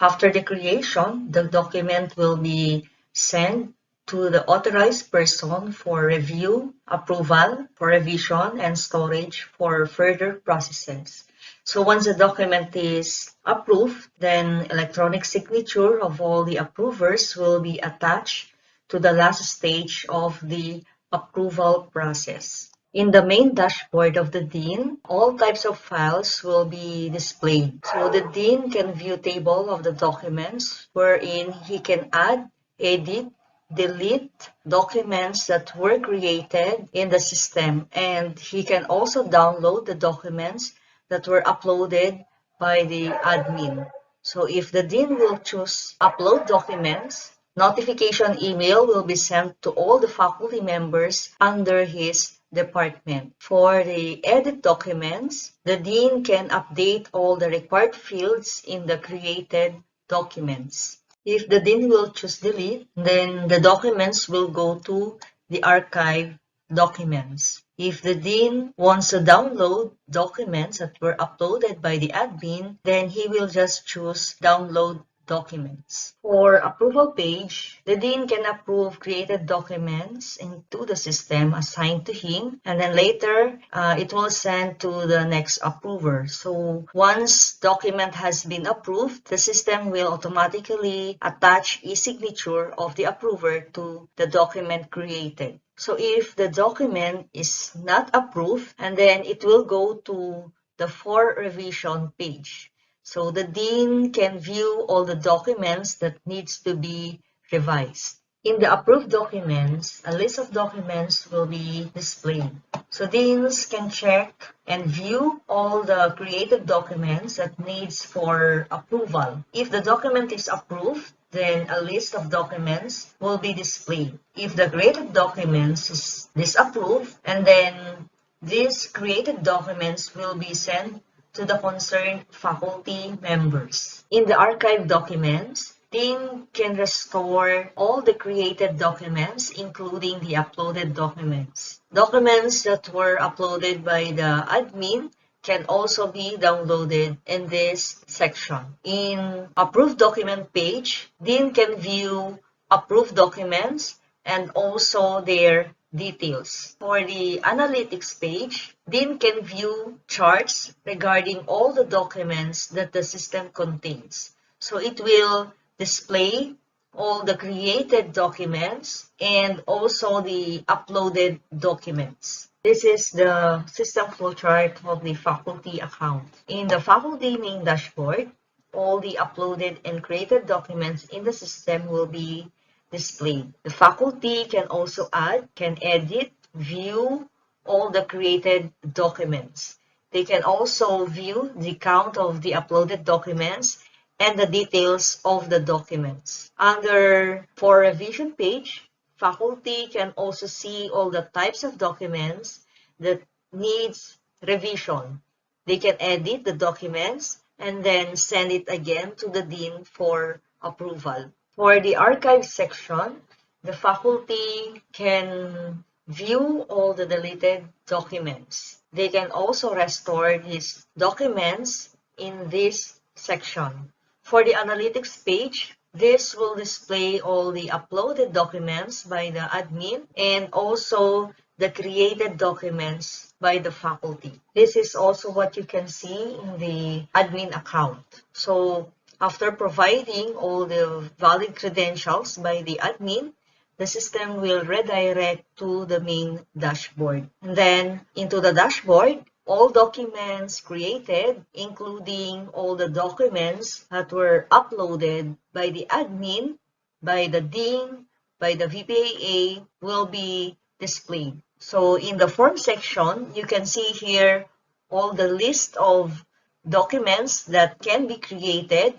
After the creation, the document will be sent to the authorized person for review, approval, for revision, and storage for further processes. So once the document is approved, then electronic signature of all the approvers will be attached to the last stage of the approval process. In the main dashboard of the Dean, all types of files will be displayed. So the Dean can view table of the documents wherein he can add, edit, delete documents that were created in the system, and he can also download the documents that were uploaded by the admin. So if the Dean will choose upload documents, notification email will be sent to all the faculty members under his department. For the edit documents, the Dean can update all the required fields in the created documents. If the Dean will choose delete, then the documents will go to the archive documents. If the Dean wants to download documents that were uploaded by the admin, then he will just choose download documents. For approval page, the Dean can approve created documents into the system assigned to him, and then later it will send to the next approver. So once document has been approved, the system will automatically attach e-signature of the approver to the document created. So if the document is not approved, and then it will go to the for revision page. So the Dean can view all the documents that needs to be revised. In the approved documents, a list of documents will be displayed. So Deans can check and view all the created documents that needs for approval. If the document is approved, then a list of documents will be displayed. If the created documents is disapproved, and then these created documents will be sent to the concerned faculty members. In the archive documents, Dean can restore all the created documents, including the uploaded documents. Documents that were uploaded by the admin can also be downloaded in this section. In approved document page, Dean can view approved documents and also their details. For the analytics page, Dean can view charts regarding all the documents that the system contains. So it will display all the created documents and also the uploaded documents. This is the system flowchart of the faculty account. In the faculty main dashboard, all the uploaded and created documents in the system will be displayed. The faculty can also add, can edit, view all the created documents. They can also view the count of the uploaded documents and the details of the documents. Under for revision page, faculty can also see all the types of documents that needs revision. They can edit the documents and then send it again to the Dean for approval. For the archive section, the faculty can view all the deleted documents. They can also restore these documents in this section. For the analytics page, this will display all the uploaded documents by the admin and also the created documents by the faculty. This is also what you can see in the admin account. So After providing all the valid credentials by the admin, the system will redirect to the main dashboard. And then into the dashboard, all documents created, including all the documents that were uploaded by the admin, by the dean, by the VPAA, will be displayed. So in the form section, you can see here all the list of documents that can be created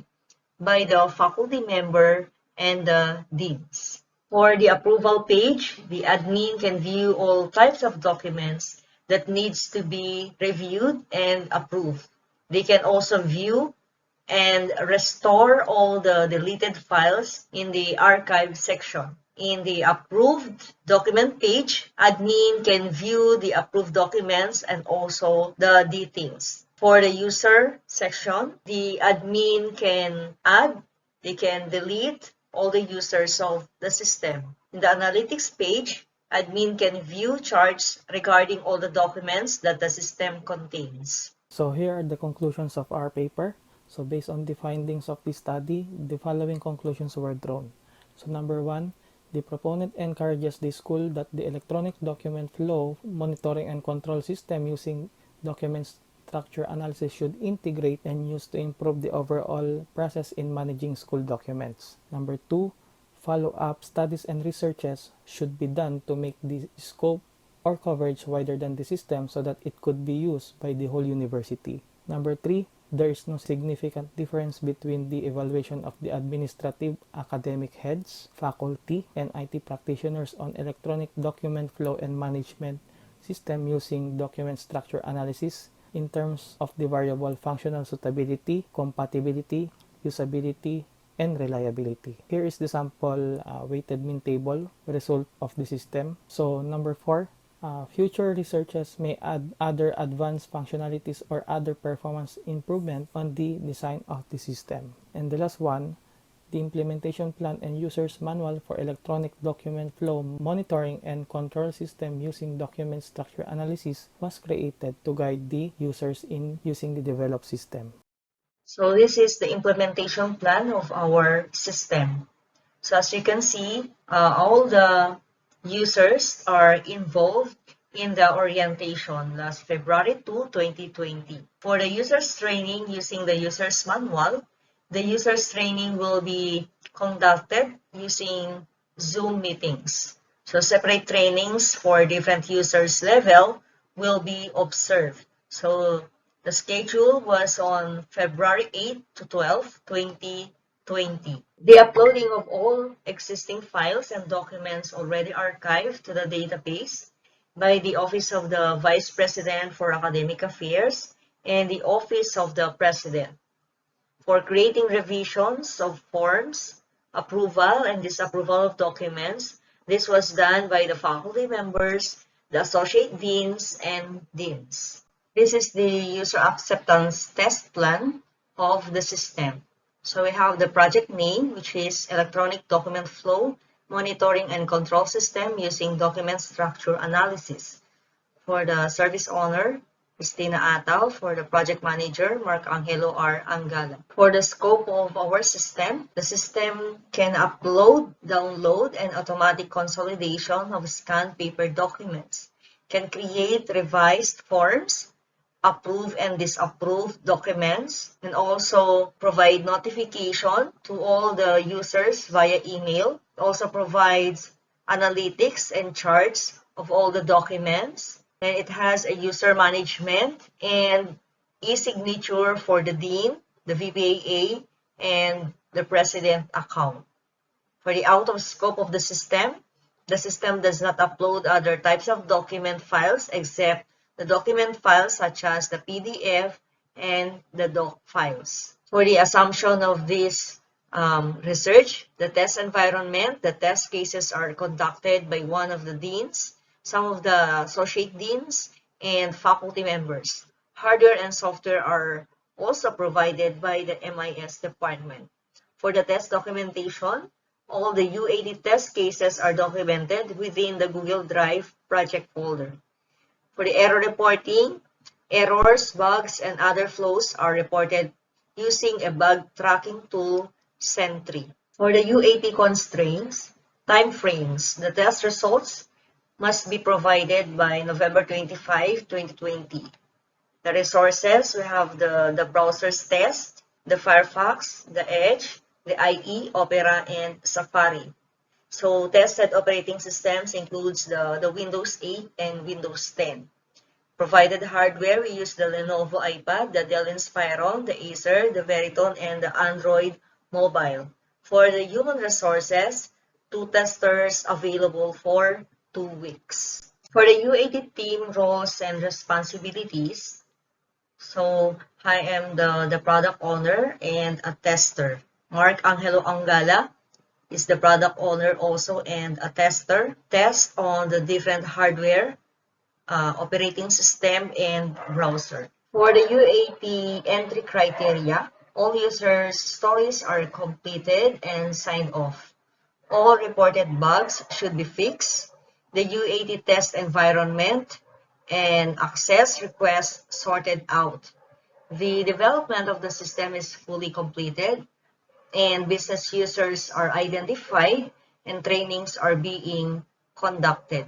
by the faculty member and the deans. For the approval page, the admin can view all types of documents that needs to be reviewed and approved. They can also view and restore all the deleted files in the archive section. In the approved document page, admin can view the approved documents and also the details. For the user section, the admin can add, they can delete all the users of the system. In the analytics page, admin can view charts regarding all the documents that the system contains. So here are the conclusions of our paper. So based on the findings of the study, the following conclusions were drawn. So number 1, the proponent encourages the school that the electronic document flow monitoring and control system using document structure analysis should integrate and use to improve the overall process in managing school documents. Number 2, follow-up studies and researches should be done to make the scope or coverage wider than the system so that it could be used by the whole university. Number 3, there is no significant difference between the evaluation of the administrative, academic heads, faculty, and IT practitioners on electronic document flow and management system using document structure analysis in terms of the variable functional suitability, compatibility, usability, and reliability. Here is the sample weighted mean table result of the system. So number 4, future researchers may add other advanced functionalities or other performance improvement on the design of the system. And the last one, the implementation plan and user's manual for electronic document flow monitoring and control system using document structure analysis was created to guide the users in using the developed system. So this is the implementation plan of our system. So as you can see, all the users are involved in the orientation last February 2, 2020. For the users training using the users manual, the users training will be conducted using Zoom meetings. So separate trainings for different users level will be observed. So the schedule was on February 8 to 12, 2020. The uploading of all existing files and documents already archived to the database by the Office of the Vice President for Academic Affairs and the Office of the President. For creating revisions of forms, approval and disapproval of documents, this was done by the faculty members, the associate deans, and deans. This is the user acceptance test plan of the system. So we have the project name, which is Electronic Document Flow Monitoring and Control System using Document Structure Analysis. For the service owner, Christina Ataw. For the project manager, Mark Angelo R. Angala. For the scope of our system, the system can upload, download, and automatic consolidation of scanned paper documents, can create revised forms, approve and disapprove documents, and also provide notification to all the users via email. It also provides analytics and charts of all the documents. And it has a user management and e-signature for the dean, the VPAA, and the president account. For the out of scope of the system does not upload other types of document files except the document files such as the PDF and the doc files. For the assumption of this research, the test environment, the test cases are conducted by one of the deans, some of the associate deans, and faculty members. Hardware and software are also provided by the MIS department. For the test documentation, all the UAT test cases are documented within the Google Drive project folder. For the error reporting, errors, bugs, and other flows are reported using a bug tracking tool, Sentry. For the UAT constraints, timeframes, the test results must be provided by November 25, 2020. The resources, we have the browser's test, the Firefox, the Edge, the IE, Opera, and Safari. So tested operating systems includes the Windows 8 and Windows 10. Provided hardware, we use the Lenovo iPad, the Dell Inspiron, the Acer, the Veriton, and the Android Mobile. For the human resources, 2 testers available for 2 weeks. For the UAT team roles and responsibilities, so I am the product owner and a tester. Mark Angelo Angala is the product owner also and a tester. Test on the different hardware, operating system, and browser. For the UAT entry criteria, all users' stories are completed and signed off. All reported bugs should be fixed. The UAT test environment and access requests sorted out. The development of the system is fully completed and business users are identified and trainings are being conducted.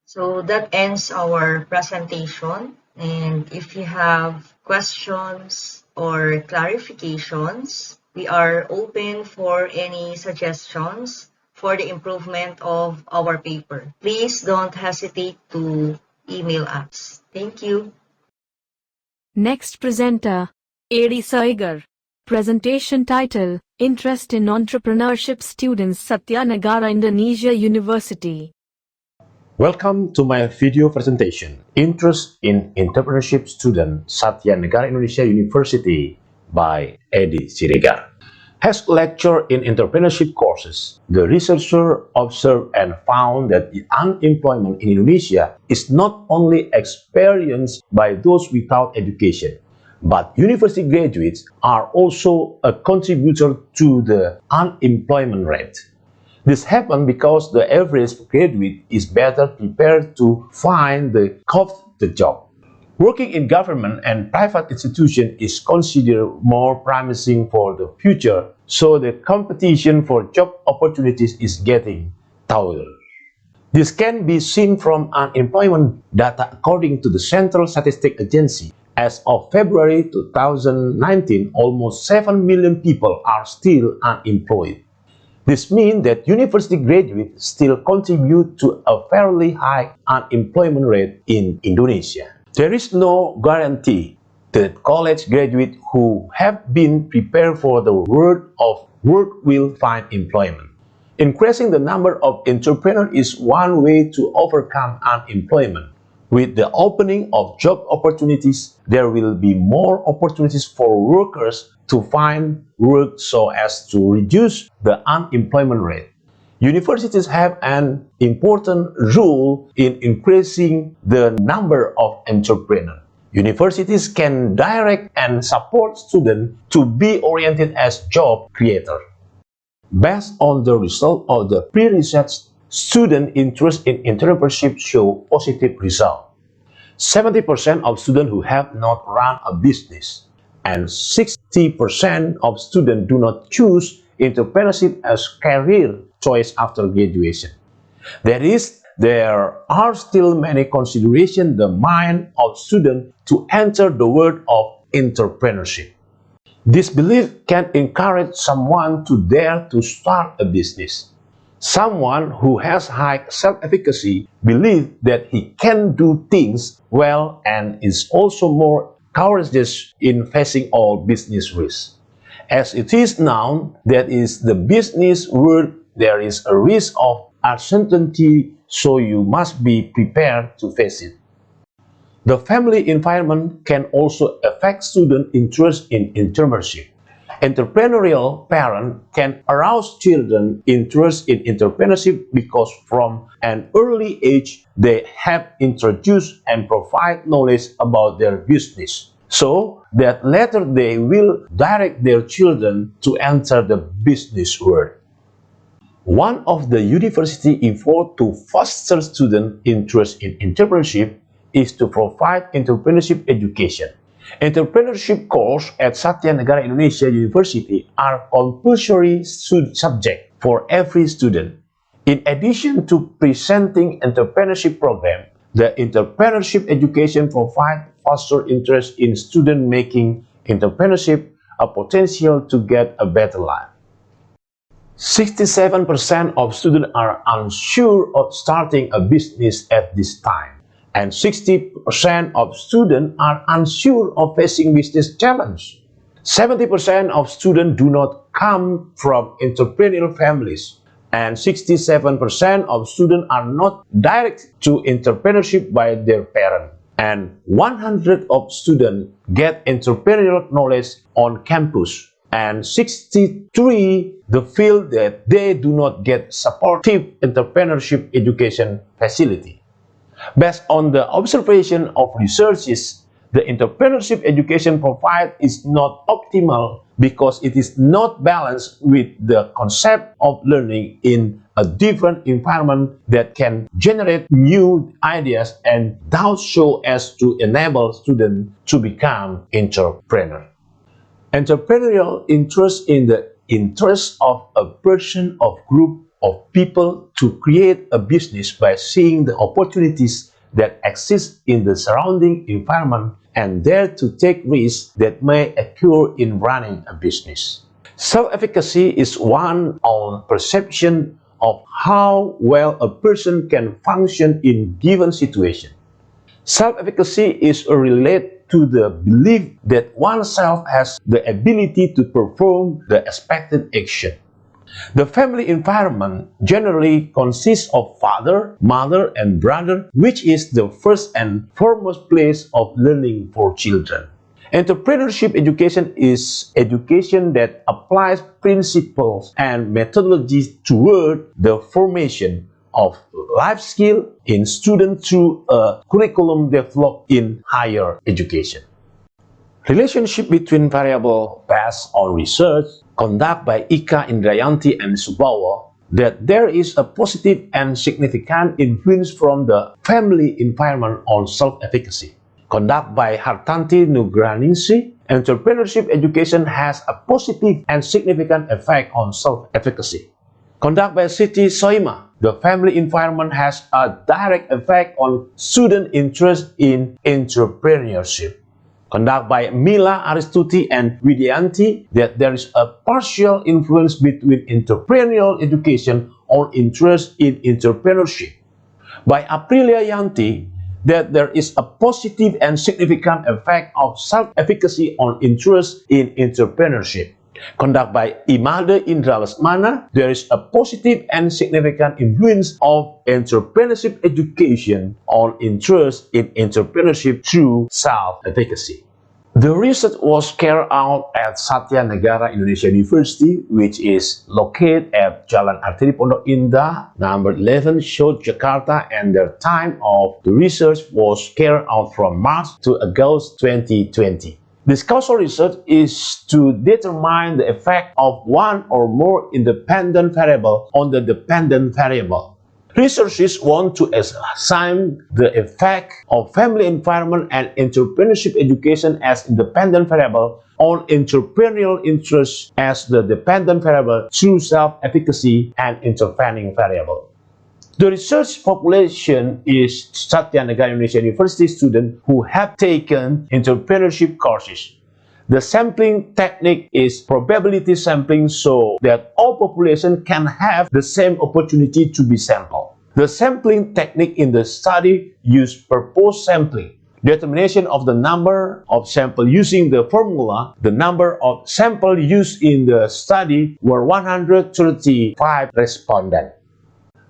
So that ends our presentation. And if you have questions or clarifications, we are open for any suggestions for the improvement of our paper. Please don't hesitate to email us. Thank you. Next presenter, Adi Saigar. Presentation title, Interest in Entrepreneurship Students, Satya Negara Indonesia University. Welcome to my video presentation, Interest in Entrepreneurship Student, Satya Negara Indonesia University by Adi Siregar. As lecturer in entrepreneurship courses, the researcher observed and found that the unemployment in Indonesia is not only experienced by those without education, but university graduates are also a contributor to the unemployment rate. This happened because the average graduate is better prepared to find the job. Working in government and private institutions is considered more promising for the future, so the competition for job opportunities is getting taller. This can be seen from unemployment data according to the Central Statistics Agency. As of February 2019, almost 7 million people are still unemployed. This means that university graduates still contribute to a fairly high unemployment rate in Indonesia. There is no guarantee that college graduates who have been prepared for the world of work will find employment. Increasing the number of entrepreneurs is one way to overcome unemployment. With the opening of job opportunities, there will be more opportunities for workers to find work so as to reduce the unemployment rate. Universities have an important role in increasing the number of entrepreneurs. Universities can direct and support students to be oriented as job creators. Based on the result of the pre-research, student interest in entrepreneurship show positive result. 70% of students who have not run a business and 60% of students do not choose entrepreneurship as career choice after graduation. There are still many considerations in the mind of students to enter the world of entrepreneurship. This belief can encourage someone to dare to start a business. Someone who has high self-efficacy believes that he can do things well and is also more courageous in facing all business risks. As it is known that is the business world, there is a risk of uncertainty, so you must be prepared to face it. The family environment can also affect student interest in entrepreneurship. Entrepreneurial parents can arouse children interest in entrepreneurship because from an early age they have introduced and provide knowledge about their business, so that later they will direct their children to enter the business world. One of the university efforts to foster student interest in entrepreneurship is to provide entrepreneurship education. Entrepreneurship courses at Satya Negara Indonesia University are compulsory subject for every student. In addition to presenting entrepreneurship program, the entrepreneurship education provides foster interest in student making entrepreneurship a potential to get a better life. 67% of students are unsure of starting a business at this time, and 60% of students are unsure of facing business challenge. 70% of students do not come from entrepreneurial families, and 67% of students are not directed to entrepreneurship by their parents. And 100 of students get entrepreneurial knowledge on campus, and 63 the feel that they do not get supportive entrepreneurship education facility. Based on the observation of researchers, the entrepreneurship education provided is not optimal because it is not balanced with the concept of learning in a different environment that can generate new ideas and thus so as to enable students to become entrepreneurs. Entrepreneurial interest in the interest of a person or group of people to create a business by seeing the opportunities that exist in the surrounding environment and dare to take risks that may occur in running a business. Self-efficacy is one on perception of how well a person can function in given situation. Self-efficacy is related to the belief that oneself has the ability to perform the expected action. The family environment generally consists of father, mother, and brother, which is the first and foremost place of learning for children. Entrepreneurship education is education that applies principles and methodologies toward the formation of life skill in students through a curriculum developed in higher education. Relationship between variables based on research conducted by Ika Indrayanti and Subawa that there is a positive and significant influence from the family environment on self-efficacy. Conducted by Hartanti Nugraningsi, entrepreneurship education has a positive and significant effect on self-efficacy. Conducted by Siti Soima, the family environment has a direct effect on student interest in entrepreneurship. Conducted by Mila Aristuti and Widianti, that there is a partial influence between entrepreneurial education on interest in entrepreneurship. By Aprilia Yanti, that there is a positive and significant effect of self-efficacy on interest in entrepreneurship. Conducted by Imade Indra Lesmana, there is a positive and significant influence of entrepreneurship education on interest in entrepreneurship through self-efficacy. The research was carried out at Satya Negara Indonesia University, which is located at Jalan Arteri Pondok Indah, number 11, South Jakarta, and the time of the research was carried out from March to August 2020. This causal research is to determine the effect of one or more independent variable on the dependent variable. Researchers want to assign the effect of family environment and entrepreneurship education as independent variable on entrepreneurial interest as the dependent variable through self-efficacy and intervening variable. The research population is Satya Negara Indonesia University students who have taken entrepreneurship courses. The sampling technique is probability sampling so that all population can have the same opportunity to be sampled. The sampling technique in the study used purpose sampling, determination of the number of samples using the formula. The number of samples used in the study were 135 respondents.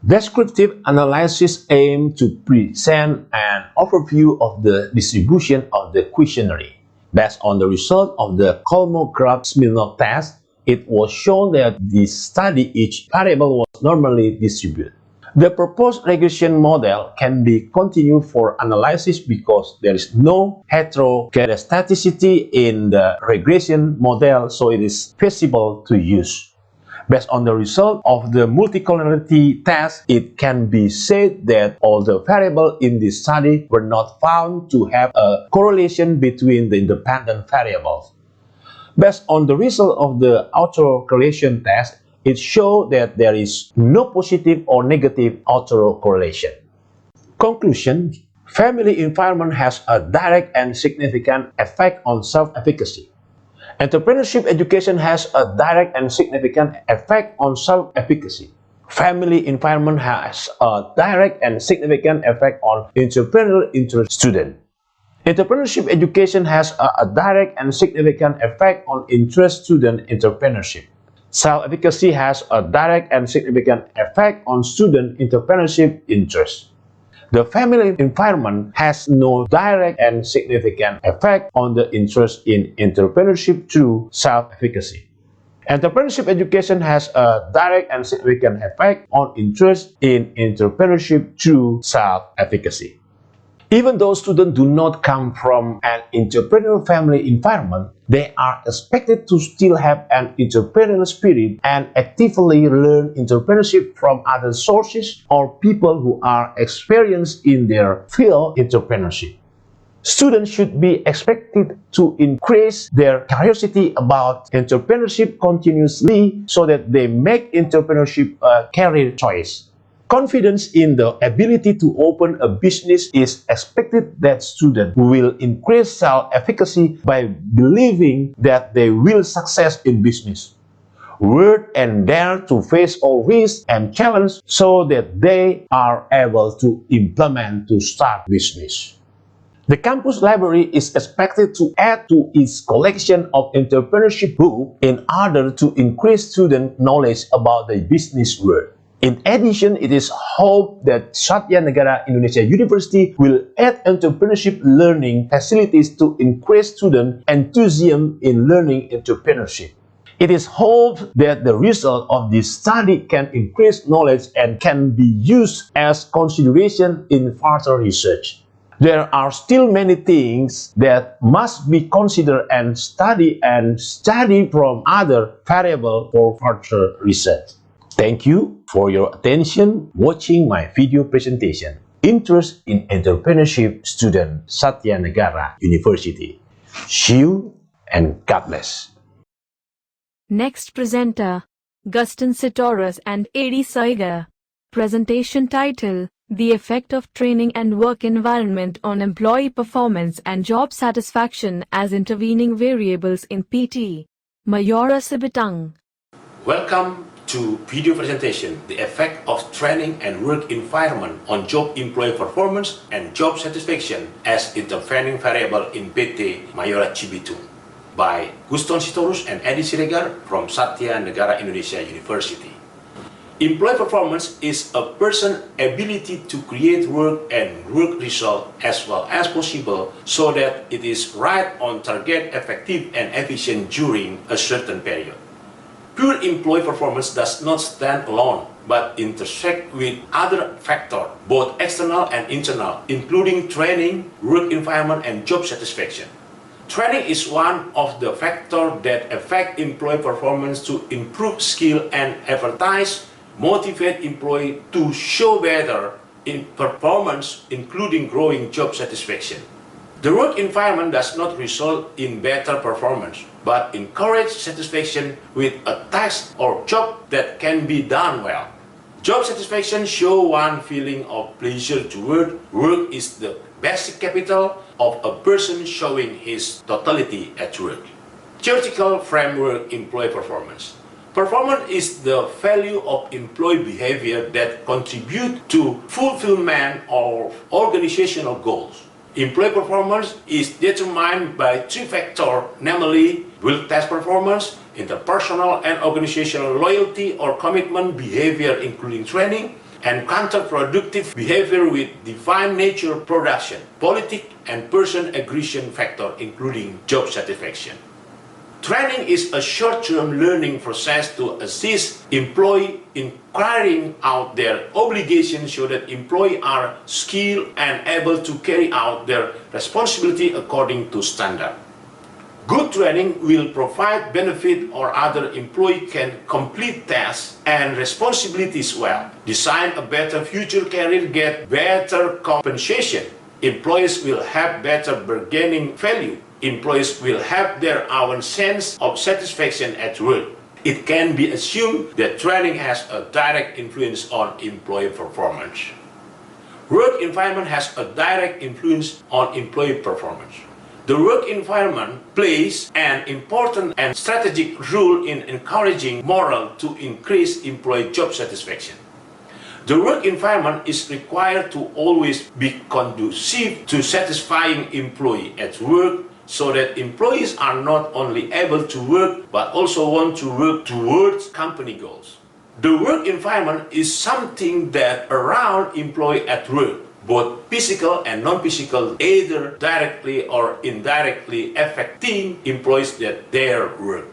Descriptive analysis aims to present an overview of the distribution of the questionnaire. Based on the result of the Kolmogorov-Smirnov test, it was shown that this study each variable was normally distributed. The proposed regression model can be continued for analysis because there is no heterogeneity in the regression model, so it is feasible to use. Based on the result of the multicollinearity test, it can be said that all the variables in this study were not found to have a correlation between the independent variables. Based on the result of the autocorrelation test, it showed that there is no positive or negative autocorrelation. Conclusion: family environment has a direct and significant effect on self-efficacy. Entrepreneurship education has a direct and significant effect on self-efficacy. Family environment has a direct and significant effect on entrepreneurial interest student. Entrepreneurship education has a direct and significant effect on interest student entrepreneurship. Self-efficacy has a direct and significant effect on student entrepreneurship interest. The family environment has no direct and significant effect on the interest in entrepreneurship through self-efficacy. Entrepreneurship education has a direct and significant effect on interest in entrepreneurship through self-efficacy. Even though students do not come from an entrepreneurial family environment, they are expected to still have an entrepreneurial spirit and actively learn entrepreneurship from other sources or people who are experienced in their field entrepreneurship. Students should be expected to increase their curiosity about entrepreneurship continuously so that they make entrepreneurship a career choice. Confidence in the ability to open a business is expected that students will increase self-efficacy by believing that they will succeed in business. Work and dare to face all risks and challenges so that they are able to implement to start business. The campus library is expected to add to its collection of entrepreneurship books in order to increase student knowledge about the business world. In addition, it is hoped that Satya Negara Indonesia University will add entrepreneurship learning facilities to increase student enthusiasm in learning entrepreneurship. It is hoped that the result of this study can increase knowledge and can be used as consideration in further research. There are still many things that must be considered and studied from other variables for further research. Thank you for your attention watching my video presentation, Interest in Entrepreneurship Student Satya Negara University. See you and God bless. Next presenter, Gustin Sitoris and Adi Saiga. Presentation title, The Effect of Training and Work Environment on Employee Performance and Job Satisfaction as Intervening Variables in PT. Mayora Sibitang. Welcome to video presentation, The Effect of Training and Work Environment on Job Employee Performance and Job Satisfaction as Intervening Variable in PT Mayora Cibitung by Gustin Sitoris and Adi Siregar from Satya Negara Indonesia University. Employee performance is a person's ability to create work and work result as well as possible so that it is right on target, effective and efficient during a certain period. Pure employee performance does not stand alone, but intersect with other factors, both external and internal, including training, work environment, and job satisfaction. Training is one of the factors that affect employee performance to improve skill and advertise, motivate employees to show better in performance, including growing job satisfaction. The work environment does not result in better performance, but encourage satisfaction with a task or job that can be done well. Job satisfaction shows one feeling of pleasure to work. Work is the basic capital of a person showing his totality at work. Theoretical framework employee performance. Performance is the value of employee behavior that contribute to fulfillment of organizational goals. Employee performance is determined by three factors, namely work task performance, interpersonal and organizational loyalty or commitment behavior including training, and counterproductive behavior with defined nature production, politic and person aggression factor including job satisfaction. Training is a short-term learning process to assist employees in carrying out their obligations so that employees are skilled and able to carry out their responsibility according to standard. Good training will provide benefit or other employee can complete tasks and responsibilities well, design a better future career, get better compensation. Employees will have better bargaining value. Employees will have their own sense of satisfaction at work. It can be assumed that training has a direct influence on employee performance. Work environment has a direct influence on employee performance. The work environment plays an important and strategic role in encouraging morale to increase employee job satisfaction. The work environment is required to always be conducive to satisfying employee at work so that employees are not only able to work but also want to work towards company goals. The work environment is something that around employee at work, both physical and non-physical, either directly or indirectly affecting employees at their work.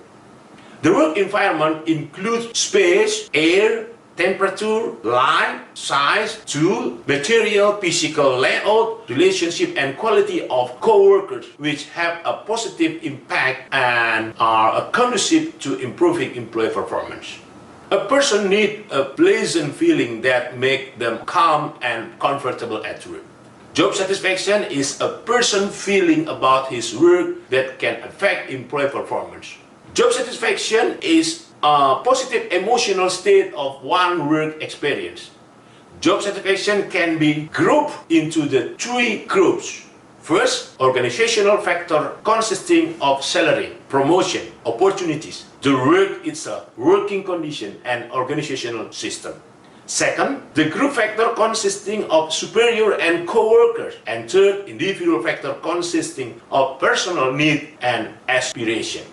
The work environment includes space, air, temperature, light, size, tool, material, physical layout, relationship, and quality of co-workers, which have a positive impact and are conducive to improving employee performance. A person needs a pleasant feeling that makes them calm and comfortable at work. Job satisfaction is a person feeling about his work that can affect employee performance. Job satisfaction is a positive emotional state of one work experience. Job satisfaction can be grouped into the three groups. First, organizational factor consisting of salary, promotion, opportunities, the work itself, working condition, and organizational system. Second, the group factor consisting of superior and co-workers. And third, individual factor consisting of personal need and aspiration.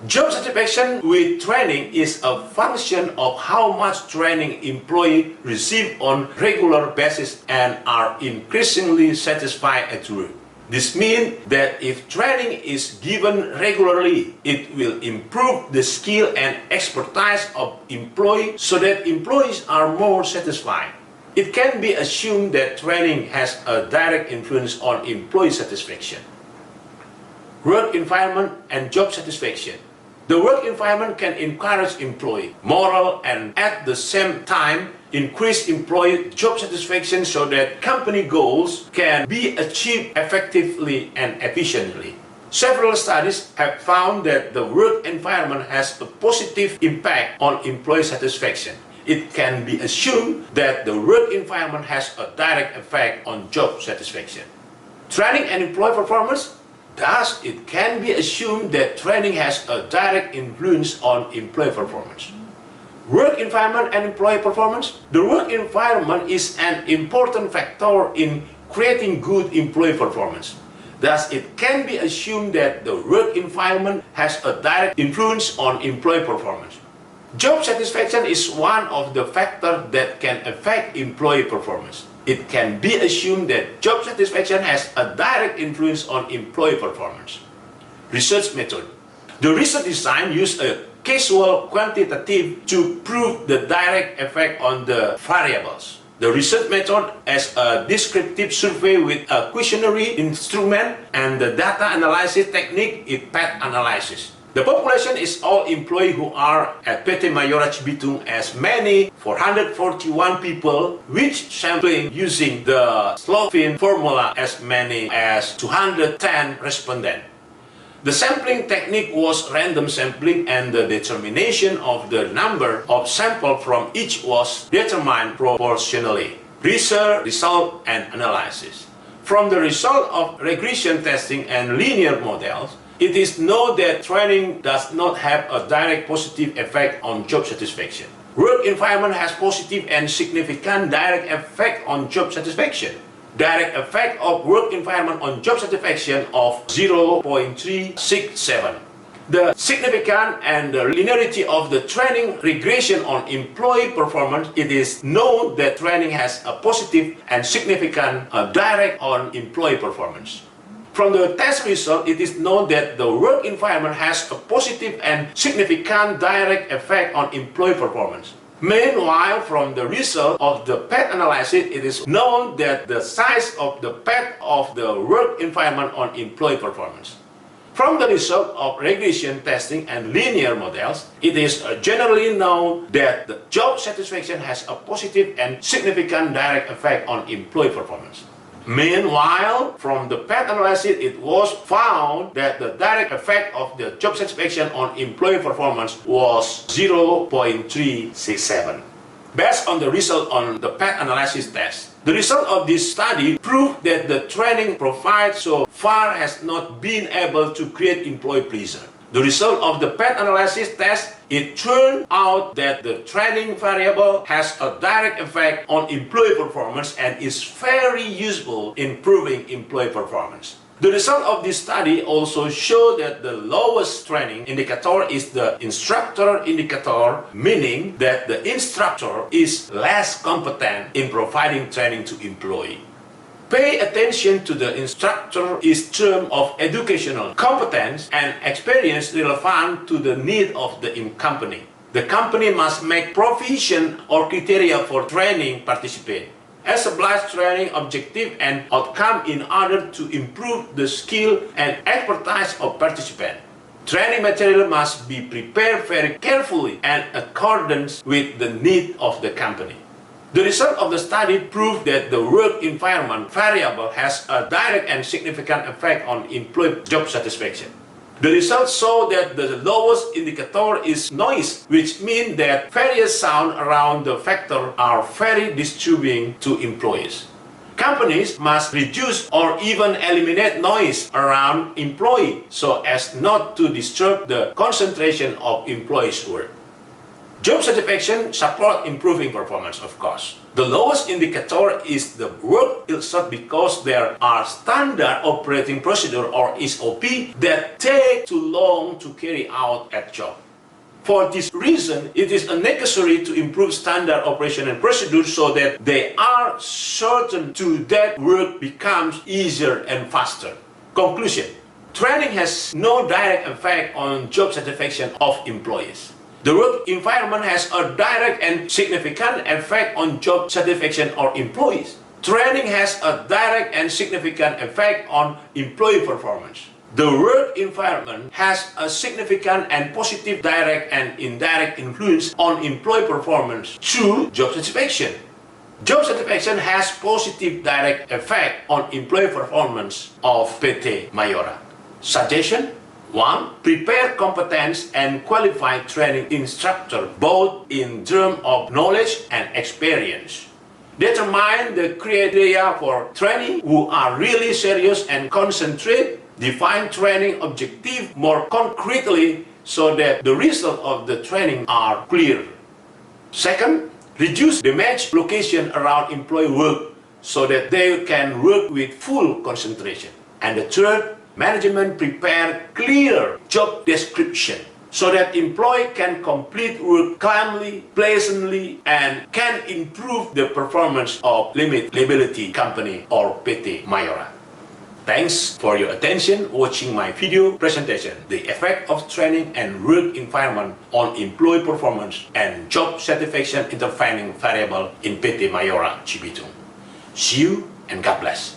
Job satisfaction with training is a function of how much training employees receive on regular basis and are increasingly satisfied at work. This means that if training is given regularly, it will improve the skill and expertise of employees so that employees are more satisfied. It can be assumed that training has a direct influence on employee satisfaction. Work environment and job satisfaction. The work environment can encourage employee morale and at the same time increase employee job satisfaction so that company goals can be achieved effectively and efficiently. Several studies have found that the work environment has a positive impact on employee satisfaction. It can be assumed that the work environment has a direct effect on job satisfaction. Training and employee performance. Thus, it can be assumed that training has a direct influence on employee performance. Work environment and employee performance. The work environment is an important factor in creating good employee performance. Thus, it can be assumed that the work environment has a direct influence on employee performance. Job satisfaction is one of the factors that can affect employee performance. It can be assumed that job satisfaction has a direct influence on employee performance. Research method. The research design used a casual quantitative to prove the direct effect on the variables. The research method as a descriptive survey with a questionnaire instrument and the data analysis technique is path analysis. The population is all employees who are at PT Mayora Cibitung as many 441 people, which sampling using the Slovene formula as many as 210 respondents. The sampling technique was random sampling and the determination of the number of samples from each was determined proportionally. Research, result, and analysis. From the result of regression testing and linear models, it is known that training does not have a direct positive effect on job satisfaction. Work environment has positive and significant direct effect on job satisfaction. Direct effect of work environment on job satisfaction of 0.367. The significance and the linearity of the training regression on employee performance, it is known that training has a positive and significant direct on employee performance. From the test result, it is known that the work environment has a positive and significant direct effect on employee performance. Meanwhile, from the result of the path analysis, it is known that the size of the path of the work environment on employee performance. From the result of regression testing and linear models, it is generally known that the job satisfaction has a positive and significant direct effect on employee performance. Meanwhile, from the path analysis, it was found that the direct effect of the job satisfaction on employee performance was 0.367. Based on the result on the path analysis test, the result of this study proved that the training provided so far has not been able to create employee pleasure. The result of the path analysis test, it turned out that the training variable has a direct effect on employee performance and is very useful in improving employee performance. The result of this study also showed that the lowest training indicator is the instructor indicator, meaning that the instructor is less competent in providing training to employee. Pay attention to the instructor is term of educational competence and experience relevant to the need of the company. The company must make provision or criteria for training participant. Establish training objective and outcome in order to improve the skill and expertise of participant. Training material must be prepared very carefully and in accordance with the need of the company. The result of the study proved that the work environment variable has a direct and significant effect on employee job satisfaction. The results show that the lowest indicator is noise, which means that various sound around the factor are very disturbing to employees. Companies must reduce or even eliminate noise around employee so as not to disturb the concentration of employees' work. Job satisfaction supports improving performance, of course. The lowest indicator is the work itself because there are standard operating procedure or SOP that take too long to carry out at job. For this reason, it is necessary to improve standard operation and procedure so that they are certain to that work becomes easier and faster. Conclusion: training has no direct effect on job satisfaction of employees. The work environment has a direct and significant effect on job satisfaction of employees. Training has a direct and significant effect on employee performance. The work environment has a significant and positive direct and indirect influence on employee performance through job satisfaction. Job satisfaction has positive direct effect on employee performance of PT Mayora. Suggestion: 1. Prepare competent and qualified training instructor both in terms of knowledge and experience. Determine the criteria for training who are really serious and concentrate. Define training objective more concretely so that the results of the training are clear. Second, reduce the match location around employee work so that they can work with full concentration. And the third, management prepare clear job description so that employee can complete work calmly, pleasantly, and can improve the performance of limited liability company or PT Mayora. Thanks for your attention watching my video presentation, The Effect of Training and Work Environment on Employee Performance and Job Satisfaction Intervening Variable in PT Mayora, Cibitung. See you and God bless.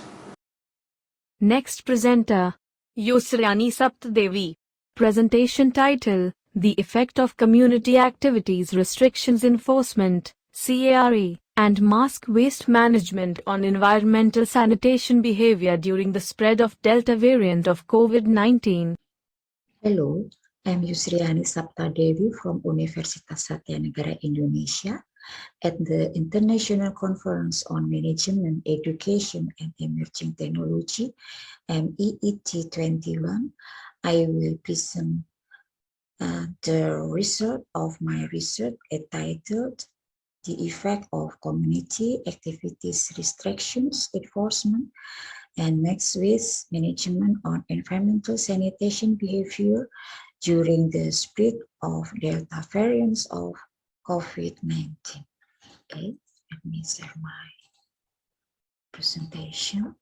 Next presenter, Yusriani Saptadevi. Presentation title, The Effect of Community Activities Restrictions Enforcement, CARE, and Mask Waste Management on Environmental Sanitation Behavior during the spread of Delta variant of COVID-19. Hello, I'm Yusriani Saptadevi from Universitas Satya Negara Indonesia. At the International Conference on Management, Education and Emerging Technology, MEET-21, I will present the result of my research entitled The Effect of Community Activities Restrictions Enforcement and Mask Waste Management on Environmental Sanitation Behavior during the spread of Delta variants of COVID-19. Okay, let me share my presentation.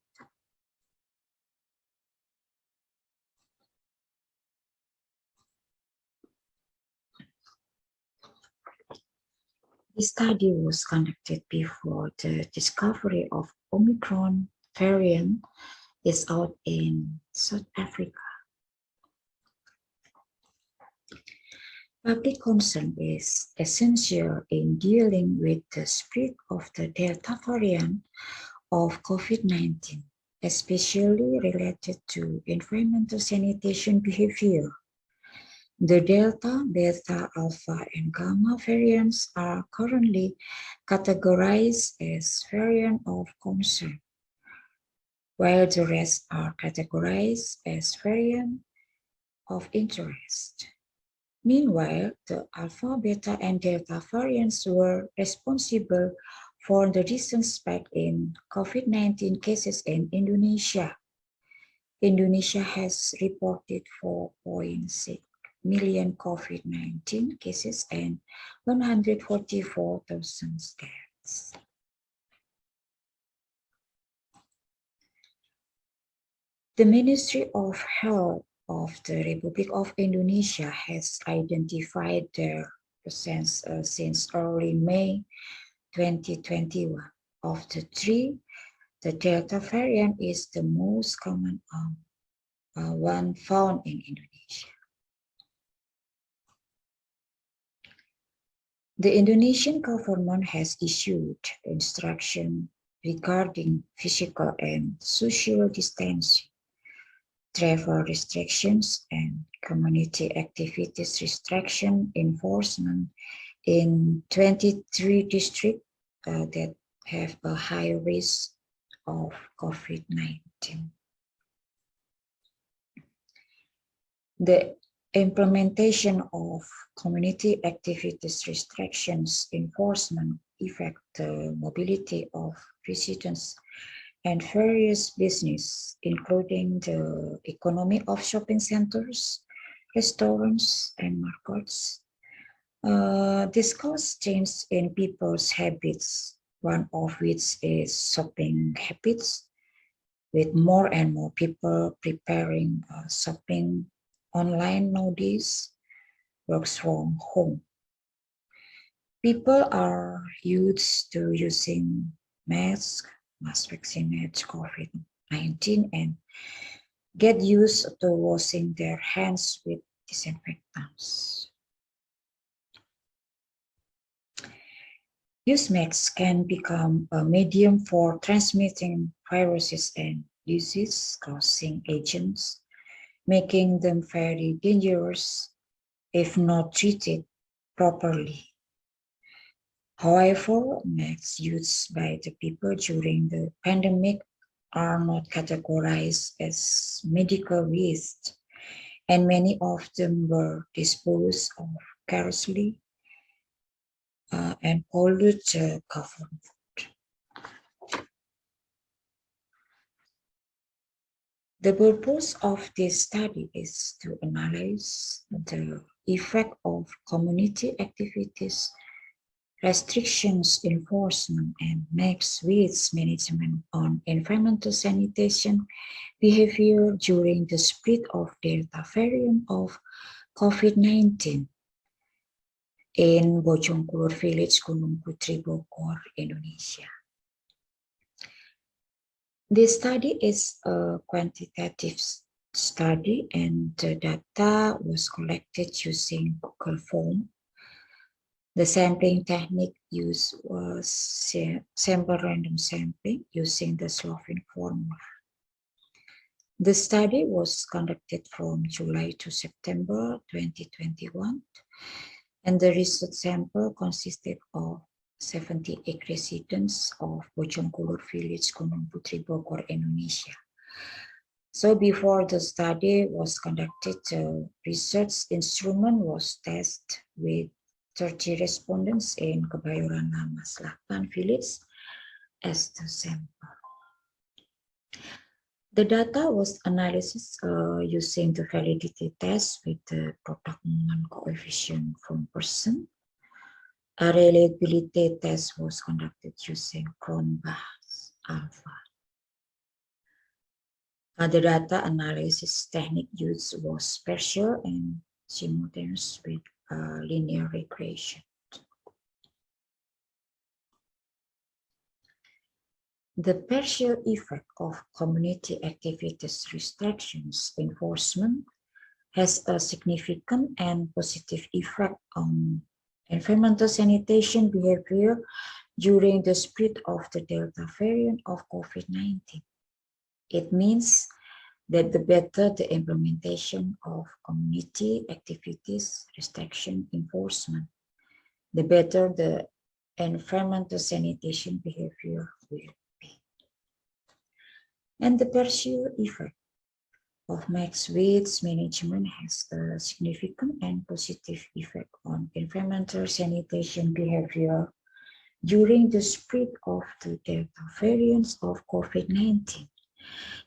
This study was conducted before the discovery of Omicron variant is out in South Africa. Public concern is essential in dealing with the spread of the Delta variant of COVID-19, especially related to environmental sanitation behavior. The Delta, Beta, Alpha, and Gamma variants are currently categorized as variants of concern, while the rest are categorized as variants of interest. Meanwhile, the Alpha, Beta, and Delta variants were responsible for the recent spike in COVID-19 cases in Indonesia. Indonesia has reported 4.6 million COVID-19 cases and 144,000 deaths. The Ministry of Health of the Republic of Indonesia has identified their presence since early May 2021. Of the three, the Delta variant is the most common one found in Indonesia. The Indonesian government has issued instructions regarding physical and social distancing, travel restrictions, and community activities restriction enforcement in 23 districts that have a high risk of COVID-19. The implementation of community activities restrictions enforcement affect the mobility of residents and various business, including the economy of shopping centers, restaurants, and markets. This causes change in people's habits, one of which is shopping habits, with more and more people preparing shopping online nowadays, works from home. People are used to using masks, must vaccinate COVID-19, and get used to washing their hands with disinfectants. Use masks can become a medium for transmitting viruses and disease-causing agents, making them very dangerous if not treated properly. However, masks used by the people during the pandemic are not categorized as medical waste, and many of them were disposed of carelessly and pollute the government. The purpose of this study is to analyze the effect of community activities, restrictions enforcement, and mass waste management on environmental sanitation behavior during the spread of Delta variant of COVID-19 in Bojongkulur Village, Gunung Putri, Bogor, Indonesia. This study is a quantitative study, and the data was collected using Google Form. The sampling technique used was sample random sampling using the Slovene formula. The study was conducted from July to September 2021, and the research sample consisted of 78 residents of Bojongkulur Village, Gunung Putri, Bogor, Indonesia. So before the study was conducted, the research instrument was tested with 30 respondents in Kebayoran Lama Selatan Village as the sample. The data was analyzed using the validity test with the product movement coefficient from person. A reliability test was conducted using Cronbach's alpha. The data analysis technique used was partial and simultaneous with linear regression. The partial effect of community activities restrictions enforcement has a significant and positive effect on environmental sanitation behavior during the spread of the Delta variant of COVID-19. It means that the better the implementation of community activities restriction enforcement, the better the environmental sanitation behavior will be. And the perceived effect of max width management has a significant and positive effect on environmental sanitation behavior during the spread of the Delta variants of COVID-19.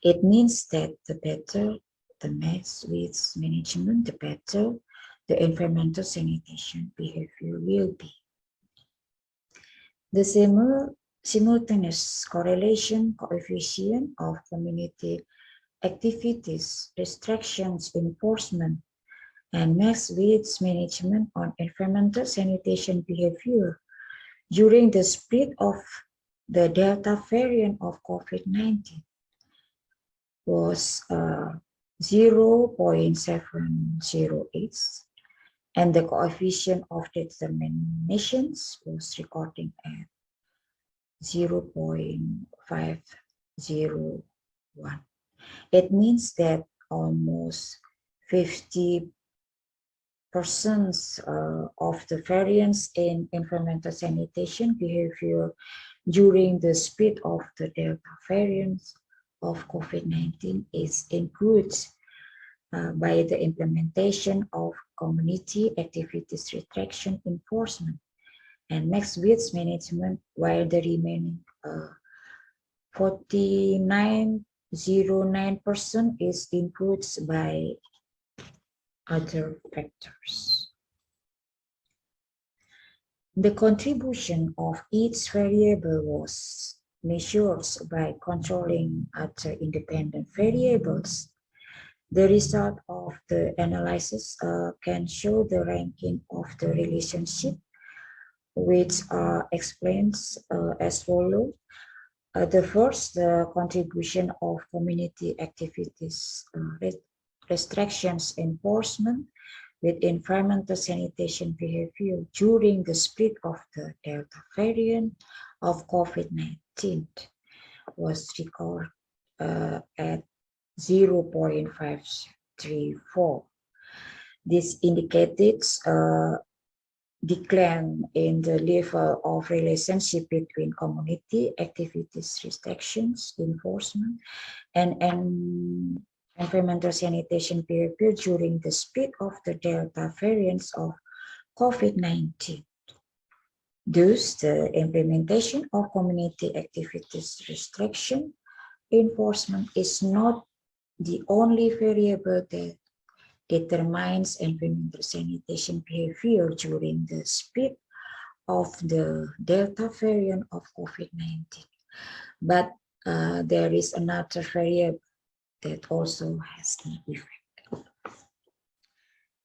It means that the better the max width management, the better the environmental sanitation behavior will be. The simultaneous correlation coefficient of community activities, restrictions, enforcement, and max width management on environmental sanitation behavior during the spread of the Delta variant of COVID-19 was 0.708, and the coefficient of determinations was recording at 0.501. It means that almost 50% of the variance in environmental sanitation behavior during the spread of the Delta variants of COVID-19 is influenced by the implementation of community activities restriction enforcement and max width management, while the remaining 49.09% is influenced by other factors. The contribution of each variable was measured by controlling other independent variables. The result of the analysis can show the ranking of the relationship, which explains as follows. The first, the contribution of community activities, restrictions enforcement with environmental sanitation behavior during the spread of the Delta variant of COVID-19 was recorded at 0.534. This indicated decline in the level of relationship between community activities restrictions enforcement and environmental sanitation behavior during the spread of the Delta variants of COVID-19. Thus, the implementation of community activities restriction enforcement is not the only variable that determines environmental sanitation behavior during the spread of the Delta variant of COVID-19. But there is another variable that also has an effect.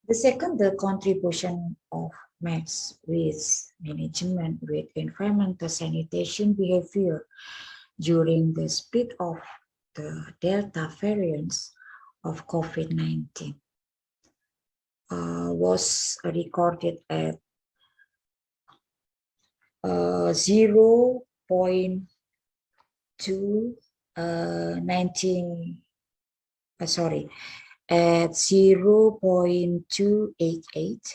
The second, the contribution of max width management with environmental sanitation behavior during the spread of the Delta variants of COVID-19 was recorded at 0.288.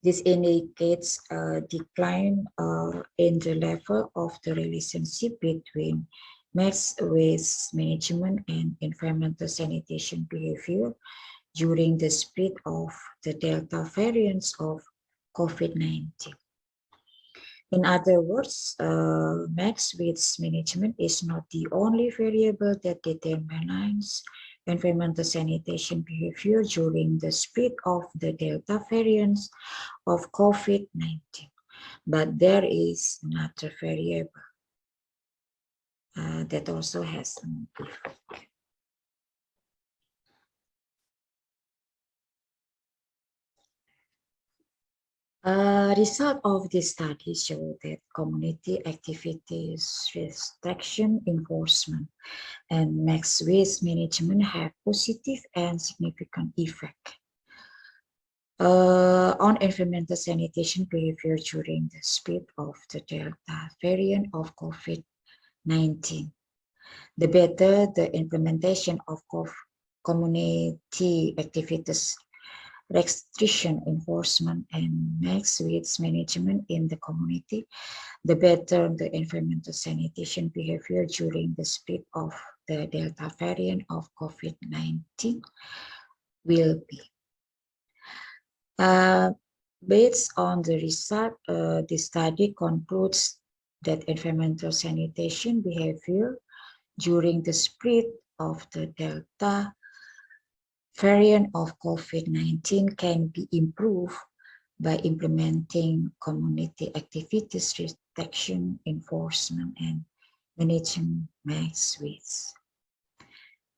This indicates a decline in the level of the relationship between max width management and environmental sanitation behavior during the spread of the Delta variants of COVID-19. In other words, max width management is not the only variable that determines environmental sanitation behavior during the spread of the Delta variants of COVID-19, but there is another variable that also has an effect. Result of this study show that community activities, restriction enforcement, and max width management have positive and significant effect On environmental sanitation behavior during the spread of the Delta variant of COVID-19. The better the implementation of community activities, restriction enforcement, and mass waste management in the community, the better the environmental sanitation behavior during the spread of the Delta variant of COVID-19 will be. Based on the result, the study concludes that environmental sanitation behavior during the spread of the Delta variant of COVID-19 can be improved by implementing community activities, restriction enforcement, and managing mass waste.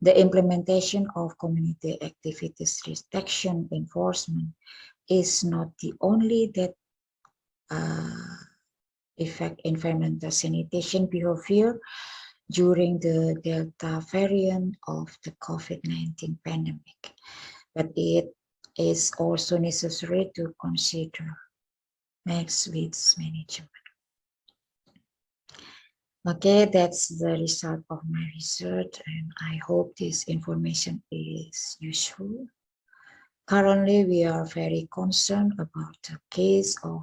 The implementation of community activities, restriction enforcement is not the only that affect environmental sanitation behavior during the Delta variant of the COVID-19 pandemic, but it is also necessary to consider mass waste management. Okay, that's the result of my research, and I hope this information is useful. Currently, we are very concerned about the case of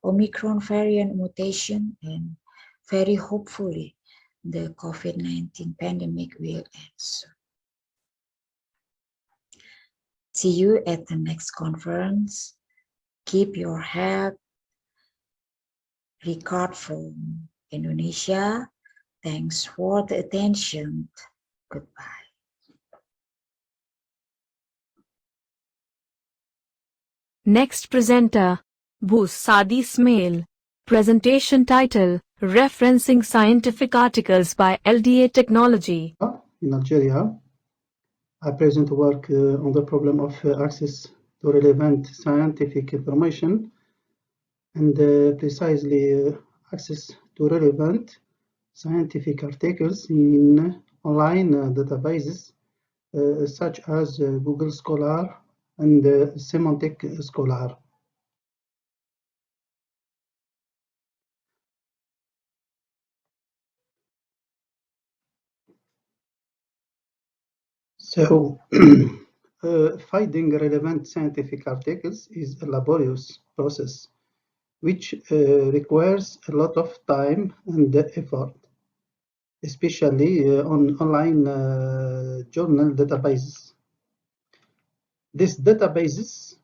Omicron variant mutation, and very hopefully the COVID-19 pandemic will end soon. See you at the next conference. Keep your health. Record from Indonesia. Thanks for the attention. Goodbye. Next presenter, Bu Sadi Ismail. Presentation title, Referencing Scientific Articles by LDA Technology. In Nigeria, I present work on the problem of access to relevant scientific information and precisely access to relevant scientific articles in online databases such as Google Scholar and Semantic Scholar. So, finding relevant scientific articles is a laborious process which requires a lot of time and effort, especially on online journal databases. These databases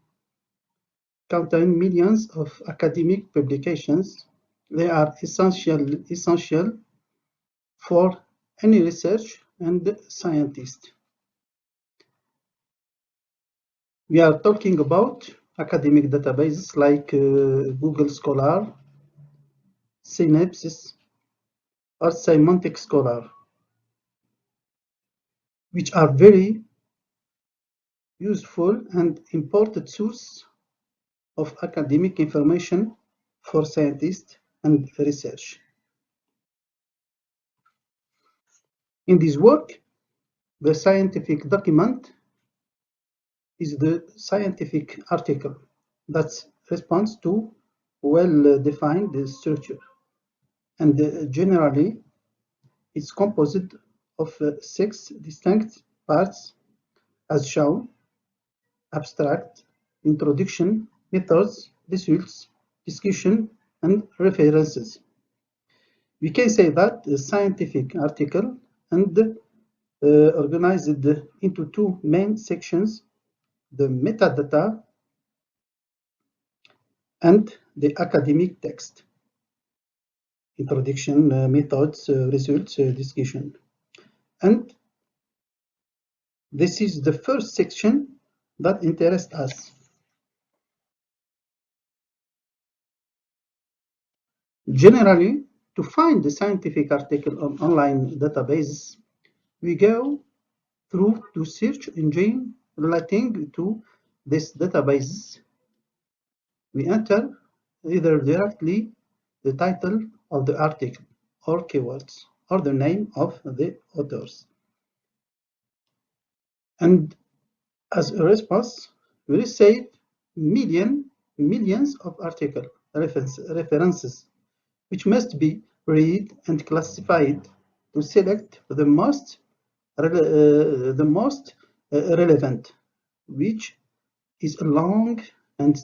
contain millions of academic publications. They are essential for any research and scientist. We are talking about academic databases like Google Scholar, Synopsys, or Semantic Scholar, which are very useful and important source of academic information for scientists and research. In this work, the scientific document is the scientific article that responds to well-defined structure, and generally it's composed of 6 distinct parts as shown: abstract, introduction, methods, results, discussion, and references. We can say that the scientific article and organized into 2 main sections: the metadata and the academic text. Introduction, methods, results, discussion. And this is the first section that interests us. Generally, to find the scientific article on online databases, we go through to search engine relating to these databases. We enter either directly the title of the article or keywords or the name of the authors. And as a response, we receive millions of article references, which must be read and classified to select the most relevant, which is a long and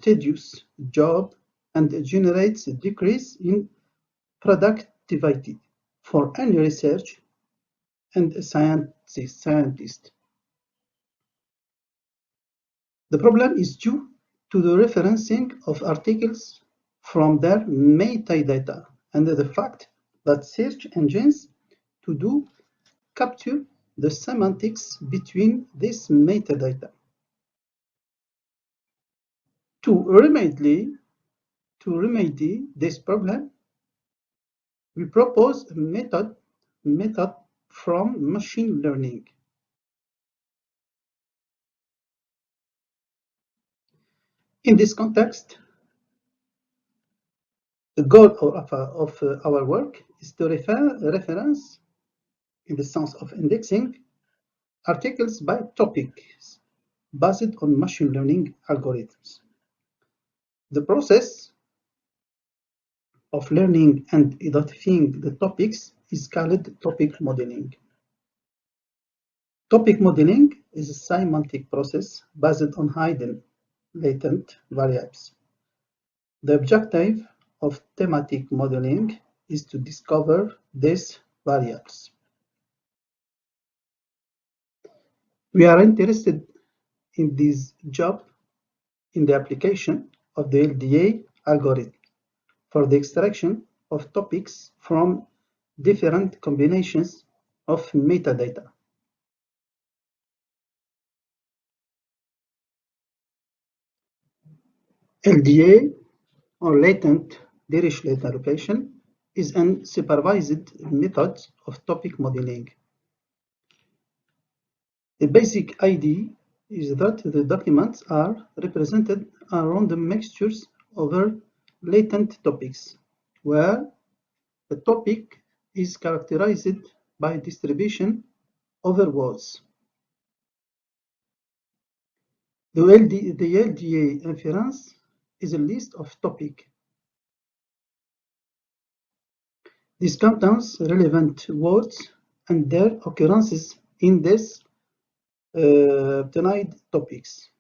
tedious job and generates a decrease in productivity for any research and a scientist. The problem is due to the referencing of articles from their metadata and the fact that search engines do capture the semantics between this metadata. To remedy this problem, we propose a method from machine learning. In this context, the goal of our work is to reference, in the sense of indexing, articles by topics based on machine learning algorithms. The process of learning and identifying the topics is called topic modeling. Topic modeling is a semantic process based on hidden latent variables. The objective of thematic modeling is to discover these variables. We are interested in this job in the application of the LDA algorithm for the extraction of topics from different combinations of metadata. LDA, or latent Dirichlet allocation, is an supervised method of topic modeling. The basic idea is that the documents are represented around the mixtures over latent topics, where the topic is characterized by distribution over words. The LDA inference is a list of topics. This contains relevant words and their occurrences in these obtained topics.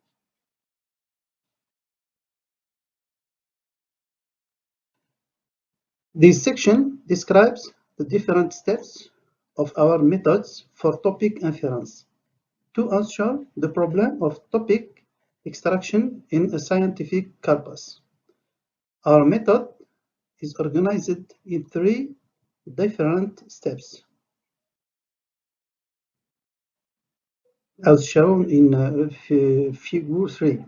This section describes the different steps of our methods for topic inference to answer the problem of topic extraction in a scientific corpus. Our method is organized in 3 different steps, as shown in figure 3.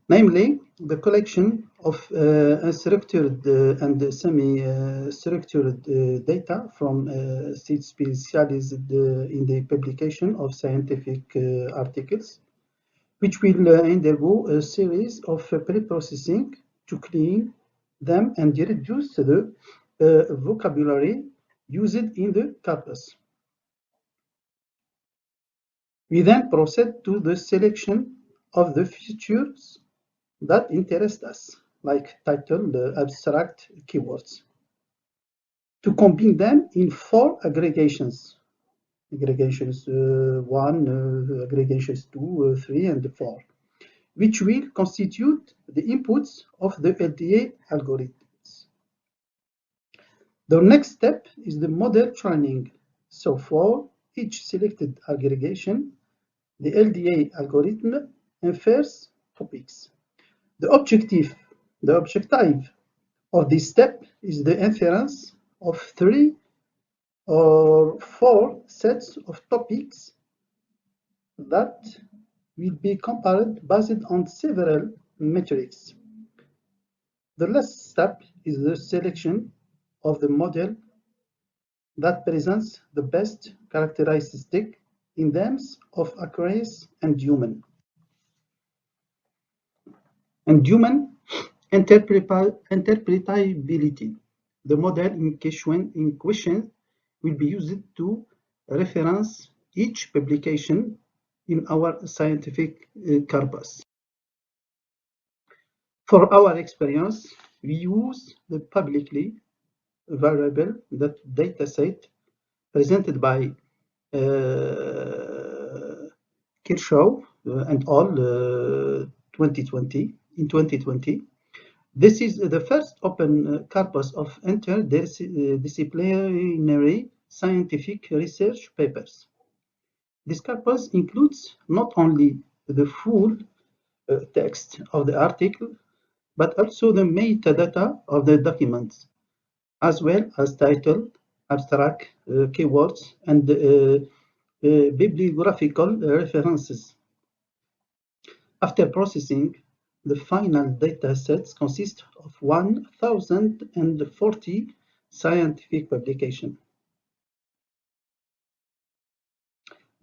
Namely, the collection of unstructured and semi-structured data from sites specialized in the publication of scientific articles, which will undergo a series of pre-processing to clean them and reduce the vocabulary used in the corpus. We then proceed to the selection of the features that interest us, like title, abstract, keywords, to combine them in 4 aggregations. Aggregations 1, aggregations 2, 3, and 4, which will constitute the inputs of the LDA algorithms. The next step is the model training. So for each selected aggregation, the LDA algorithm infers topics. The objective of this step is the inference of 3 or 4 sets of topics that will be compared based on several metrics. The last step is the selection of the model that presents the best characteristic in terms of accuracy and human interpretability. The model in question will be used to reference each publication in our scientific corpus. For our experience, we use the publicly available dataset presented by Kershaw and all 2020. In 2020, this is the first open corpus of interdisciplinary scientific research papers. This corpus includes not only the full text of the article, but also the metadata of the documents, as well as title, abstract, keywords, and bibliographical references. After processing, the final data sets consist of 1,040 scientific publications.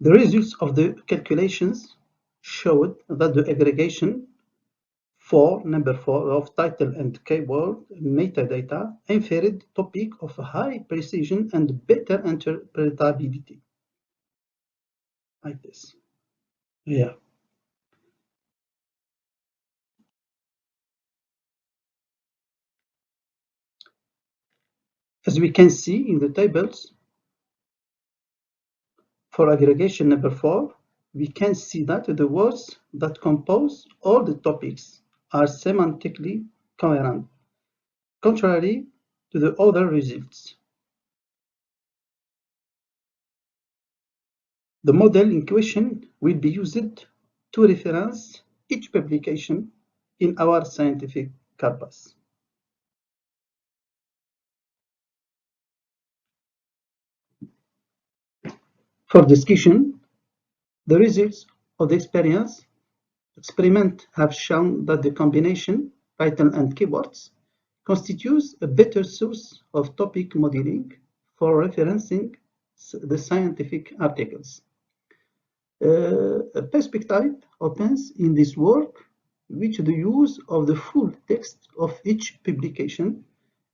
The results of the calculations showed that the aggregation number 4 of title and keyword metadata inferred topic of high precision and better interpretability. Like this. Yeah. As we can see in the tables, for aggregation number 4, we can see that the words that compose all the topics are semantically coherent, contrary to the other results. The model in question will be used to reference each publication in our scientific corpus. For discussion, the results of the experiment have shown that the combination title and keywords constitutes a better source of topic modeling for referencing the scientific articles. A perspective opens in this work, which the use of the full text of each publication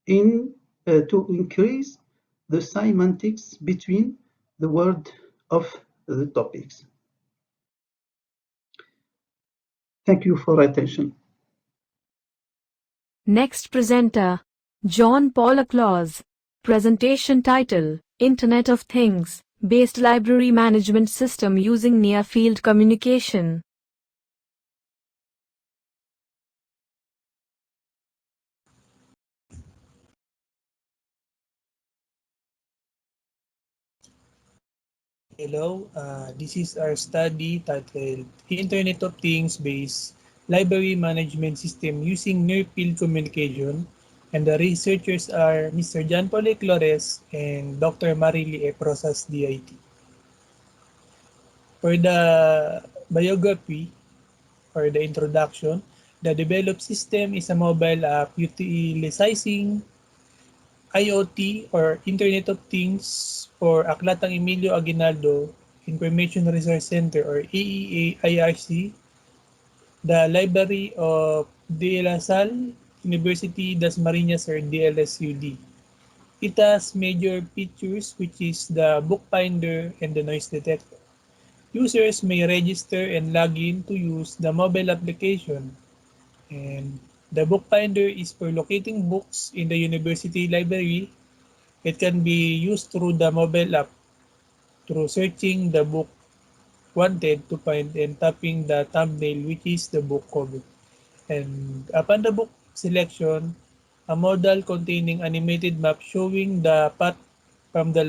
to increase the semantics between the word of the topics. Thank you for attention. Next presenter, John Paul Claus. Presentation title, Internet of Things, Based Library Management System using Near Field Communication. Hello, this is our study titled Internet of Things Based Library Management System using Near Field Communication, and the researchers are Mr. John Paul Claus and Dr. Marily E. Prosas, DIT. For the biography or the introduction, the developed system is a mobile app utilizing IoT or Internet of Things for Aklatang Emilio Aguinaldo Information Resource Center or AEA-IRC, the Library of De La Salle University Das Marinas or DLSUD. It has major features, which is the bookbinder and the noise detector. Users may register and log in to use the mobile application, and the bookbinder is for locating books in the university library. It can be used through the mobile app through searching the book wanted to find and tapping the thumbnail, which is the book cover. And upon the book selection, a modal containing animated map showing the path from the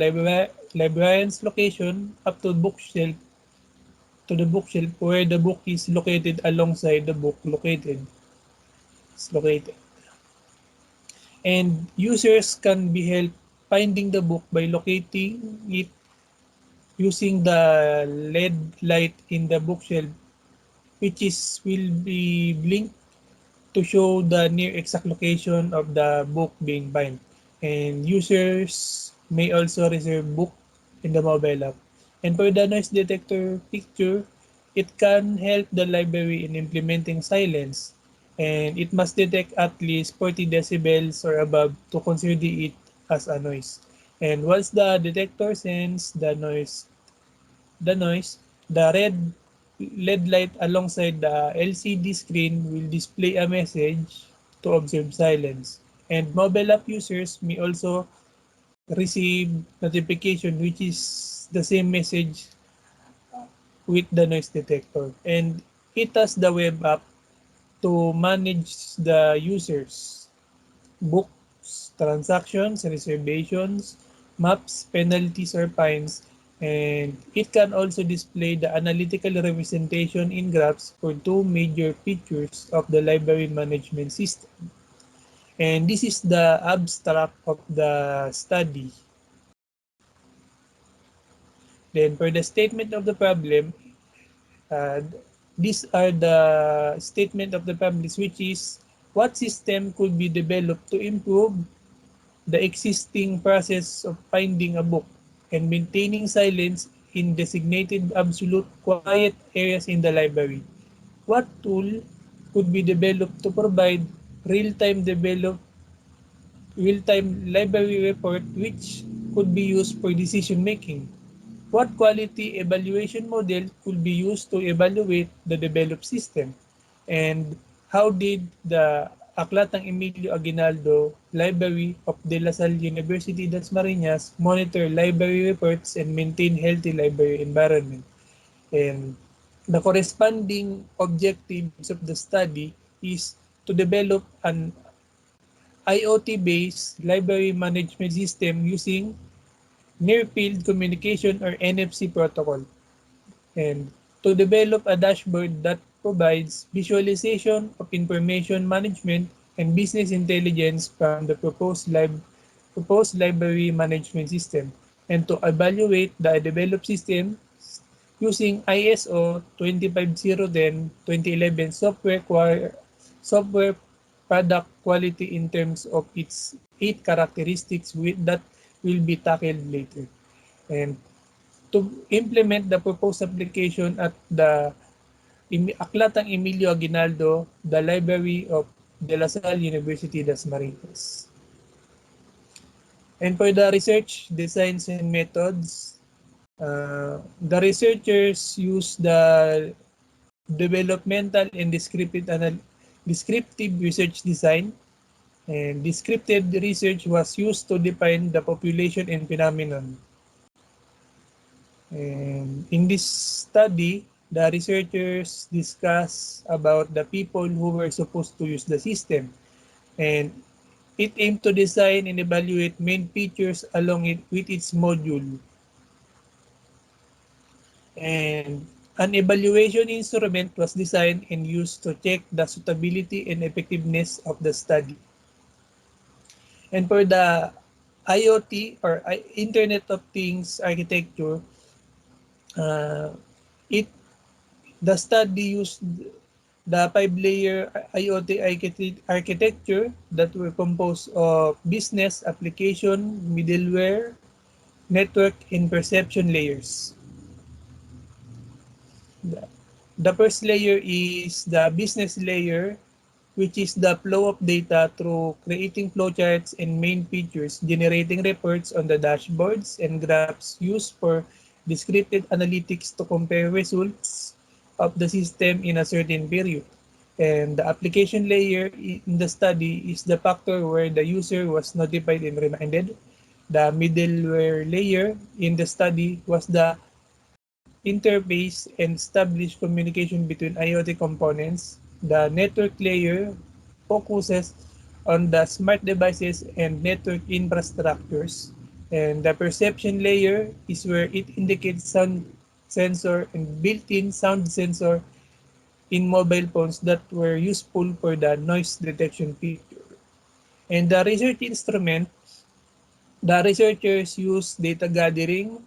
librarian's location up to the bookshelf where the book is located alongside the book located. And users can be helped finding the book by locating it using the LED light in the bookshelf, which will be blinked to show the near exact location of the book being bound. And users may also reserve book in the mobile app. And for the noise detector picture, it can help the library in implementing silence, and it must detect at least 40 decibels or above to consider it as a noise. And once the detector sends the noise, the red LED light alongside the LCD screen will display a message to observe silence. And mobile app users may also receive notification which is the same message with the noise detector. And it has the web app to manage the users, books, transactions, reservations, maps, penalties, or fines. And it can also display the analytical representation in graphs for two major features of the library management system. And this is the abstract of the study. Then for the statement of the problem, these are the statement of the problems, which is what system could be developed to improve the existing process of finding a book and maintaining silence in designated absolute quiet areas in the library. What tool could be developed to provide real-time develop real-time library report which could be used for decision making? What quality evaluation model could be used to evaluate the developed system? And how did the Aklatang Emilio Aguinaldo Library of De La Salle University Dasmariñas monitor library reports and maintain healthy library environment? And the corresponding objectives of the study is to develop an IoT-based library management system using near-field communication or NFC protocol, and to develop a dashboard that provides visualization of information management and business intelligence from the proposed library management system, and to evaluate the developed system using ISO 25010-2011 software product quality in terms of its 8 characteristics that will be tackled later. And to implement the proposed application at the Aklatang Emilio Aguinaldo, the Library of De La Salle University Dasmariñas. And for the research designs and methods, the researchers use the developmental and descriptive research design. And descriptive research was used to define the population and phenomenon. And in this study, the researchers discuss about the people who were supposed to use the system. And it aimed to design and evaluate main features along with its module. And an evaluation instrument was designed and used to check the suitability and effectiveness of the study. And for the IoT or Internet of Things architecture, the study used the 5-layer IoT architecture that were composed of business, application, middleware, network, and perception layers. The first layer is the business layer, which is the flow of data through creating flowcharts and main features, generating reports on the dashboards and graphs used for descriptive analytics to compare results of the system in a certain period. And the application layer in the study is the factor where the user was notified and reminded. The middleware layer in the study was the interface and established communication between IoT components. The network layer focuses on the smart devices and network infrastructures. And the perception layer is where it indicates sound sensor and built-in sound sensor in mobile phones that were useful for the noise detection feature. And the research instrument, the researchers use data gathering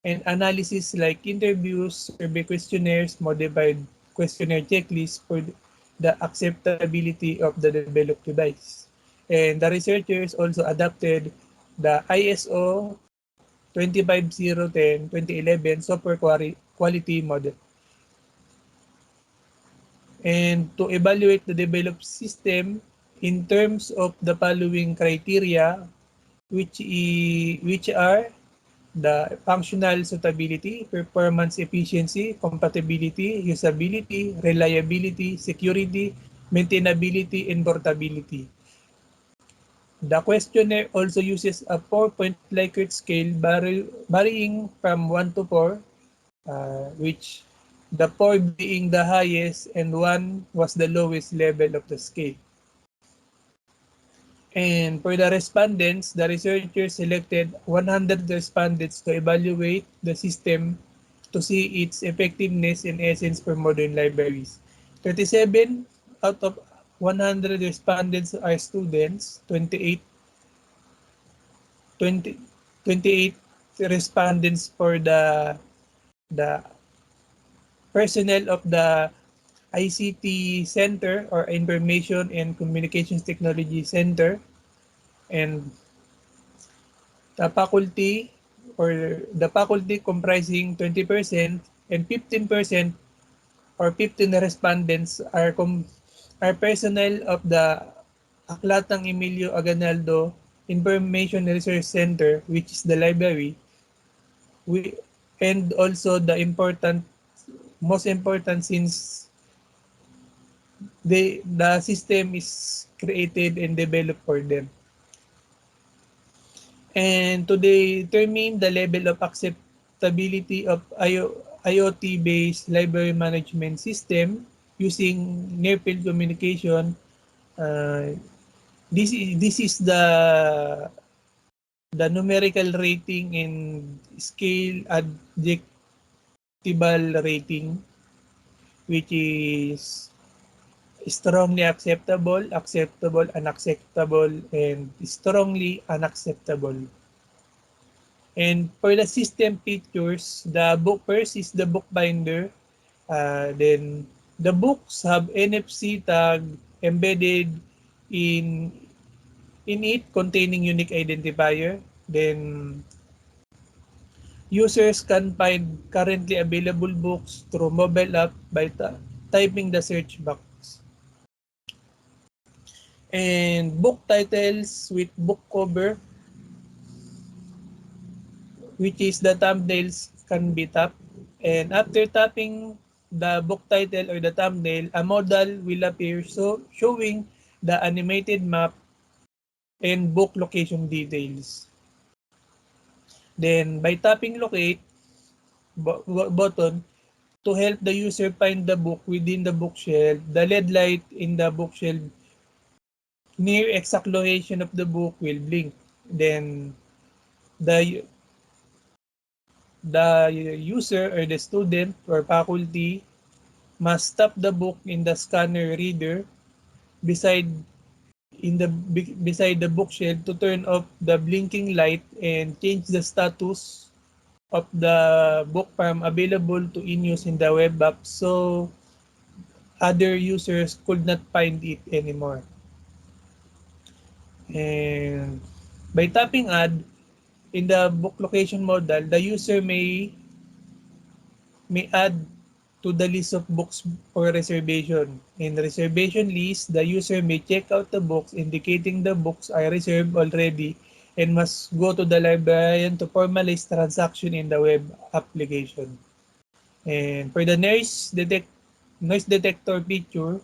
and analysis like interviews, survey questionnaires, modified questionnaire checklists for the acceptability of the developed device. And the researchers also adapted the ISO 25010-2011 software quality model. And to evaluate the developed system in terms of the following criteria, which are the functional suitability, performance efficiency, compatibility, usability, reliability, security, maintainability, and portability. The questionnaire also uses a 4-point Likert scale varying from 1 to 4, which the 4 being the highest and 1 was the lowest level of the scale. And for the respondents, the researchers selected 100 respondents to evaluate the system to see its effectiveness and essence for modern libraries. 37 out of 100 respondents are students, 28 respondents for the personnel of the ICT Center or Information and Communications Technology Center, and the faculty comprising 20% and 15% or 15 respondents are personnel of the Aklatang Emilio Aganaldo Information Research Center, which is the library, and also the most important since the system is created and developed for them. And to determine the level of acceptability of IoT-based library management system using near-field communication, this is the numerical rating and scale adjectival rating, which is strongly acceptable, acceptable, unacceptable, and strongly unacceptable. And for the system features, the book first is the bookbinder. Then the books have NFC tag embedded in it containing unique identifier. Then users can find currently available books through mobile app by typing the search box. And book titles with book cover, which is the thumbnails, can be tapped. And after tapping the book title or the thumbnail, a modal will appear showing the animated map and book location details. Then by tapping locate button to help the user find the book within the bookshelf, the LED light in the bookshelf near exact location of the book will blink. Then the user or the student or faculty must tap the book in the scanner reader beside the bookshelf to turn off the blinking light and change the status of the book from available to in use in the web app so other users could not find it anymore. And by tapping add in the book location modal, the user may add to the list of books for reservation. In the reservation list, the user may check out the books indicating the books are reserved already and must go to the librarian to formalize transaction in the web application. And for the noise detector feature,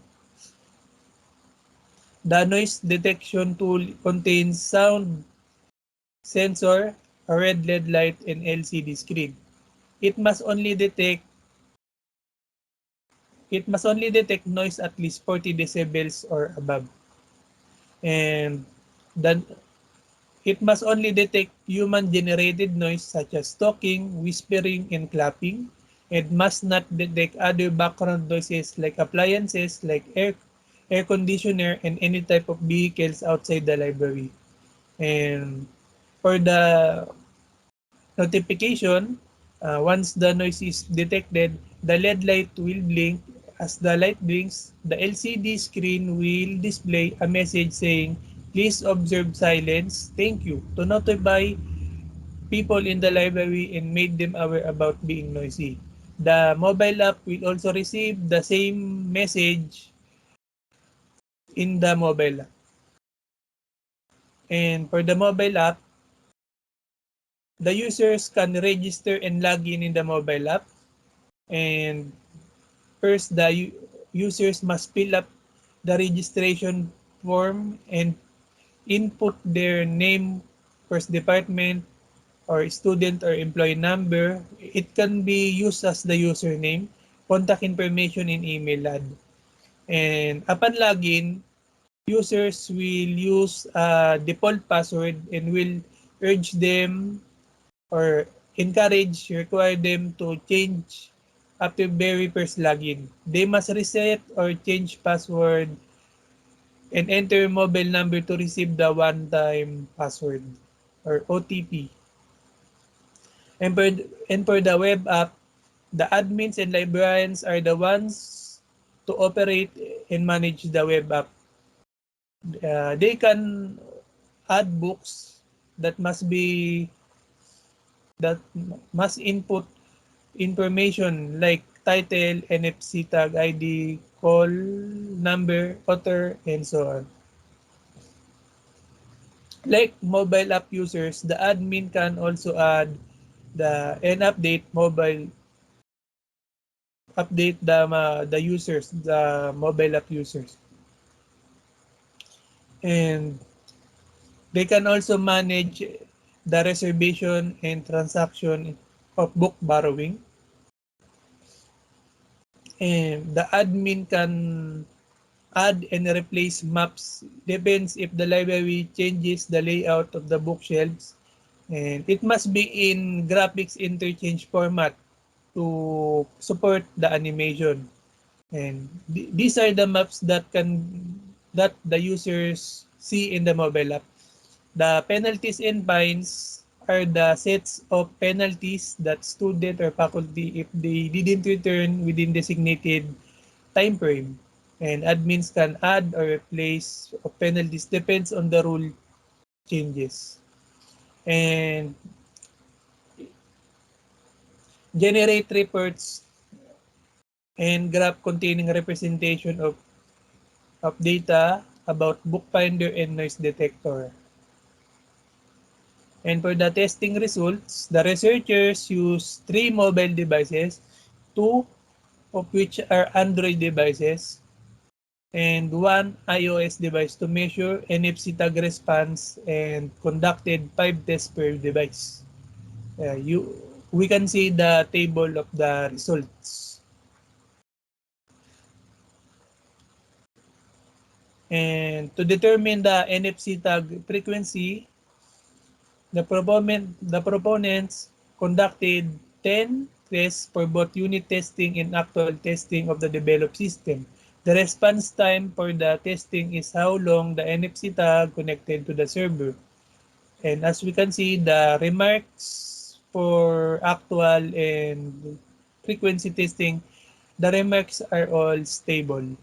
the noise detection tool contains sound sensor, a red LED light, and LCD screen. It must only detect noise at least 40 decibels or above. And then it must only detect human-generated noise such as talking, whispering, and clapping. It must not detect other background noises like appliances like air conditioner and any type of vehicles outside the library. And for the notification, once the noise is detected, the LED light will blink. As the light blinks, the LCD screen will display a message saying, "Please observe silence. Thank you," to notify people in the library and make them aware about being noisy. The mobile app will also receive the same message in the mobile app. And for the mobile app, the users can register and log in the mobile app. And first, the users must fill up the registration form and input their name, first department, or student or employee number. It can be used as the username, contact information, and email ad. And upon login, users will use a default password and will urge them or require them to change after very first login. They must reset or change password and enter mobile number to receive the one-time password or OTP. And for the web app, the admins and librarians are the ones to operate and manage the web app. They can add books that must input information like title, NFC tag ID, call number, author, and so on. Like mobile app users, the admin can also add and update the users, the mobile app users. And they can also manage the reservation and transaction of book borrowing. And the admin can add and replace maps, depends if the library changes the layout of the bookshelves. And it must be in graphics interchange format to support the animation. And these are the maps that the users see in the mobile app. The penalties and fines are the sets of penalties that student or faculty if they didn't return within designated time frame. And admins can add or replace penalties depends on the rule changes. And generate reports and graph containing representation of data about bookfinder and noise detector. And for the testing results, the researchers use 3 mobile devices, 2 of which are Android devices, and 1 iOS device to measure NFC tag response and conducted 5 tests per device. We can see the table of the results. And to determine the NFC tag frequency, the proponents conducted 10 tests for both unit testing and actual testing of the developed system. The response time for the testing is how long the NFC tag connected to the server. And as we can see, the remarks for actual and frequency testing, the remarks are all stable.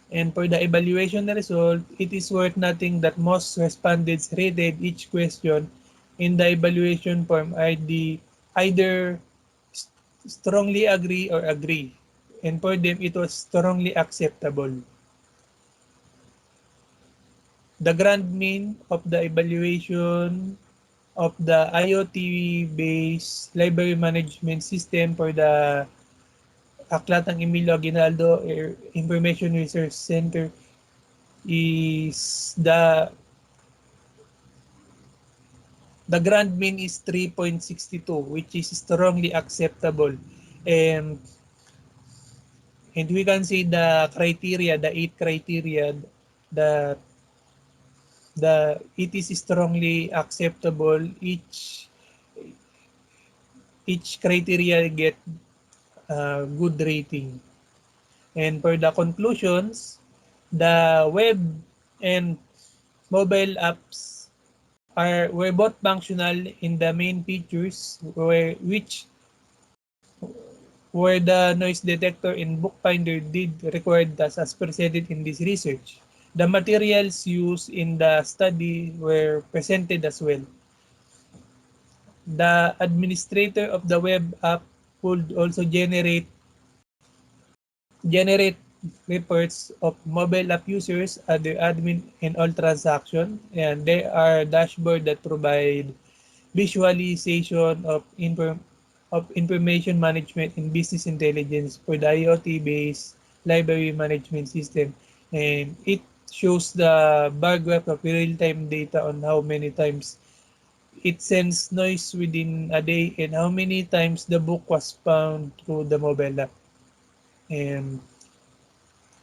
And for the evaluation result, it is worth noting that most respondents rated each question in the evaluation form either strongly agree or agree. And for them, it was strongly acceptable. The grand mean of the evaluation of the IoT-based library management system for the Aklatang Emilio Aguinaldo Information Research Center is the grand mean is 3.62, which is strongly acceptable. And we can see the criteria, the 8 criteria that it is strongly acceptable. Each criteria get good rating. And for the conclusions, the web and mobile apps were both functional in the main features, which where the noise detector and bookfinder did required tasks as presented in this research. The materials used in the study were presented as well. The administrator of the web app could also generate reports of mobile app users, other admin, and all transactions. And there are dashboards that provide visualization of information management and business intelligence for the IoT-based library management system. And it shows the bar graph of real-time data on how many times it sends noise within a day and how many times the book was found through the mobile app. And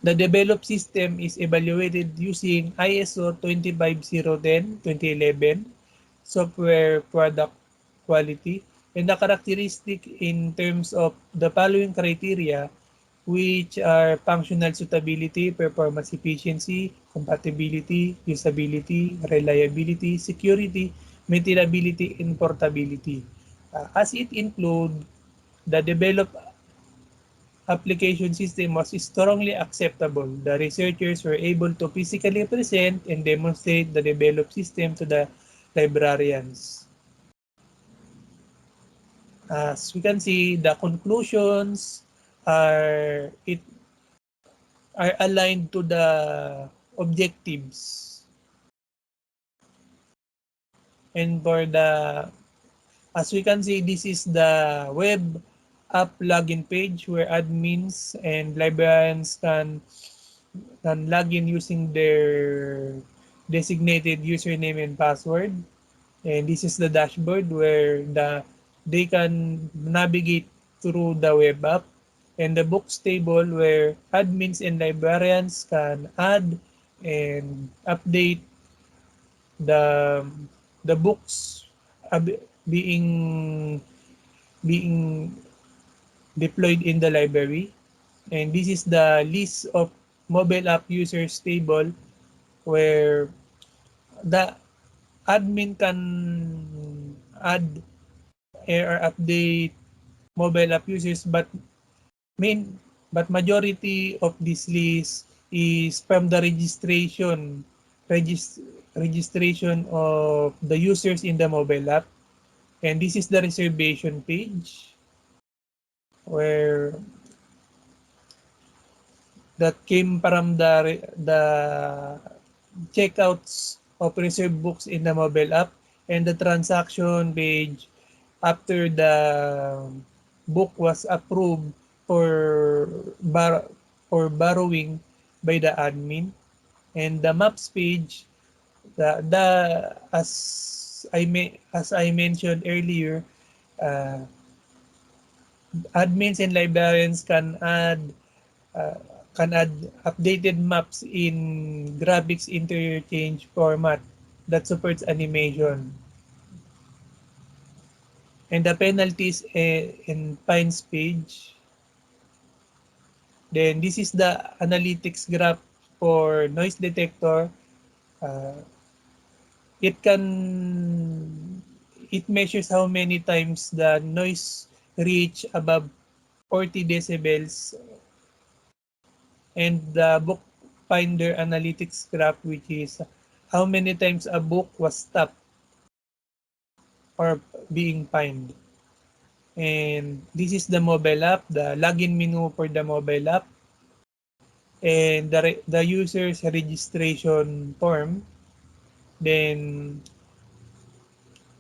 the developed system is evaluated using ISO 25010-2011 software product quality, and the characteristic in terms of the following criteria, which are functional suitability, performance efficiency, compatibility, usability, reliability, security, maintainability, and portability. As it include the developed application system was strongly acceptable. The researchers were able to physically present and demonstrate the developed system to the librarians. As we can see, the conclusions are aligned to the objectives. And for the, as we can see, this is the web app login page where admins and librarians can log in using their designated username and password. And this is the dashboard where they can navigate through the web app, and the books table where admins and librarians can add and update the books being deployed in the library. And this is the list of mobile app users table where the admin can add or update mobile app users, but majority of this list is from the registration of the users in the mobile app. And this is the reservation page where that came from the checkouts of reserved books in the mobile app, and the transaction page after the book was approved for borrowing by the admin. And the maps page, as I mentioned earlier, admins and librarians can add updated maps in graphics interchange format that supports animation. And the penalties and fines page. Then this is the analytics graph for noise detector. It measures how many times the noise reach above 40 decibels, and the book finder analytics graph, which is how many times a book was stopped or being fined. And this is the mobile app, the login menu for the mobile app, and the user's registration form. Then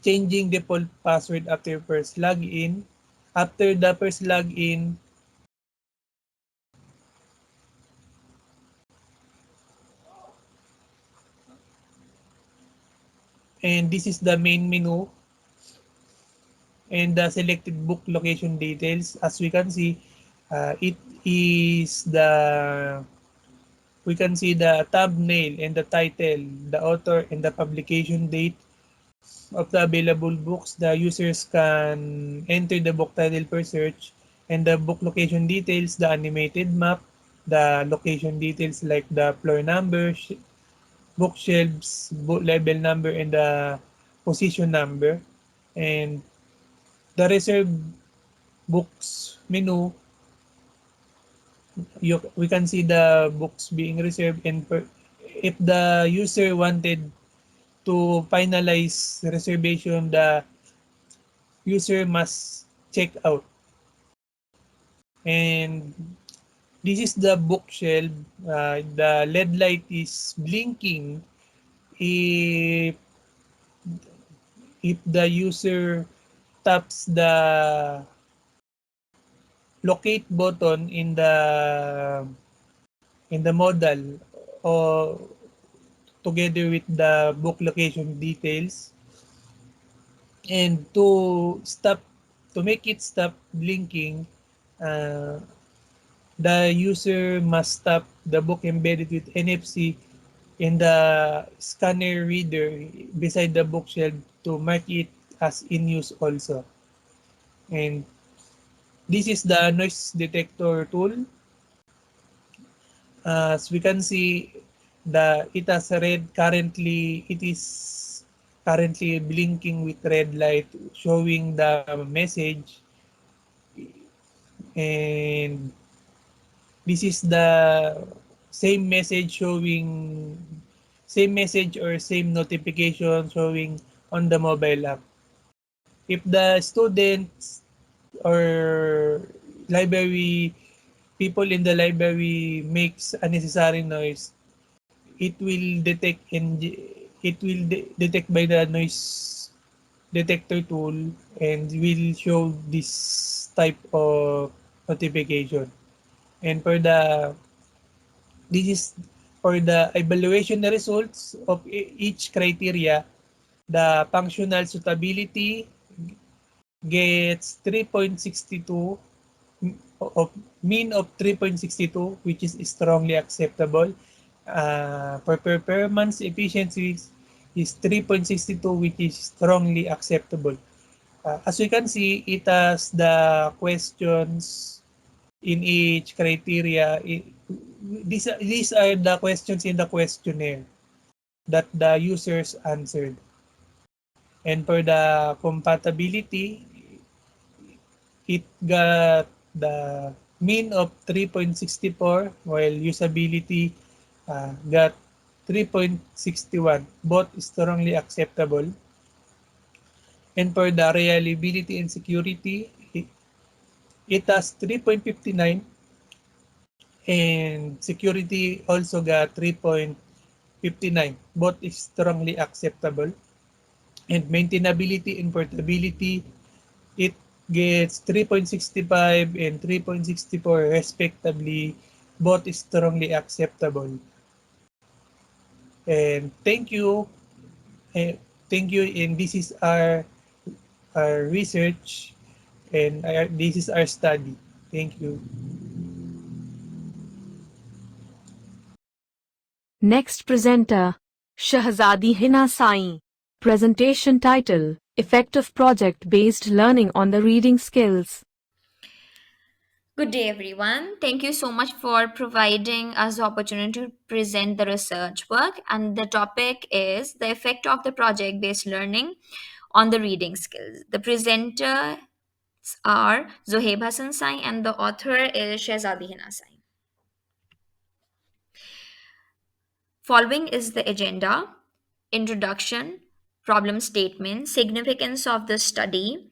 changing default password after first login. After the first login, and this is the main menu and the selected book location details. As we can see, it is we can see the thumbnail and the title, the author and the publication date of the available books. The users can enter the book title per search, and the book location details, the animated map, the location details like the floor number, bookshelves, book level number, and the position number. And the reserved books menu, we can see the books being reserved, and if the user wanted to finalize reservation, the user must check out. And this is the bookshelf. The LED light is blinking if if the user taps the locate button in the modal or together with the book location details, and to make it stop blinking, uh, the user must tap the book embedded with NFC in the scanner reader beside the bookshelf to mark it as in use also. And this is the noise detector tool. As we can see, it has a red currently. It is currently blinking with red light, showing the message. And this is the same message showing, same message or same notification showing on the mobile app. If the students or library people in the library makes unnecessary noise, it will detect detect by the noise detector tool and will show this type of notification. And for the this is for the evaluation results of each criteria. The functional suitability gets 3.62 of mean of 3.62, which is strongly acceptable. For performance efficiency is 3.62, which is strongly acceptable. As you can see, it has the questions in each criteria. These are the questions in the questionnaire that the users answered. And for the compatibility, it got the mean of 3.64 while usability got 3.61, both strongly acceptable. And for the reliability and security, it has 3.59, and security also got 3.59, both strongly acceptable. And maintainability and portability, it gets 3.65 and 3.64 respectively, both strongly acceptable. And thank you. Thank you. And this is our research, and this is our study. Thank you. Next presenter, Shahzadi Hina Sai. Presentation title, Effect of Project-Based Learning on the Reading Skills. Good day, everyone. Thank you so much for providing us the opportunity to present the research work. And the topic is the effect of the project-based learning on the reading skills. The presenters are Zohaib Hassan Sai and the author is Shahzadi Hina Sai. Following is the agenda: introduction, problem statement, significance of the study,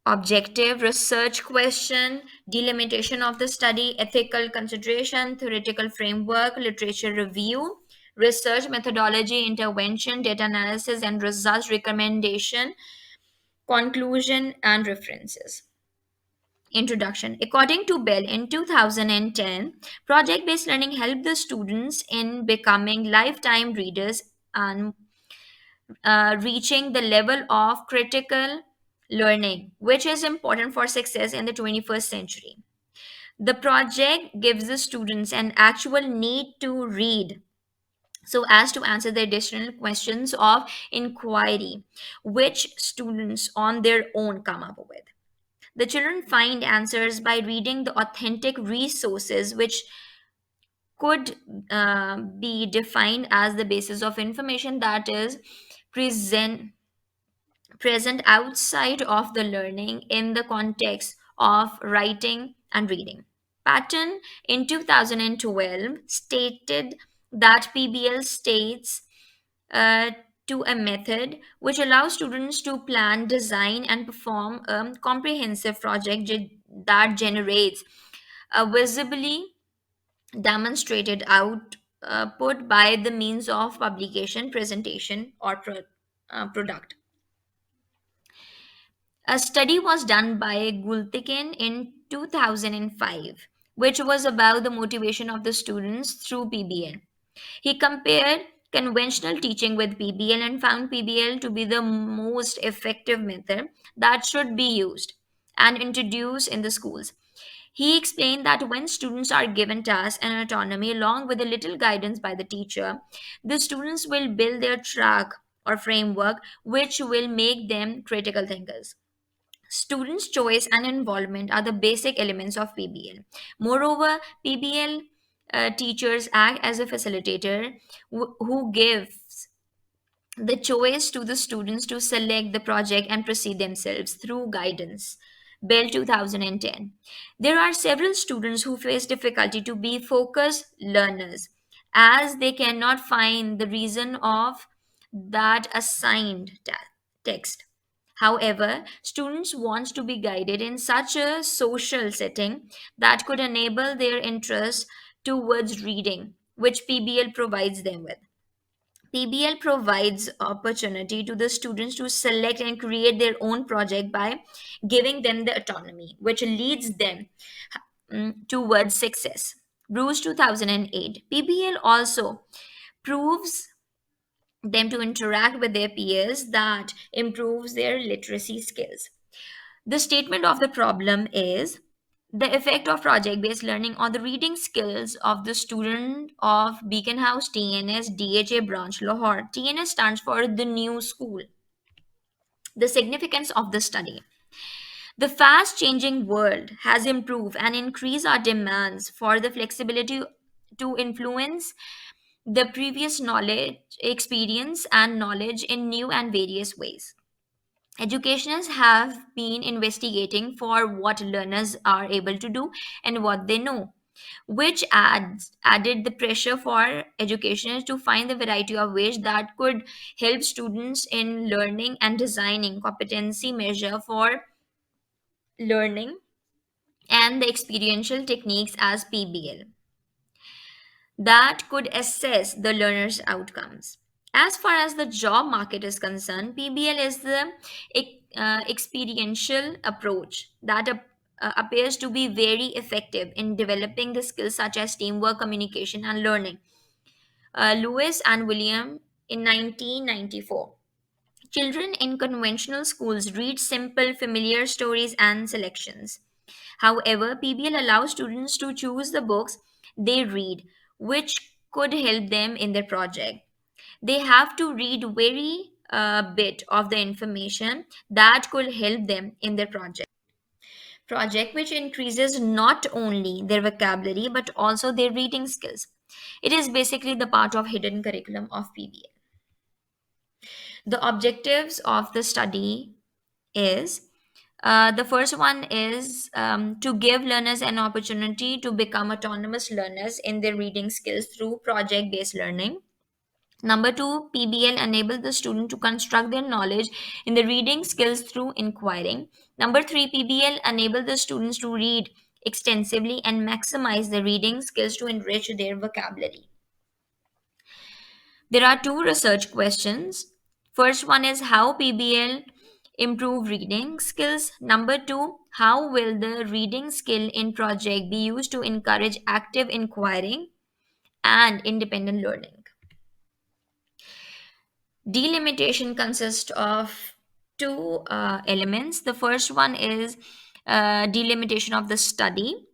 objective, research question, delimitation of the study, ethical consideration, theoretical framework, literature review, research methodology, intervention, data analysis and results, recommendation, conclusion, and references. Introduction. According to Bell in 2010, project based learning helped the students in becoming lifetime readers and reaching the level of critical learning, which is important for success in the 21st century. The project gives the students an actual need to read so as to answer the additional questions of inquiry, which students on their own come up with. The children find answers by reading the authentic resources, which could be defined as the basis of information that is present outside of the learning in the context of writing and reading. Patton in 2012 stated that PBL states uh, to a method which allows students to plan, design, and perform a comprehensive project that generates a visibly demonstrated output by the means of publication, presentation, or product. A study was done by Gultikin in 2005, which was about the motivation of the students through PBL. He compared conventional teaching with PBL and found PBL to be the most effective method that should be used and introduced in the schools. He explained that when students are given tasks and autonomy along with a little guidance by the teacher, the students will build their track or framework which will make them critical thinkers. Students' choice and involvement are the basic elements of PBL. Moreover, PBL teachers act as a facilitator who gives the choice to the students to select the project and proceed themselves through guidance. Bell 2010. There are several students who face difficulty to be focused learners as they cannot find the reason of that assigned text. However, students want to be guided in such a social setting that could enable their interest towards reading, which PBL provides them with. PBL provides opportunity to the students to select and create their own project by giving them the autonomy, which leads them towards success. Bruce 2008. PBL also proves them to interact with their peers that improves their literacy skills. The statement of the problem is the effect of project based learning on the reading skills of the student of Beacon House TNS DHA branch Lahore. TNS stands for the new school. The significance of the study. The fast changing world has improved and increased our demands for the flexibility to influence the previous knowledge, experience, and knowledge in new and various ways. Educationists have been investigating for what learners are able to do and what they know, which added the pressure for educationists to find the variety of ways that could help students in learning and designing competency measure for learning and the experiential techniques as PBL that could assess the learner's outcomes. As far as the job market is concerned, PBL is the experiential approach that appears to be very effective in developing the skills such as teamwork, communication, and learning. Lewis and William in 1994. Children in conventional schools read simple, familiar stories and selections. However, PBL allows students to choose the books they read, which could help them in their project. They have to read very bit of the information that could help them in their project, which increases not only their vocabulary but also their reading skills. It is basically the part of hidden curriculum of PBL. The objectives of the study is the first one is to give learners an opportunity to become autonomous learners in their reading skills through project based learning. Number two, PBL enables the student to construct their knowledge in the reading skills through inquiring. Number three, PBL enables the students to read extensively and maximize the reading skills to enrich their vocabulary. There are two research questions. First one is how PBL improve reading skills. Number two, how will the reading skill in project be used to encourage active inquiring and independent learning? Delimitation consists of two elements. The first one is delimitation of the study,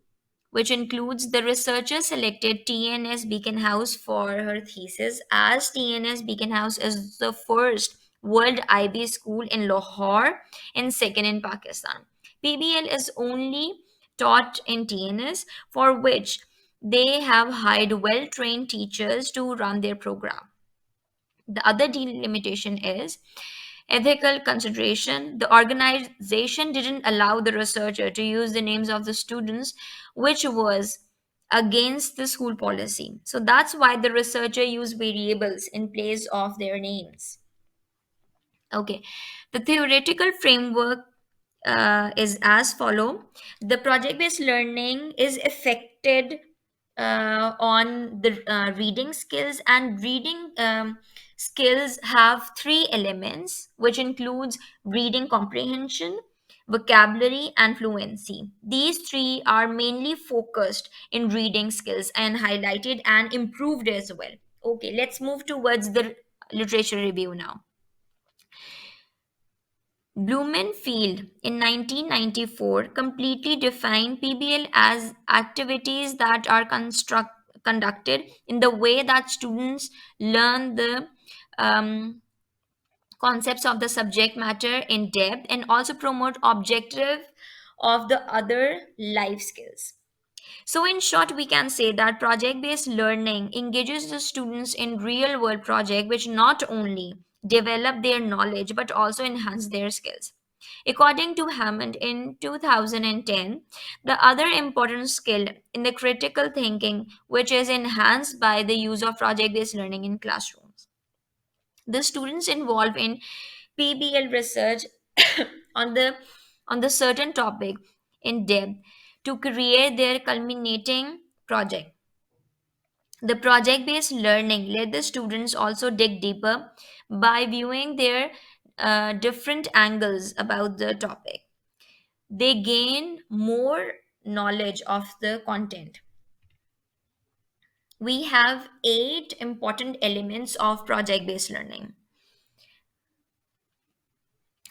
which includes the researcher selected TNS Beacon House for her thesis, as TNS Beacon House is the first World IB school in Lahore and second in Pakistan. PBL is only taught in TNS, for which they have hired well-trained teachers to run their program. The other delimitation is ethical consideration. The organization didn't allow the researcher to use the names of the students, which was against the school policy. So that's why the researcher used variables in place of their names. Okay, the theoretical framework is as follow. The project-based learning is affected on the reading skills, and reading skills have three elements, which includes reading comprehension, vocabulary, and fluency. These three are mainly focused in reading skills and highlighted and improved as well. Okay, let's move towards the literature review now. Blumenfield in 1994 completely defined PBL as activities that are conducted in the way that students learn the um, concepts of the subject matter in depth and also promote objective of the other life skills. So, in short, we can say that project based learning engages the students in real world project which not only develop their knowledge but also enhance their skills. According to Hammond in 2010, the other important skill in the critical thinking, which is enhanced by the use of project based learning in classrooms. The students involved in PBL research on the certain topic in depth to create their culminating project. The project based learning let the students also dig deeper by viewing their different angles about the topic. They gain more knowledge of the content. We have 8 important elements of project based learning.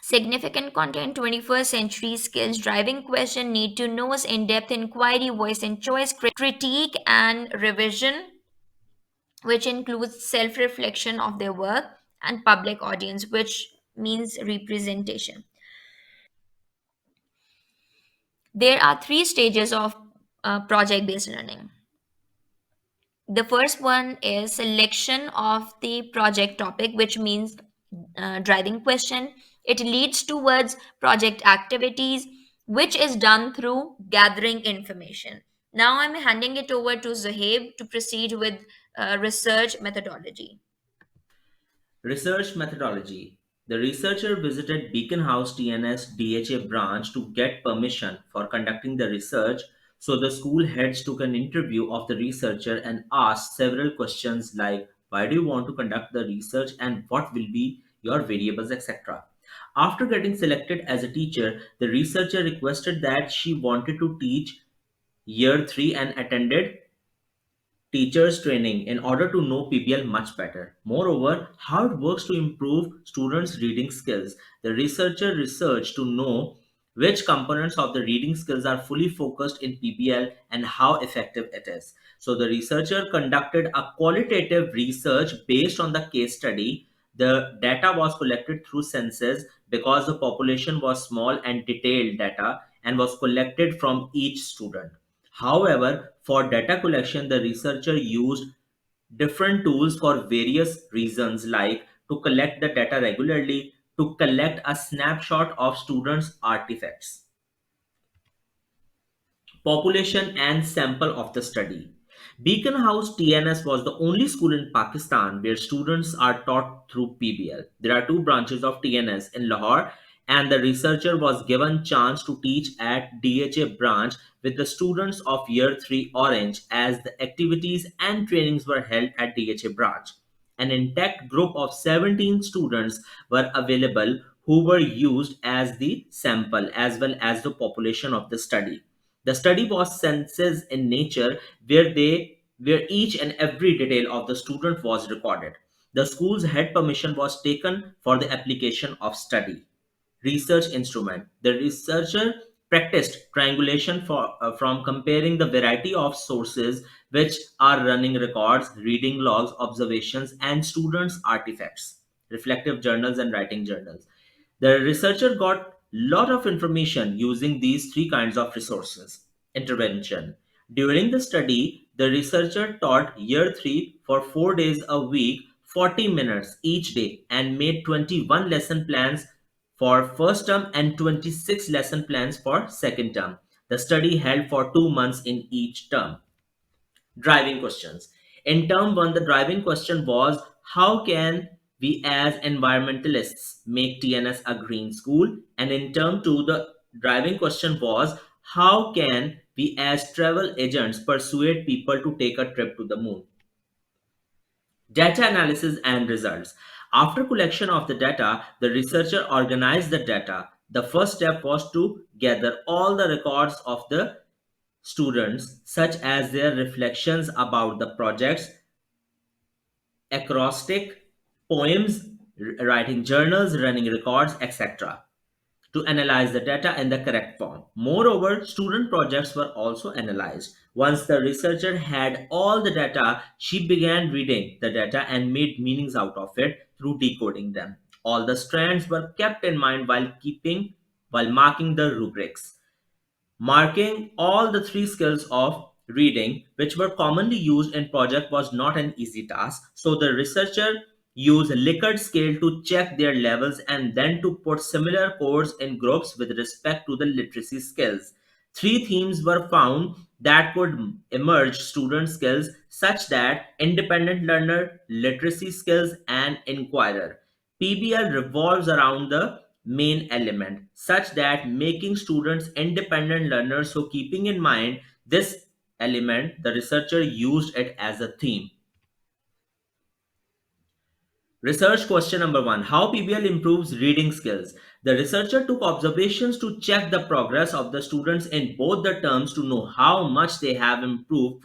Significant content, 21st century skills, driving question, need to knows, in-depth inquiry, voice and choice, critique and revision, which includes self-reflection of their work, and public audience, which means representation. There are 3 stages of project-based learning. The first one is selection of the project topic, which means driving question. It leads towards project activities, which is done through gathering information. Now I'm handing it over to Zohaib to proceed with research methodology. Research methodology. The researcher visited Beacon House TNS DHA branch to get permission for conducting the research, so the school heads took an interview of the researcher and asked several questions like why do you want to conduct the research and what will be your variables, etc. After getting selected as a teacher, the researcher requested that she wanted to teach year 3 and attended teachers training in order to know PBL much better. Moreover, how it works to improve students' reading skills. The researcher researched to know which components of the reading skills are fully focused in PBL and how effective it is. So the researcher conducted a qualitative research based on the case study. The data was collected through census because the population was small, and detailed data and was collected from each student. However, for data collection, the researcher used different tools for various reasons, like to collect the data regularly, to collect a snapshot of students' artifacts, population and sample of the study. Beacon House TNS was the only school in Pakistan where students are taught through PBL. There are 2 branches of TNS in Lahore, and the researcher was given chance to teach at DHA branch with the students of year 3 Orange, as the activities and trainings were held at DHA branch. An intact group of 17 students were available who were used as the sample as well as the population of the study. The study was census in nature, where each and every detail of the student was recorded. The school's head permission was taken for the application of study. Research instrument. The researcher practiced triangulation from comparing the variety of sources which are running records, reading logs, observations, and students' artifacts, reflective journals, and writing journals. The researcher got lot of information using these 3 kinds of resources. Intervention. During the study, the researcher taught year 3 for 4 days a week, 40 minutes each day, and made 21 lesson plans for first term and 26 lesson plans for second term. The study held for 2 months in each term. Driving questions. In term 1, the driving question was how can we as environmentalists make TNS a green school? And in term 2, the driving question was how can we as travel agents persuade people to take a trip to the moon? Data analysis and results. After collection of the data, the researcher organized the data. The first step was to gather all the records of the students, such as their reflections about the projects, acrostic, poems, writing journals, running records, etc., to analyze the data in the correct form. Moreover, student projects were also analyzed. Once the researcher had all the data, she began reading the data and made meanings out of it through decoding them. All the strands were kept in mind while marking the rubrics. Marking all the three skills of reading, which were commonly used in project, was not an easy task. So the researcher used a Likert scale to check their levels and then to put similar codes in groups with respect to the literacy skills. Three themes were found that could emerge student skills, such that independent learner, literacy skills, and inquirer. PBL revolves around the main element, such that making students independent learners. So keeping in mind this element, the researcher used it as a theme. Research question number 1. How PBL improves reading skills? The researcher took observations to check the progress of the students in both the terms to know how much they have improved,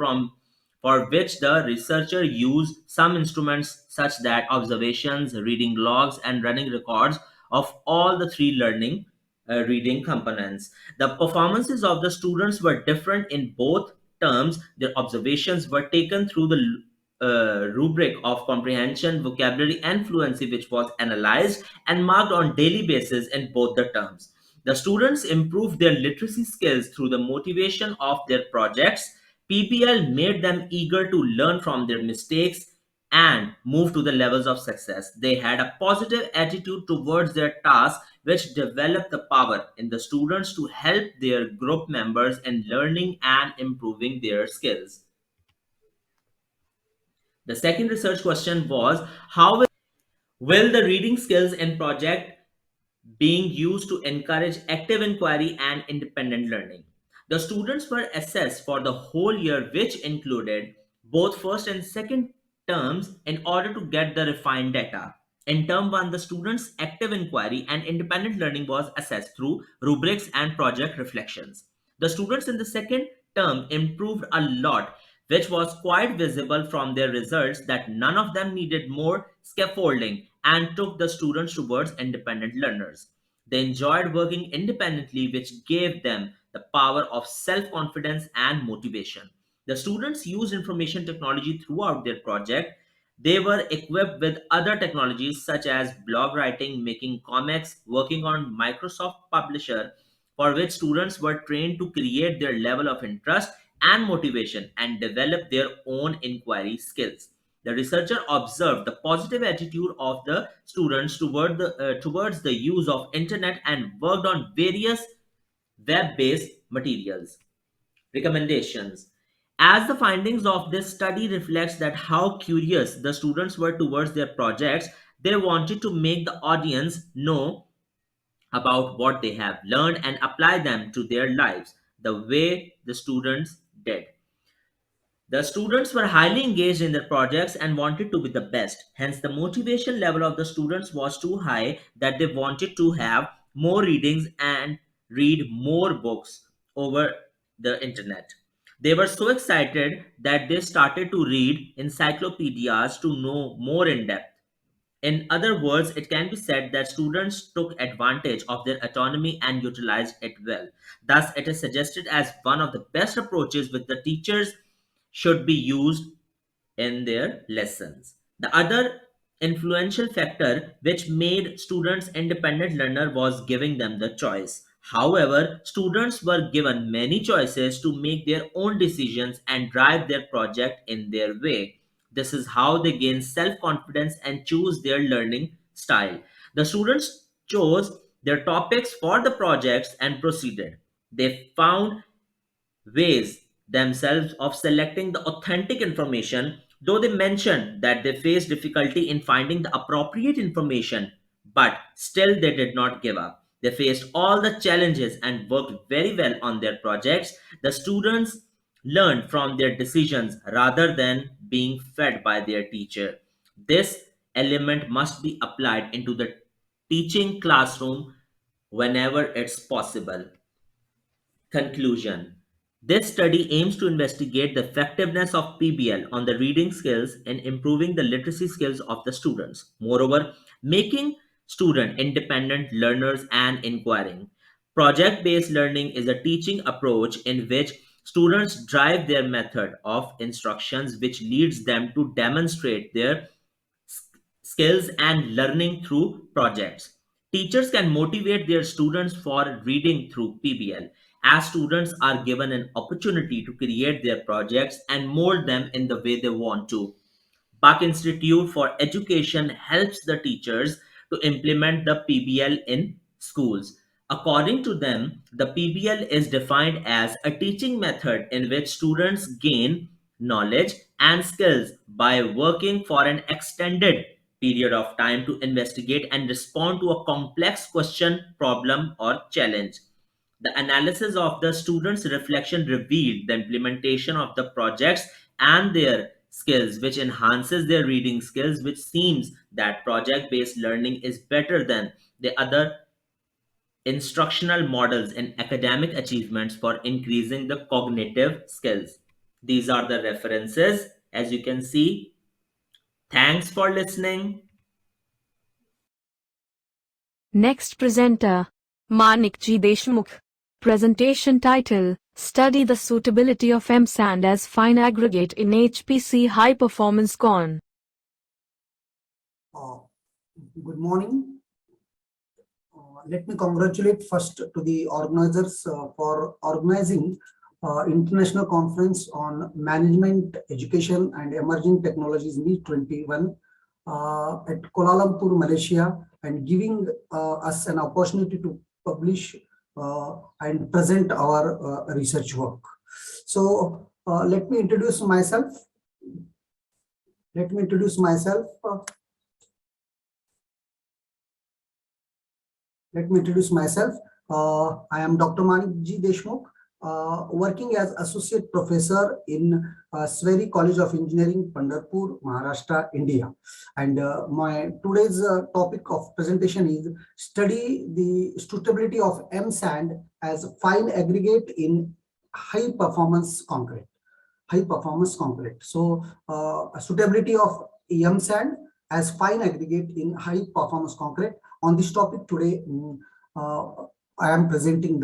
for which the researcher used some instruments such that observations, reading logs, and running records of all the three learning reading components. The performances of the students were different in both terms. Their observations were taken through the rubric of comprehension, vocabulary, and fluency, which was analyzed and marked on daily basis in both the terms. The students improved their literacy skills through the motivation of their projects. PBL made them eager to learn from their mistakes and move to the levels of success. They had a positive attitude towards their task, which developed the power in the students to help their group members in learning and improving their skills. The second research question was, how will the reading skills in project being used to encourage active inquiry and independent learning? The students were assessed for the whole year, which included both first and second terms, in order to get the refined data. In term 1, the students' active inquiry and independent learning was assessed through rubrics and project reflections. The students in the second term improved a lot, which was quite visible from their results that none of them needed more scaffolding and took the students towards independent learners. They enjoyed working independently, which gave them the power of self-confidence and motivation. The students used information technology throughout their project. They were equipped with other technologies such as blog writing, making comics, working on Microsoft Publisher, for which students were trained to create their level of interest and motivation and develop their own inquiry skills. The researcher observed the positive attitude of the students towards the use of internet and worked on various web-based materials. Recommendations. As the findings of this study reflects that how curious the students were towards their projects, they wanted to make the audience know about what they have learned and apply them to their lives the way the students did. The students were highly engaged in their projects and wanted to be the best. Hence, the motivation level of the students was too high that they wanted to have more readings and read more books over the internet. They were so excited that they started to read encyclopedias to know more in depth. In other words, it can be said that students took advantage of their autonomy and utilized it well. Thus, it is suggested as one of the best approaches which the teachers should be used in their lessons. The other influential factor which made students independent learner was giving them the choice. However, students were given many choices to make their own decisions and drive their project in their way. This is how they gain self-confidence and choose their learning style. The students chose their topics for the projects and proceeded. They found ways themselves of selecting the authentic information, though they mentioned that they faced difficulty in finding the appropriate information, but still they did not give up. They faced all the challenges and worked very well on their projects. The students learned from their decisions rather than being fed by their teacher. This element must be applied into the teaching classroom whenever it's possible. Conclusion. This study aims to investigate the effectiveness of PBL on the reading skills and improving the literacy skills of the students. Moreover, making student independent learners and inquiring. Project-based learning is a teaching approach in which students drive their method of instructions, which leads them to demonstrate their skills and learning through projects. Teachers can motivate their students for reading through PBL, as students are given an opportunity to create their projects and mold them in the way they want to. Buck Institute for Education helps the teachers to implement the PBL in schools. According to them, the PBL is defined as a teaching method in which students gain knowledge and skills by working for an extended period of time to investigate and respond to a complex question, problem, or challenge. The analysis of the students' reflection revealed the implementation of the projects and their skills, which enhances their reading skills, which seems that project-based learning is better than the other instructional models in academic achievements for increasing the cognitive skills. These are the references, as you can see. Thanks for listening. Next presenter, Manikji Deshmukh. Presentation title, Study the Suitability of M-Sand as Fine Aggregate in HPC High Performance Con. Good morning. Let me congratulate first to the organizers for organizing International Conference on Management, Education and Emerging Technologies MEET-21 at Kuala Lumpur, Malaysia, and giving us an opportunity to publish and present our research work. So let me introduce myself. I am Dr. Manikji Deshmukh, working as Associate Professor in Sweri College of Engineering, Pandharpur, Maharashtra, India. And my today's topic of presentation is study the suitability of M-Sand as fine aggregate in high performance concrete. So suitability of M-Sand as fine aggregate in high performance concrete. On this topic today, I am presenting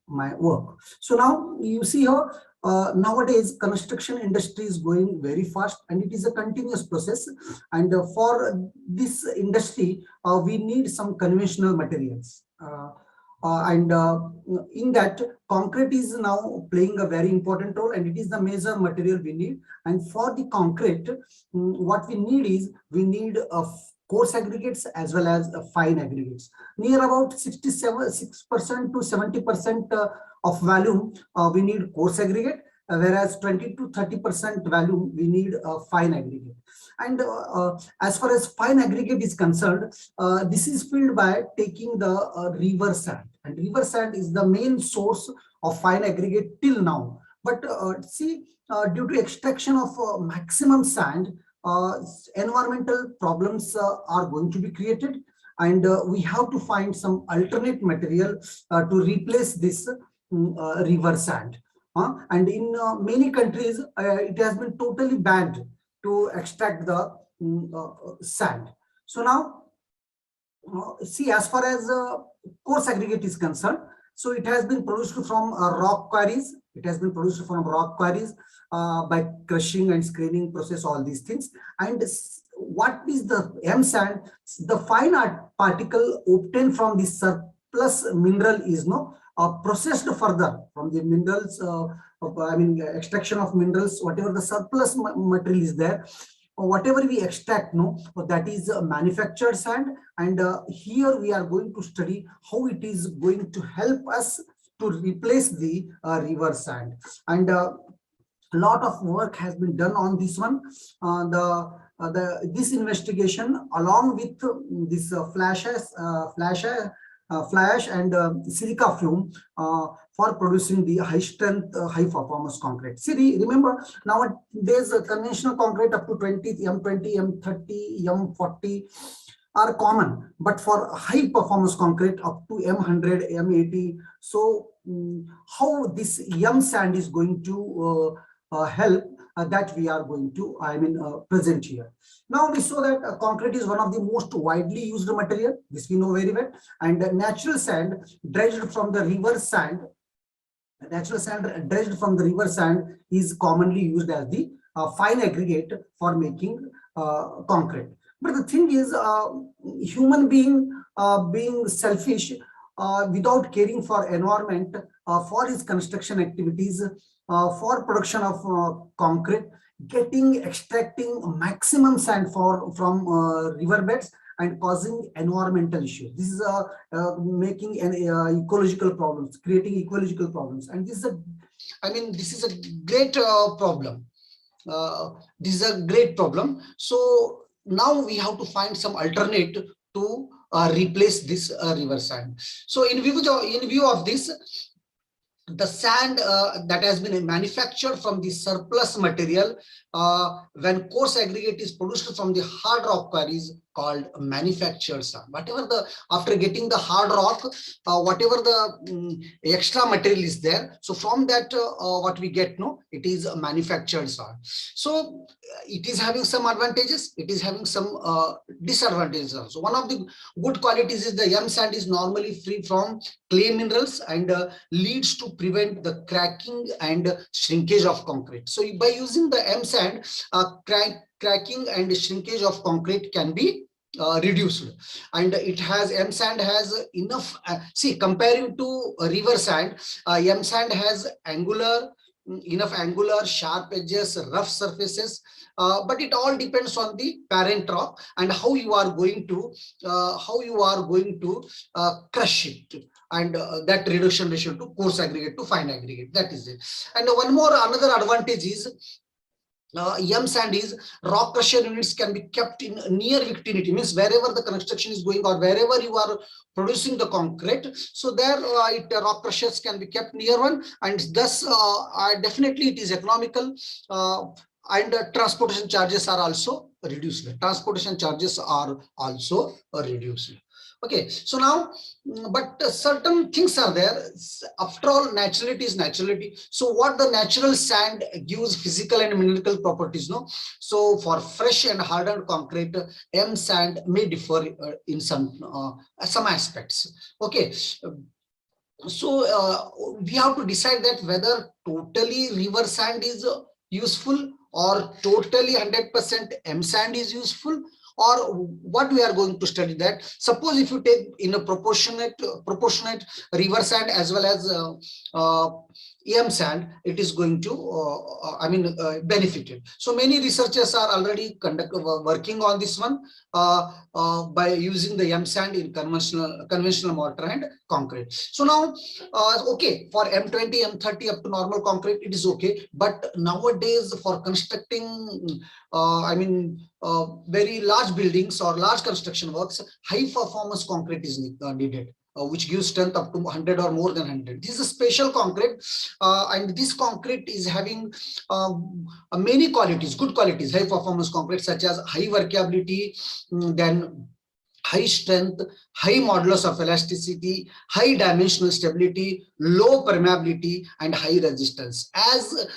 my work. So now you see here, nowadays construction industry is going very fast and it is a continuous process. And for this industry, we need some conventional materials. In that, concrete is now playing a very important role, and it is the major material we need. And for the concrete, what we need a coarse aggregates as well as fine aggregates. Near about 6% to 70% of volume we need coarse aggregate, whereas 20 to 30% volume we need fine aggregate. And as far as fine aggregate is concerned, this is filled by taking the river sand, and river sand is the main source of fine aggregate till now. But due to extraction of maximum sand, environmental problems are going to be created, and we have to find some alternate material to replace this river sand. And in many countries, it has been totally banned to extract the sand. So now, as far as coarse aggregate is concerned, so it has been produced from rock quarries. By crushing and screening process, all these things. And what is the M-Sand? The fine particle obtained from the surplus mineral is processed further from the minerals, extraction of minerals, whatever the surplus material is there, or whatever we extract, that is manufactured sand. And here we are going to study how it is going to help us to replace the river sand. And a lot of work has been done on this one. This investigation, along with this flash and silica fume for producing the high strength, high performance concrete. See, remember nowadays conventional concrete up to 20, M20, M30, M40. are common, but for high performance concrete up to M100, M80, so how this M sand is going to help, that we are going to present here. Now we saw that concrete is one of the most widely used material, this we know very well, and natural sand dredged from the river sand, is commonly used as the fine aggregate for making concrete. But the thing is, human being being selfish, without caring for environment, for his construction activities, for production of concrete, extracting maximum sand from riverbeds and causing environmental issues. This is making an ecological problems, creating ecological problems, and this is a great problem. This is a great problem. So now we have to find some alternative to replace this river sand. So in view of this, the sand that has been manufactured from the surplus material, when coarse aggregate is produced from the hard rock quarries, called manufactured sand. After getting the hard rock, whatever the extra material is there, so from that what we get, it is a manufactured sand. So it is having some advantages, it is having some disadvantages also. One of the good qualities is the M sand is normally free from clay minerals and leads to prevent the cracking and shrinkage of concrete. So by using the M sand, cracking and shrinkage of concrete can be reduced, and it has M sand has enough. Comparing to river sand, M sand has enough angular, sharp edges, rough surfaces, but it all depends on the parent rock and how you are going to crush it, and that reduction ratio to coarse aggregate to fine aggregate, that is it. And another advantage is M sand is rock crusher units can be kept in near vicinity, means wherever the construction is going or wherever you are producing the concrete, so there rock crushers can be kept near one, and thus definitely it is economical, and transportation charges are also reduced. Okay, so now, but certain things are there. After all, naturality is naturality. So what the natural sand gives physical and mineral properties, so for fresh and hardened concrete, M sand may differ in some aspects. Okay, so we have to decide that whether totally river sand is useful or totally 100% M sand is useful, or what we are going to study that. Suppose if you take in a proportionate river sand as well as M sand, it is going to benefited. So many researchers are already working on this one by using the M sand in conventional mortar and concrete. So now, okay, for M20, M30 up to normal concrete, it is okay. But nowadays for constructing, very large buildings or large construction works, high performance concrete is needed, which gives strength up to 100 or more than 100. This is a special concrete, and this concrete is having many qualities, good qualities, high performance concrete, such as high workability, then high strength, high modulus of elasticity, high dimensional stability, low permeability, and high resistance. As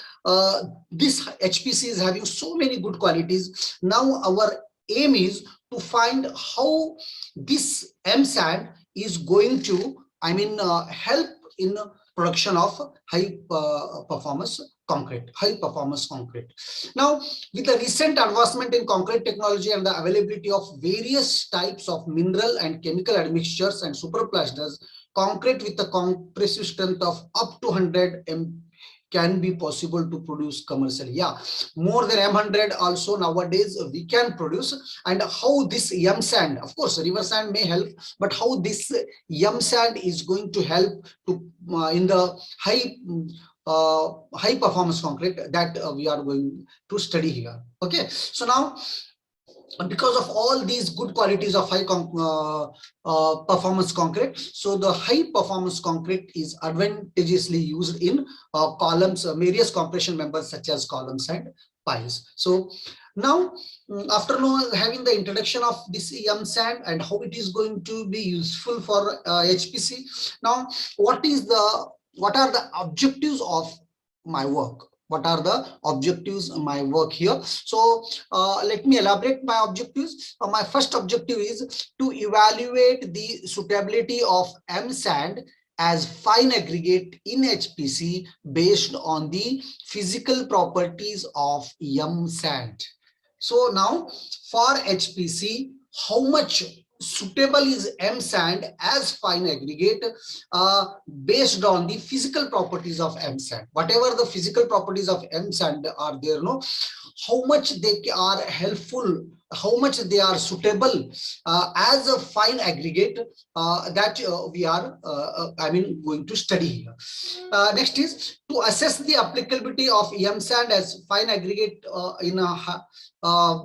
this HPC is having so many good qualities, now our aim is to find how this M sand is going to help in production of high performance concrete. Now, with the recent advancement in concrete technology and the availability of various types of mineral and chemical admixtures and superplasters, concrete with a compressive strength of up to 100 M can be possible to produce commercially. Yeah, more than M100 also nowadays we can produce. And how this M sand, of course river sand may help, but how this M sand is going to help to in the high performance concrete, that we are going to study here. Okay, so now, because of all these good qualities of high performance concrete, so the high performance concrete is advantageously used in columns, various compression members such as columns and piles. So now, after having the introduction of this yum sand and how it is going to be useful for HPC, now what are the objectives of my work? What are the objectives of my work here? So let me elaborate my objectives. My first objective is to evaluate the suitability of M sand as fine aggregate in HPC based on the physical properties of yum sand. So now for HPC, how much suitable is M sand as fine aggregate based on the physical properties of M sand. Whatever the physical properties of M sand are there, no, how much they are helpful, how much they are suitable as a fine aggregate that we are going to study here. Next is to assess the applicability of yum sand as fine aggregate in a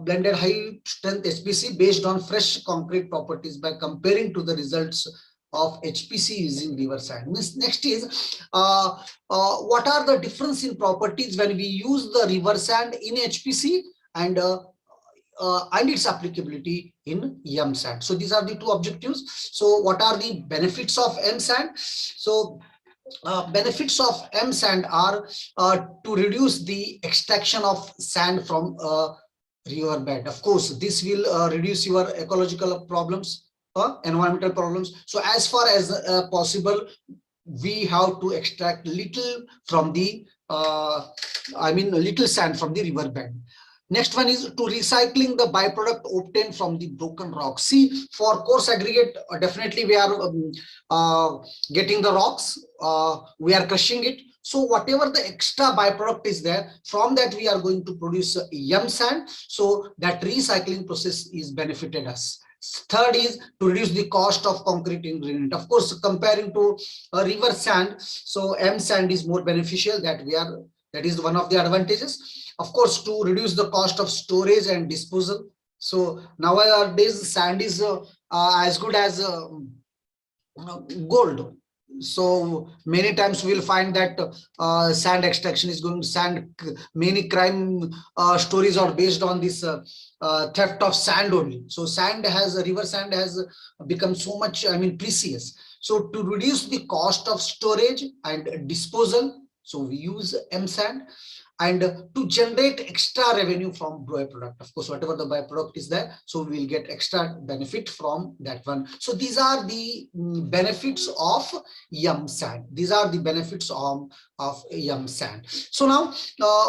blended high strength HPC based on fresh concrete properties by comparing to the results of HPC using river sand. Next is what are the difference in properties when we use the river sand in HPC and its applicability in yum sand. So these are the two objectives. So what are the benefits of M sand? So benefits of M sand are to reduce the extraction of sand from river bed. Of course, this will reduce your ecological problems, environmental problems. So as far as possible, we have to extract little from the little sand from the river bed. Next one is to recycling the byproduct obtained from the broken rock. See, for coarse aggregate, definitely we are getting the rocks, we are crushing it. So whatever the extra byproduct is there, from that we are going to produce yum sand. So that recycling process is benefited us. Third is to reduce the cost of concrete ingredient. Of course, comparing to a river sand, so M sand is more beneficial. That is one of the advantages. Of course, to reduce the cost of storage and disposal. So nowadays, sand is as good as gold. So many times we'll find that sand extraction is going to many crime stories are based on this theft of sand only. So river sand has become so much precious. So to reduce the cost of storage and disposal, so we use M sand. And to generate extra revenue from byproduct, of course, whatever the byproduct is there, so we will get extra benefit from that one. So these are the benefits of yum sand. These are the benefits of yum sand. So now,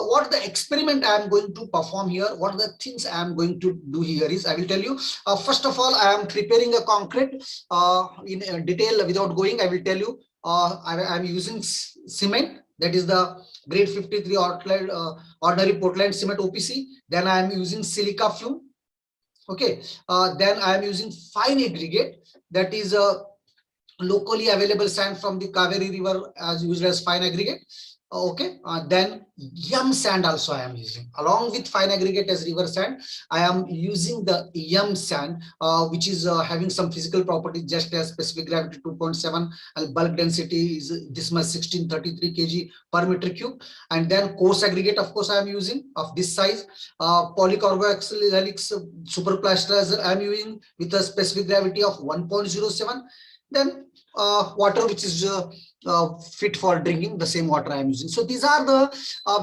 what the experiment I am going to perform here, what are the things I am going to do here is, I will tell you. First of all, I am preparing a concrete in detail. Without going, I will tell you. I am using cement. That is the grade 53 ordinary Portland cement OPC. Then I am using silica fume. Okay. Then I am using fine aggregate. That is locally available sand from the Kaveri River as used as fine aggregate. Okay, then yum sand also I am using along with fine aggregate as river sand. I am using the yum sand, which is having some physical properties just as specific gravity 2.7 and bulk density is this much 1633 kg per meter cube. And then coarse aggregate, of course, I am using of this size. Polycarboxyl helix superplaster I am using with a specific gravity of 1.07. Then water which is fit for drinking, the same water I am using. So these are the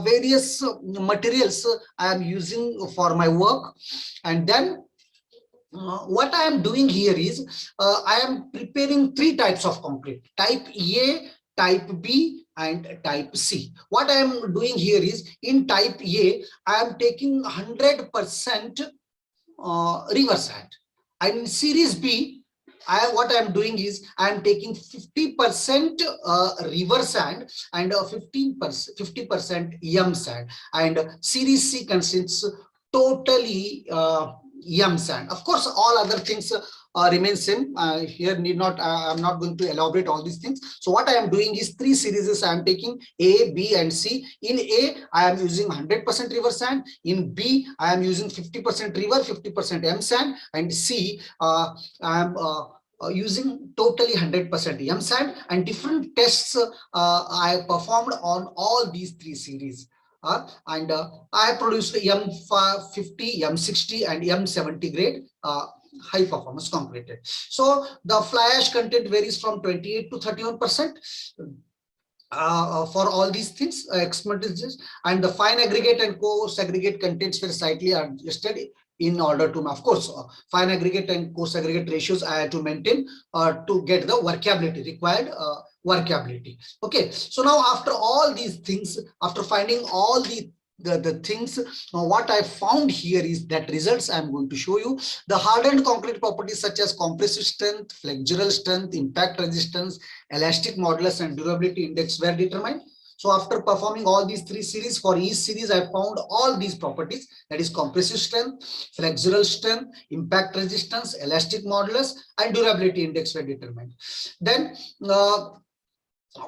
various materials I am using for my work. And then what I am doing here is I am preparing three types of concrete: type A, type B, and type C. What I am doing here is in type A, I am taking 100% river sand, and in series B, what I am doing is I am taking 50% river sand and 50% yum sand, and series C consists totally yum sand. Of course, all other things remain same. Here need not, I am not going to elaborate all these things. So what I am doing is three series I am taking: A, B, and C. In A, I am using 100% river sand. In B, I am using 50% river, 50% M sand, and C, I am using totally 100% yum sand. And different tests I performed on all these three series. and I have produced M50, M60 and M70 grade high performance concrete. So the fly ash content varies from 28 to 31%. For all these things, expertises, and the fine aggregate and coarse aggregate contents were slightly adjusted in order to, of course, fine aggregate and coarse aggregate ratios I had to maintain to get the workability required. Workability. Okay, so now after all these things, after finding all the things, what I found here is that results I'm going to show you. The hardened concrete properties such as compressive strength, flexural strength, impact resistance, elastic modulus and durability index were determined. So after performing all these three series, for each series I found all these properties, that is compressive strength, flexural strength, impact resistance, elastic modulus and durability index were determined. Then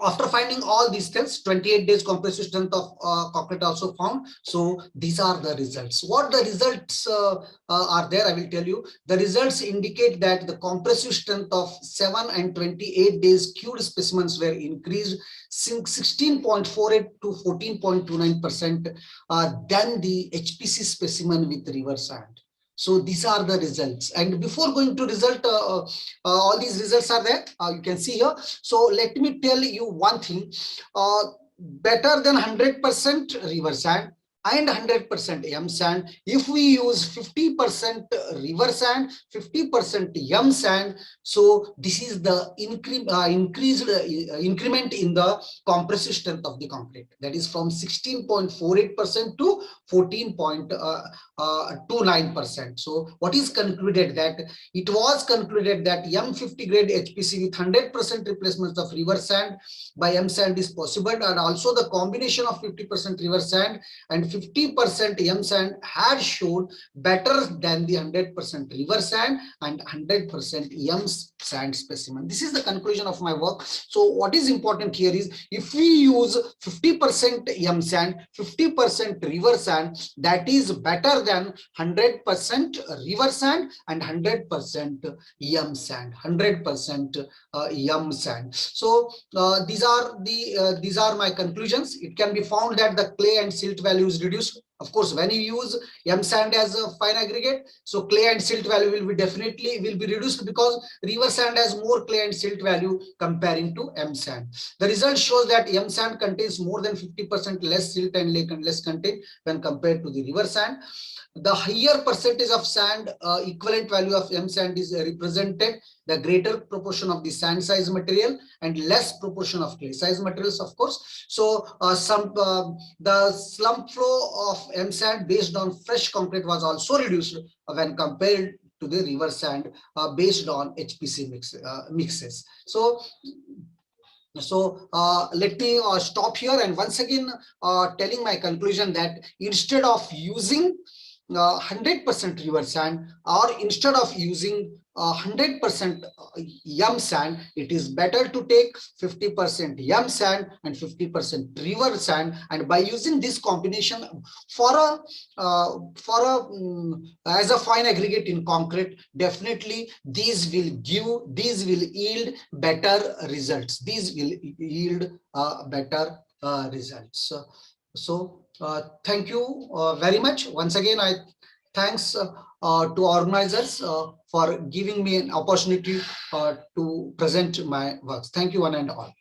after finding all these things, 28 days compressive strength of concrete also found. So these are the results. What the results are there, I will tell you. The results indicate that the compressive strength of 7 and 28 days cured specimens were increased 16.48 to 14.29% than the HPC specimen with reverse sand. So these are the results. And before going to result, all these results are there. You can see here. So let me tell you one thing. Better than 100% river sand and 100% M sand. If we use 50% river sand, 50% M sand, so this is the increased increment in the compressive strength of the concrete. That is from 16.48% to 14.29%. So what is concluded? That it was concluded that M50 grade HPC with 100% replacement of river sand by M sand is possible, and also the combination of 50% river sand and 50% M sand had shown better than the 100% river sand and 100% M sand specimen. This is the conclusion of my work. So what is important here is, if we use 50% M sand, 50% river sand, that is better than 100% river sand and 100% M sand. 100% M sand. So these are my conclusions. It can be found that the clay and silt value is reduced. Of course, when you use M sand as a fine aggregate, so clay and silt value will be definitely reduced, because river sand has more clay and silt value comparing to M sand. The result shows that M sand contains more than 50% less silt and less content when compared to the river sand. The higher percentage of sand equivalent value of M sand is represented the greater proportion of the sand size material and less proportion of clay size materials, of course. So the slump flow of M sand based on fresh concrete was also reduced when compared to the river sand based on HPC mixes. So let me stop here, and once again telling my conclusion that instead of using 100% river sand, or instead of using 100% M sand, it is better to take 50% M sand and 50% river sand, and by using this combination as a fine aggregate in concrete, definitely these will yield better results. These will yield better results. So thank you very much. Once again, I thanks to organizers for giving me an opportunity to present my works. Thank you one and all.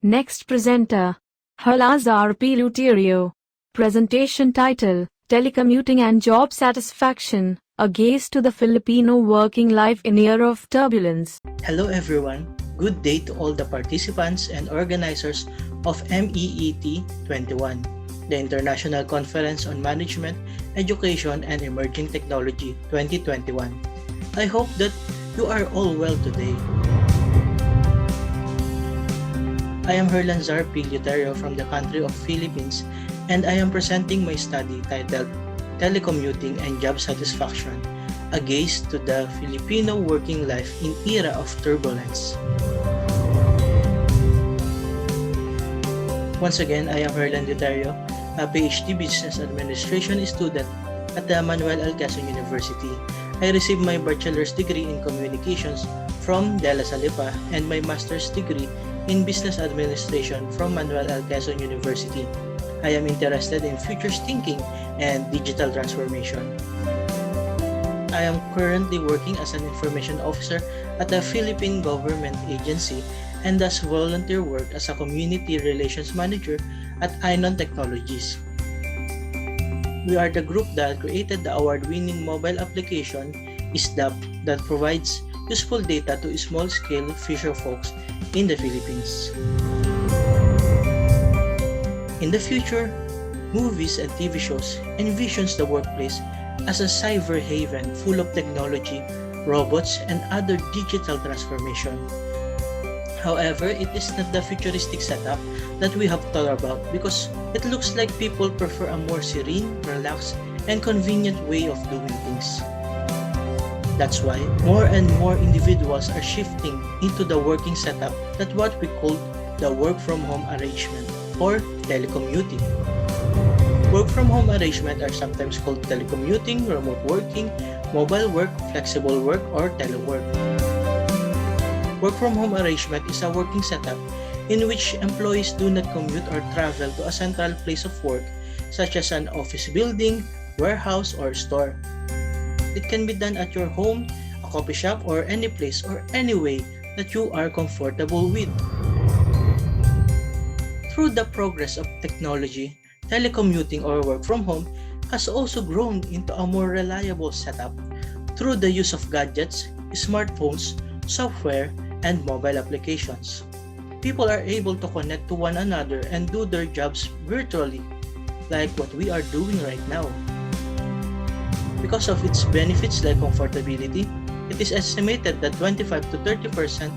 Next presenter, Halazar P. Luterio. Presentation title, Telecommuting and Job Satisfaction, a gaze to the Filipino working life in era of turbulence. Hello everyone. Good day to all the participants and organizers of MEET-21, the International Conference on Management, Education and Emerging Technology 2021. I hope that you are all well today. I am Halazar P. Luterio from the country of Philippines, and I am presenting my study titled Telecommuting and Job Satisfaction, a gaze to the Filipino working life in era of turbulence. Once again, I am Herlan Luterio, a PhD Business Administration student at the Manuel Alcázar University. I received my bachelor's degree in communications from De La Salle and my master's degree in Business Administration from Manuel L. Quezon University. I am interested in futures thinking and digital transformation. I am currently working as an information officer at a Philippine government agency and does volunteer work as a community relations manager at Iot Technologies. We are the group that created the award-winning mobile application ISDAP that provides useful data to small-scale fisher folks in the Philippines. In the future, movies and TV shows envisions the workplace as a cyber haven full of technology, robots, and other digital transformation. However, it is not the futuristic setup that we have thought about because it looks like people prefer a more serene, relaxed, and convenient way of doing things. That's why more and more individuals are shifting into the working setup that what we call the work-from-home arrangement or telecommuting. Work-from-home arrangement are sometimes called telecommuting, remote working, mobile work, flexible work, or telework. Work-from-home arrangement is a working setup in which employees do not commute or travel to a central place of work such as an office building, warehouse, or store. It can be done at your home, a coffee shop, or any place or any way that you are comfortable with. Through the progress of technology, telecommuting or work from home has also grown into a more reliable setup through the use of gadgets, smartphones, software, and mobile applications. People are able to connect to one another and do their jobs virtually, like what we are doing right now. Because of its benefits like comfortability, it is estimated that 25 to 30%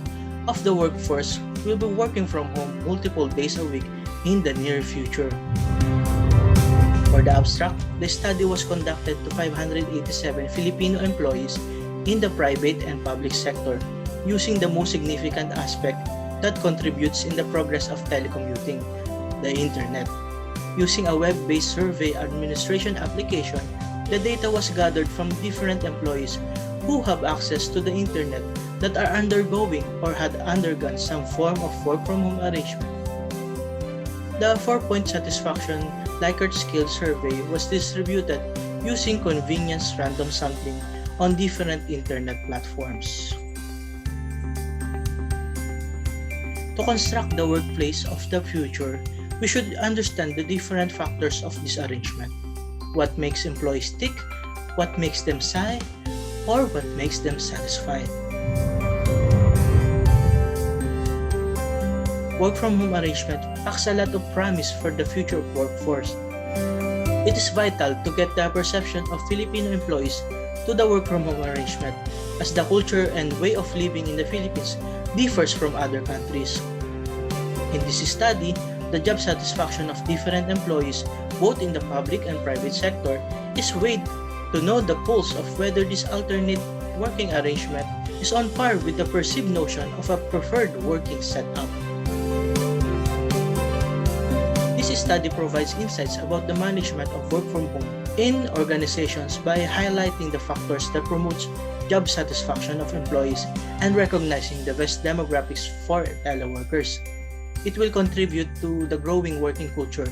of the workforce will be working from home multiple days a week in the near future. For the abstract, the study was conducted to 587 Filipino employees in the private and public sector, using the most significant aspect that contributes in the progress of telecommuting, the internet. Using a web-based survey administration application, the data was gathered from different employees who have access to the internet that are undergoing or had undergone some form of work-from-home arrangement. The 4-point satisfaction Likert Scale survey was distributed using convenience random sampling on different internet platforms. To construct the workplace of the future, we should understand the different factors of this arrangement. What makes employees tick, what makes them sigh, or what makes them satisfied. Work-from-home arrangement packs a lot of promise for the future workforce. It is vital to get the perception of Filipino employees to the work-from-home arrangement, as the culture and way of living in the Philippines differs from other countries. In this study, the job satisfaction of different employees, both in the public and private sector, is weighed to know the pulse of whether this alternate working arrangement is on par with the perceived notion of a preferred working setup. This study provides insights about the management of work from home in organizations by highlighting the factors that promote job satisfaction of employees and recognizing the best demographics for teleworkers. It will contribute to the growing working culture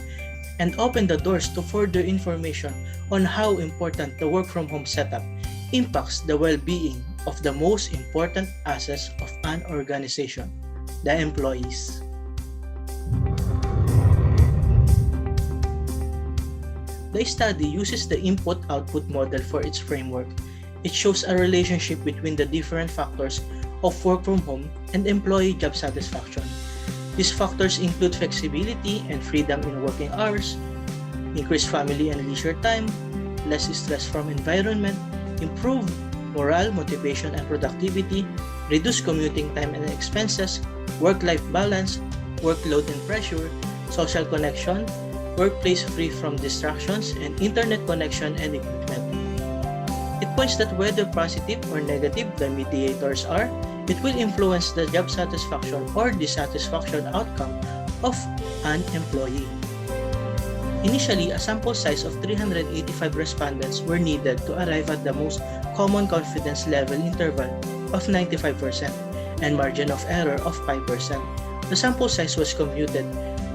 and open the doors to further information on how important the work-from-home setup impacts the well-being of the most important assets of an organization, the employees. The study uses the input-output model for its framework. It shows a relationship between the different factors of work from home and employee job satisfaction. These factors include flexibility and freedom in working hours, increased family and leisure time, less stress from environment, improved morale, motivation, and productivity, reduced commuting time and expenses, work-life balance, workload and pressure, social connection, workplace free from distractions, and internet connection and equipment. It points that whether positive or negative the mediators are, it will influence the job satisfaction or dissatisfaction outcome of an employee. Initially, a sample size of 385 respondents were needed to arrive at the most common confidence level interval of 95% and margin of error of 5%, The sample size was computed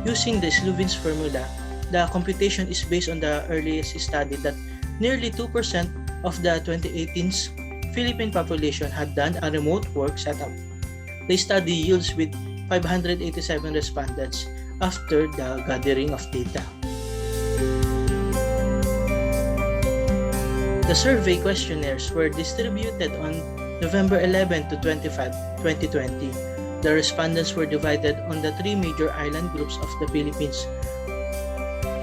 using the Sleuvin's formula. The computation is based on the earliest study that nearly 2% of the 2018's Philippine population had done a remote work setup. The study yields with 587 respondents after the gathering of data. The survey questionnaires were distributed on November 11 to 25, 2020. The respondents were divided on the three major island groups of the Philippines.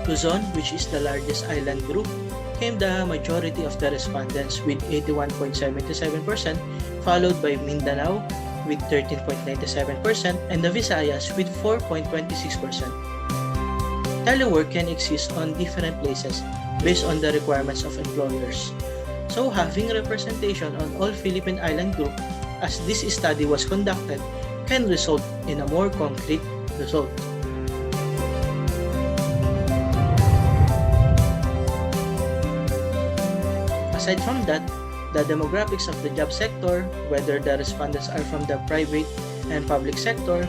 Luzon, which is the largest island group, came the majority of the respondents with 81.77%, followed by Mindanao with 13.97% and the Visayas with 4.26%. Telework can exist on different places based on the requirements of employers. So having representation on all Philippine island group as this study was conducted can result in a more concrete result. Aside from that, the demographics of the job sector, whether the respondents are from the private and public sector,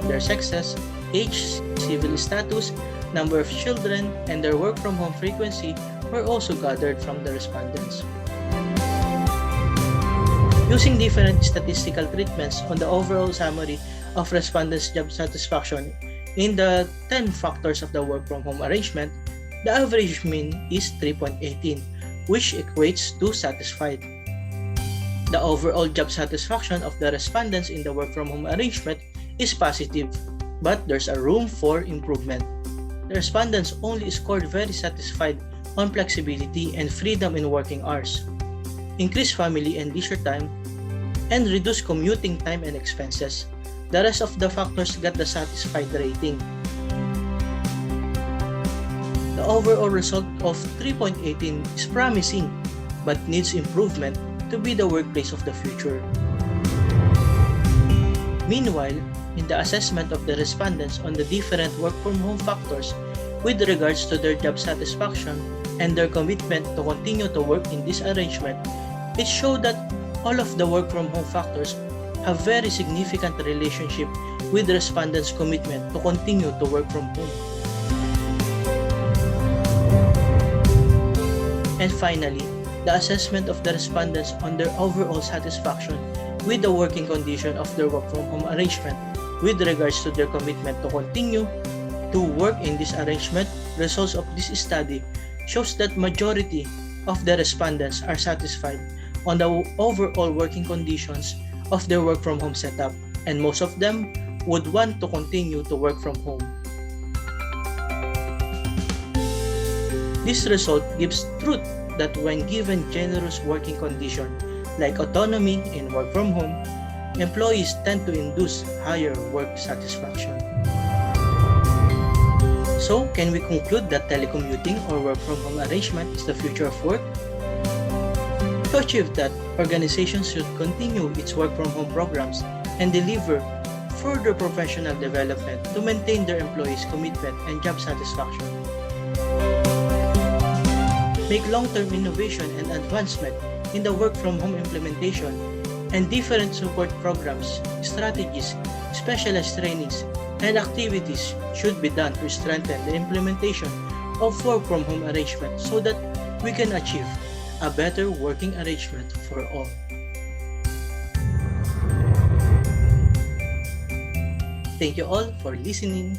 their sexes, age, civil status, number of children, and their work from home frequency were also gathered from the respondents. Using different statistical treatments on the overall summary of respondents' job satisfaction in the 10 factors of the work from home arrangement, the average mean is 3.18, which equates to satisfied. The overall job satisfaction of the respondents in the work from home arrangement is positive, but there's a room for improvement. The respondents only scored very satisfied on flexibility and freedom in working hours, increased family and leisure time, and reduced commuting time and expenses. The rest of the factors got the satisfied rating. The overall result of 3.18 is promising, but needs improvement to be the workplace of the future. Meanwhile, in the assessment of the respondents on the different work from home factors with regards to their job satisfaction and their commitment to continue to work in this arrangement, it showed that all of the work from home factors have very significant relationship with the respondents' commitment to continue to work from home. And finally, the assessment of the respondents on their overall satisfaction with the working condition of their work from home arrangement with regards to their commitment to continue to work in this arrangement. Results of this study shows that majority of the respondents are satisfied on the overall working conditions of their work from home setup, and most of them would want to continue to work from home. This result gives truth that when given generous working condition like autonomy in work from home, employees tend to induce higher work satisfaction. So, can we conclude that telecommuting or work from home arrangement is the future of work? To achieve that, organizations should continue its work from home programs and deliver further professional development to maintain their employees' commitment and job satisfaction. Make long-term innovation and advancement in the work from home implementation and different support programs, strategies, specialized trainings, and activities should be done to strengthen the implementation of work from home arrangement so that we can achieve a better working arrangement for all. Thank you all for listening.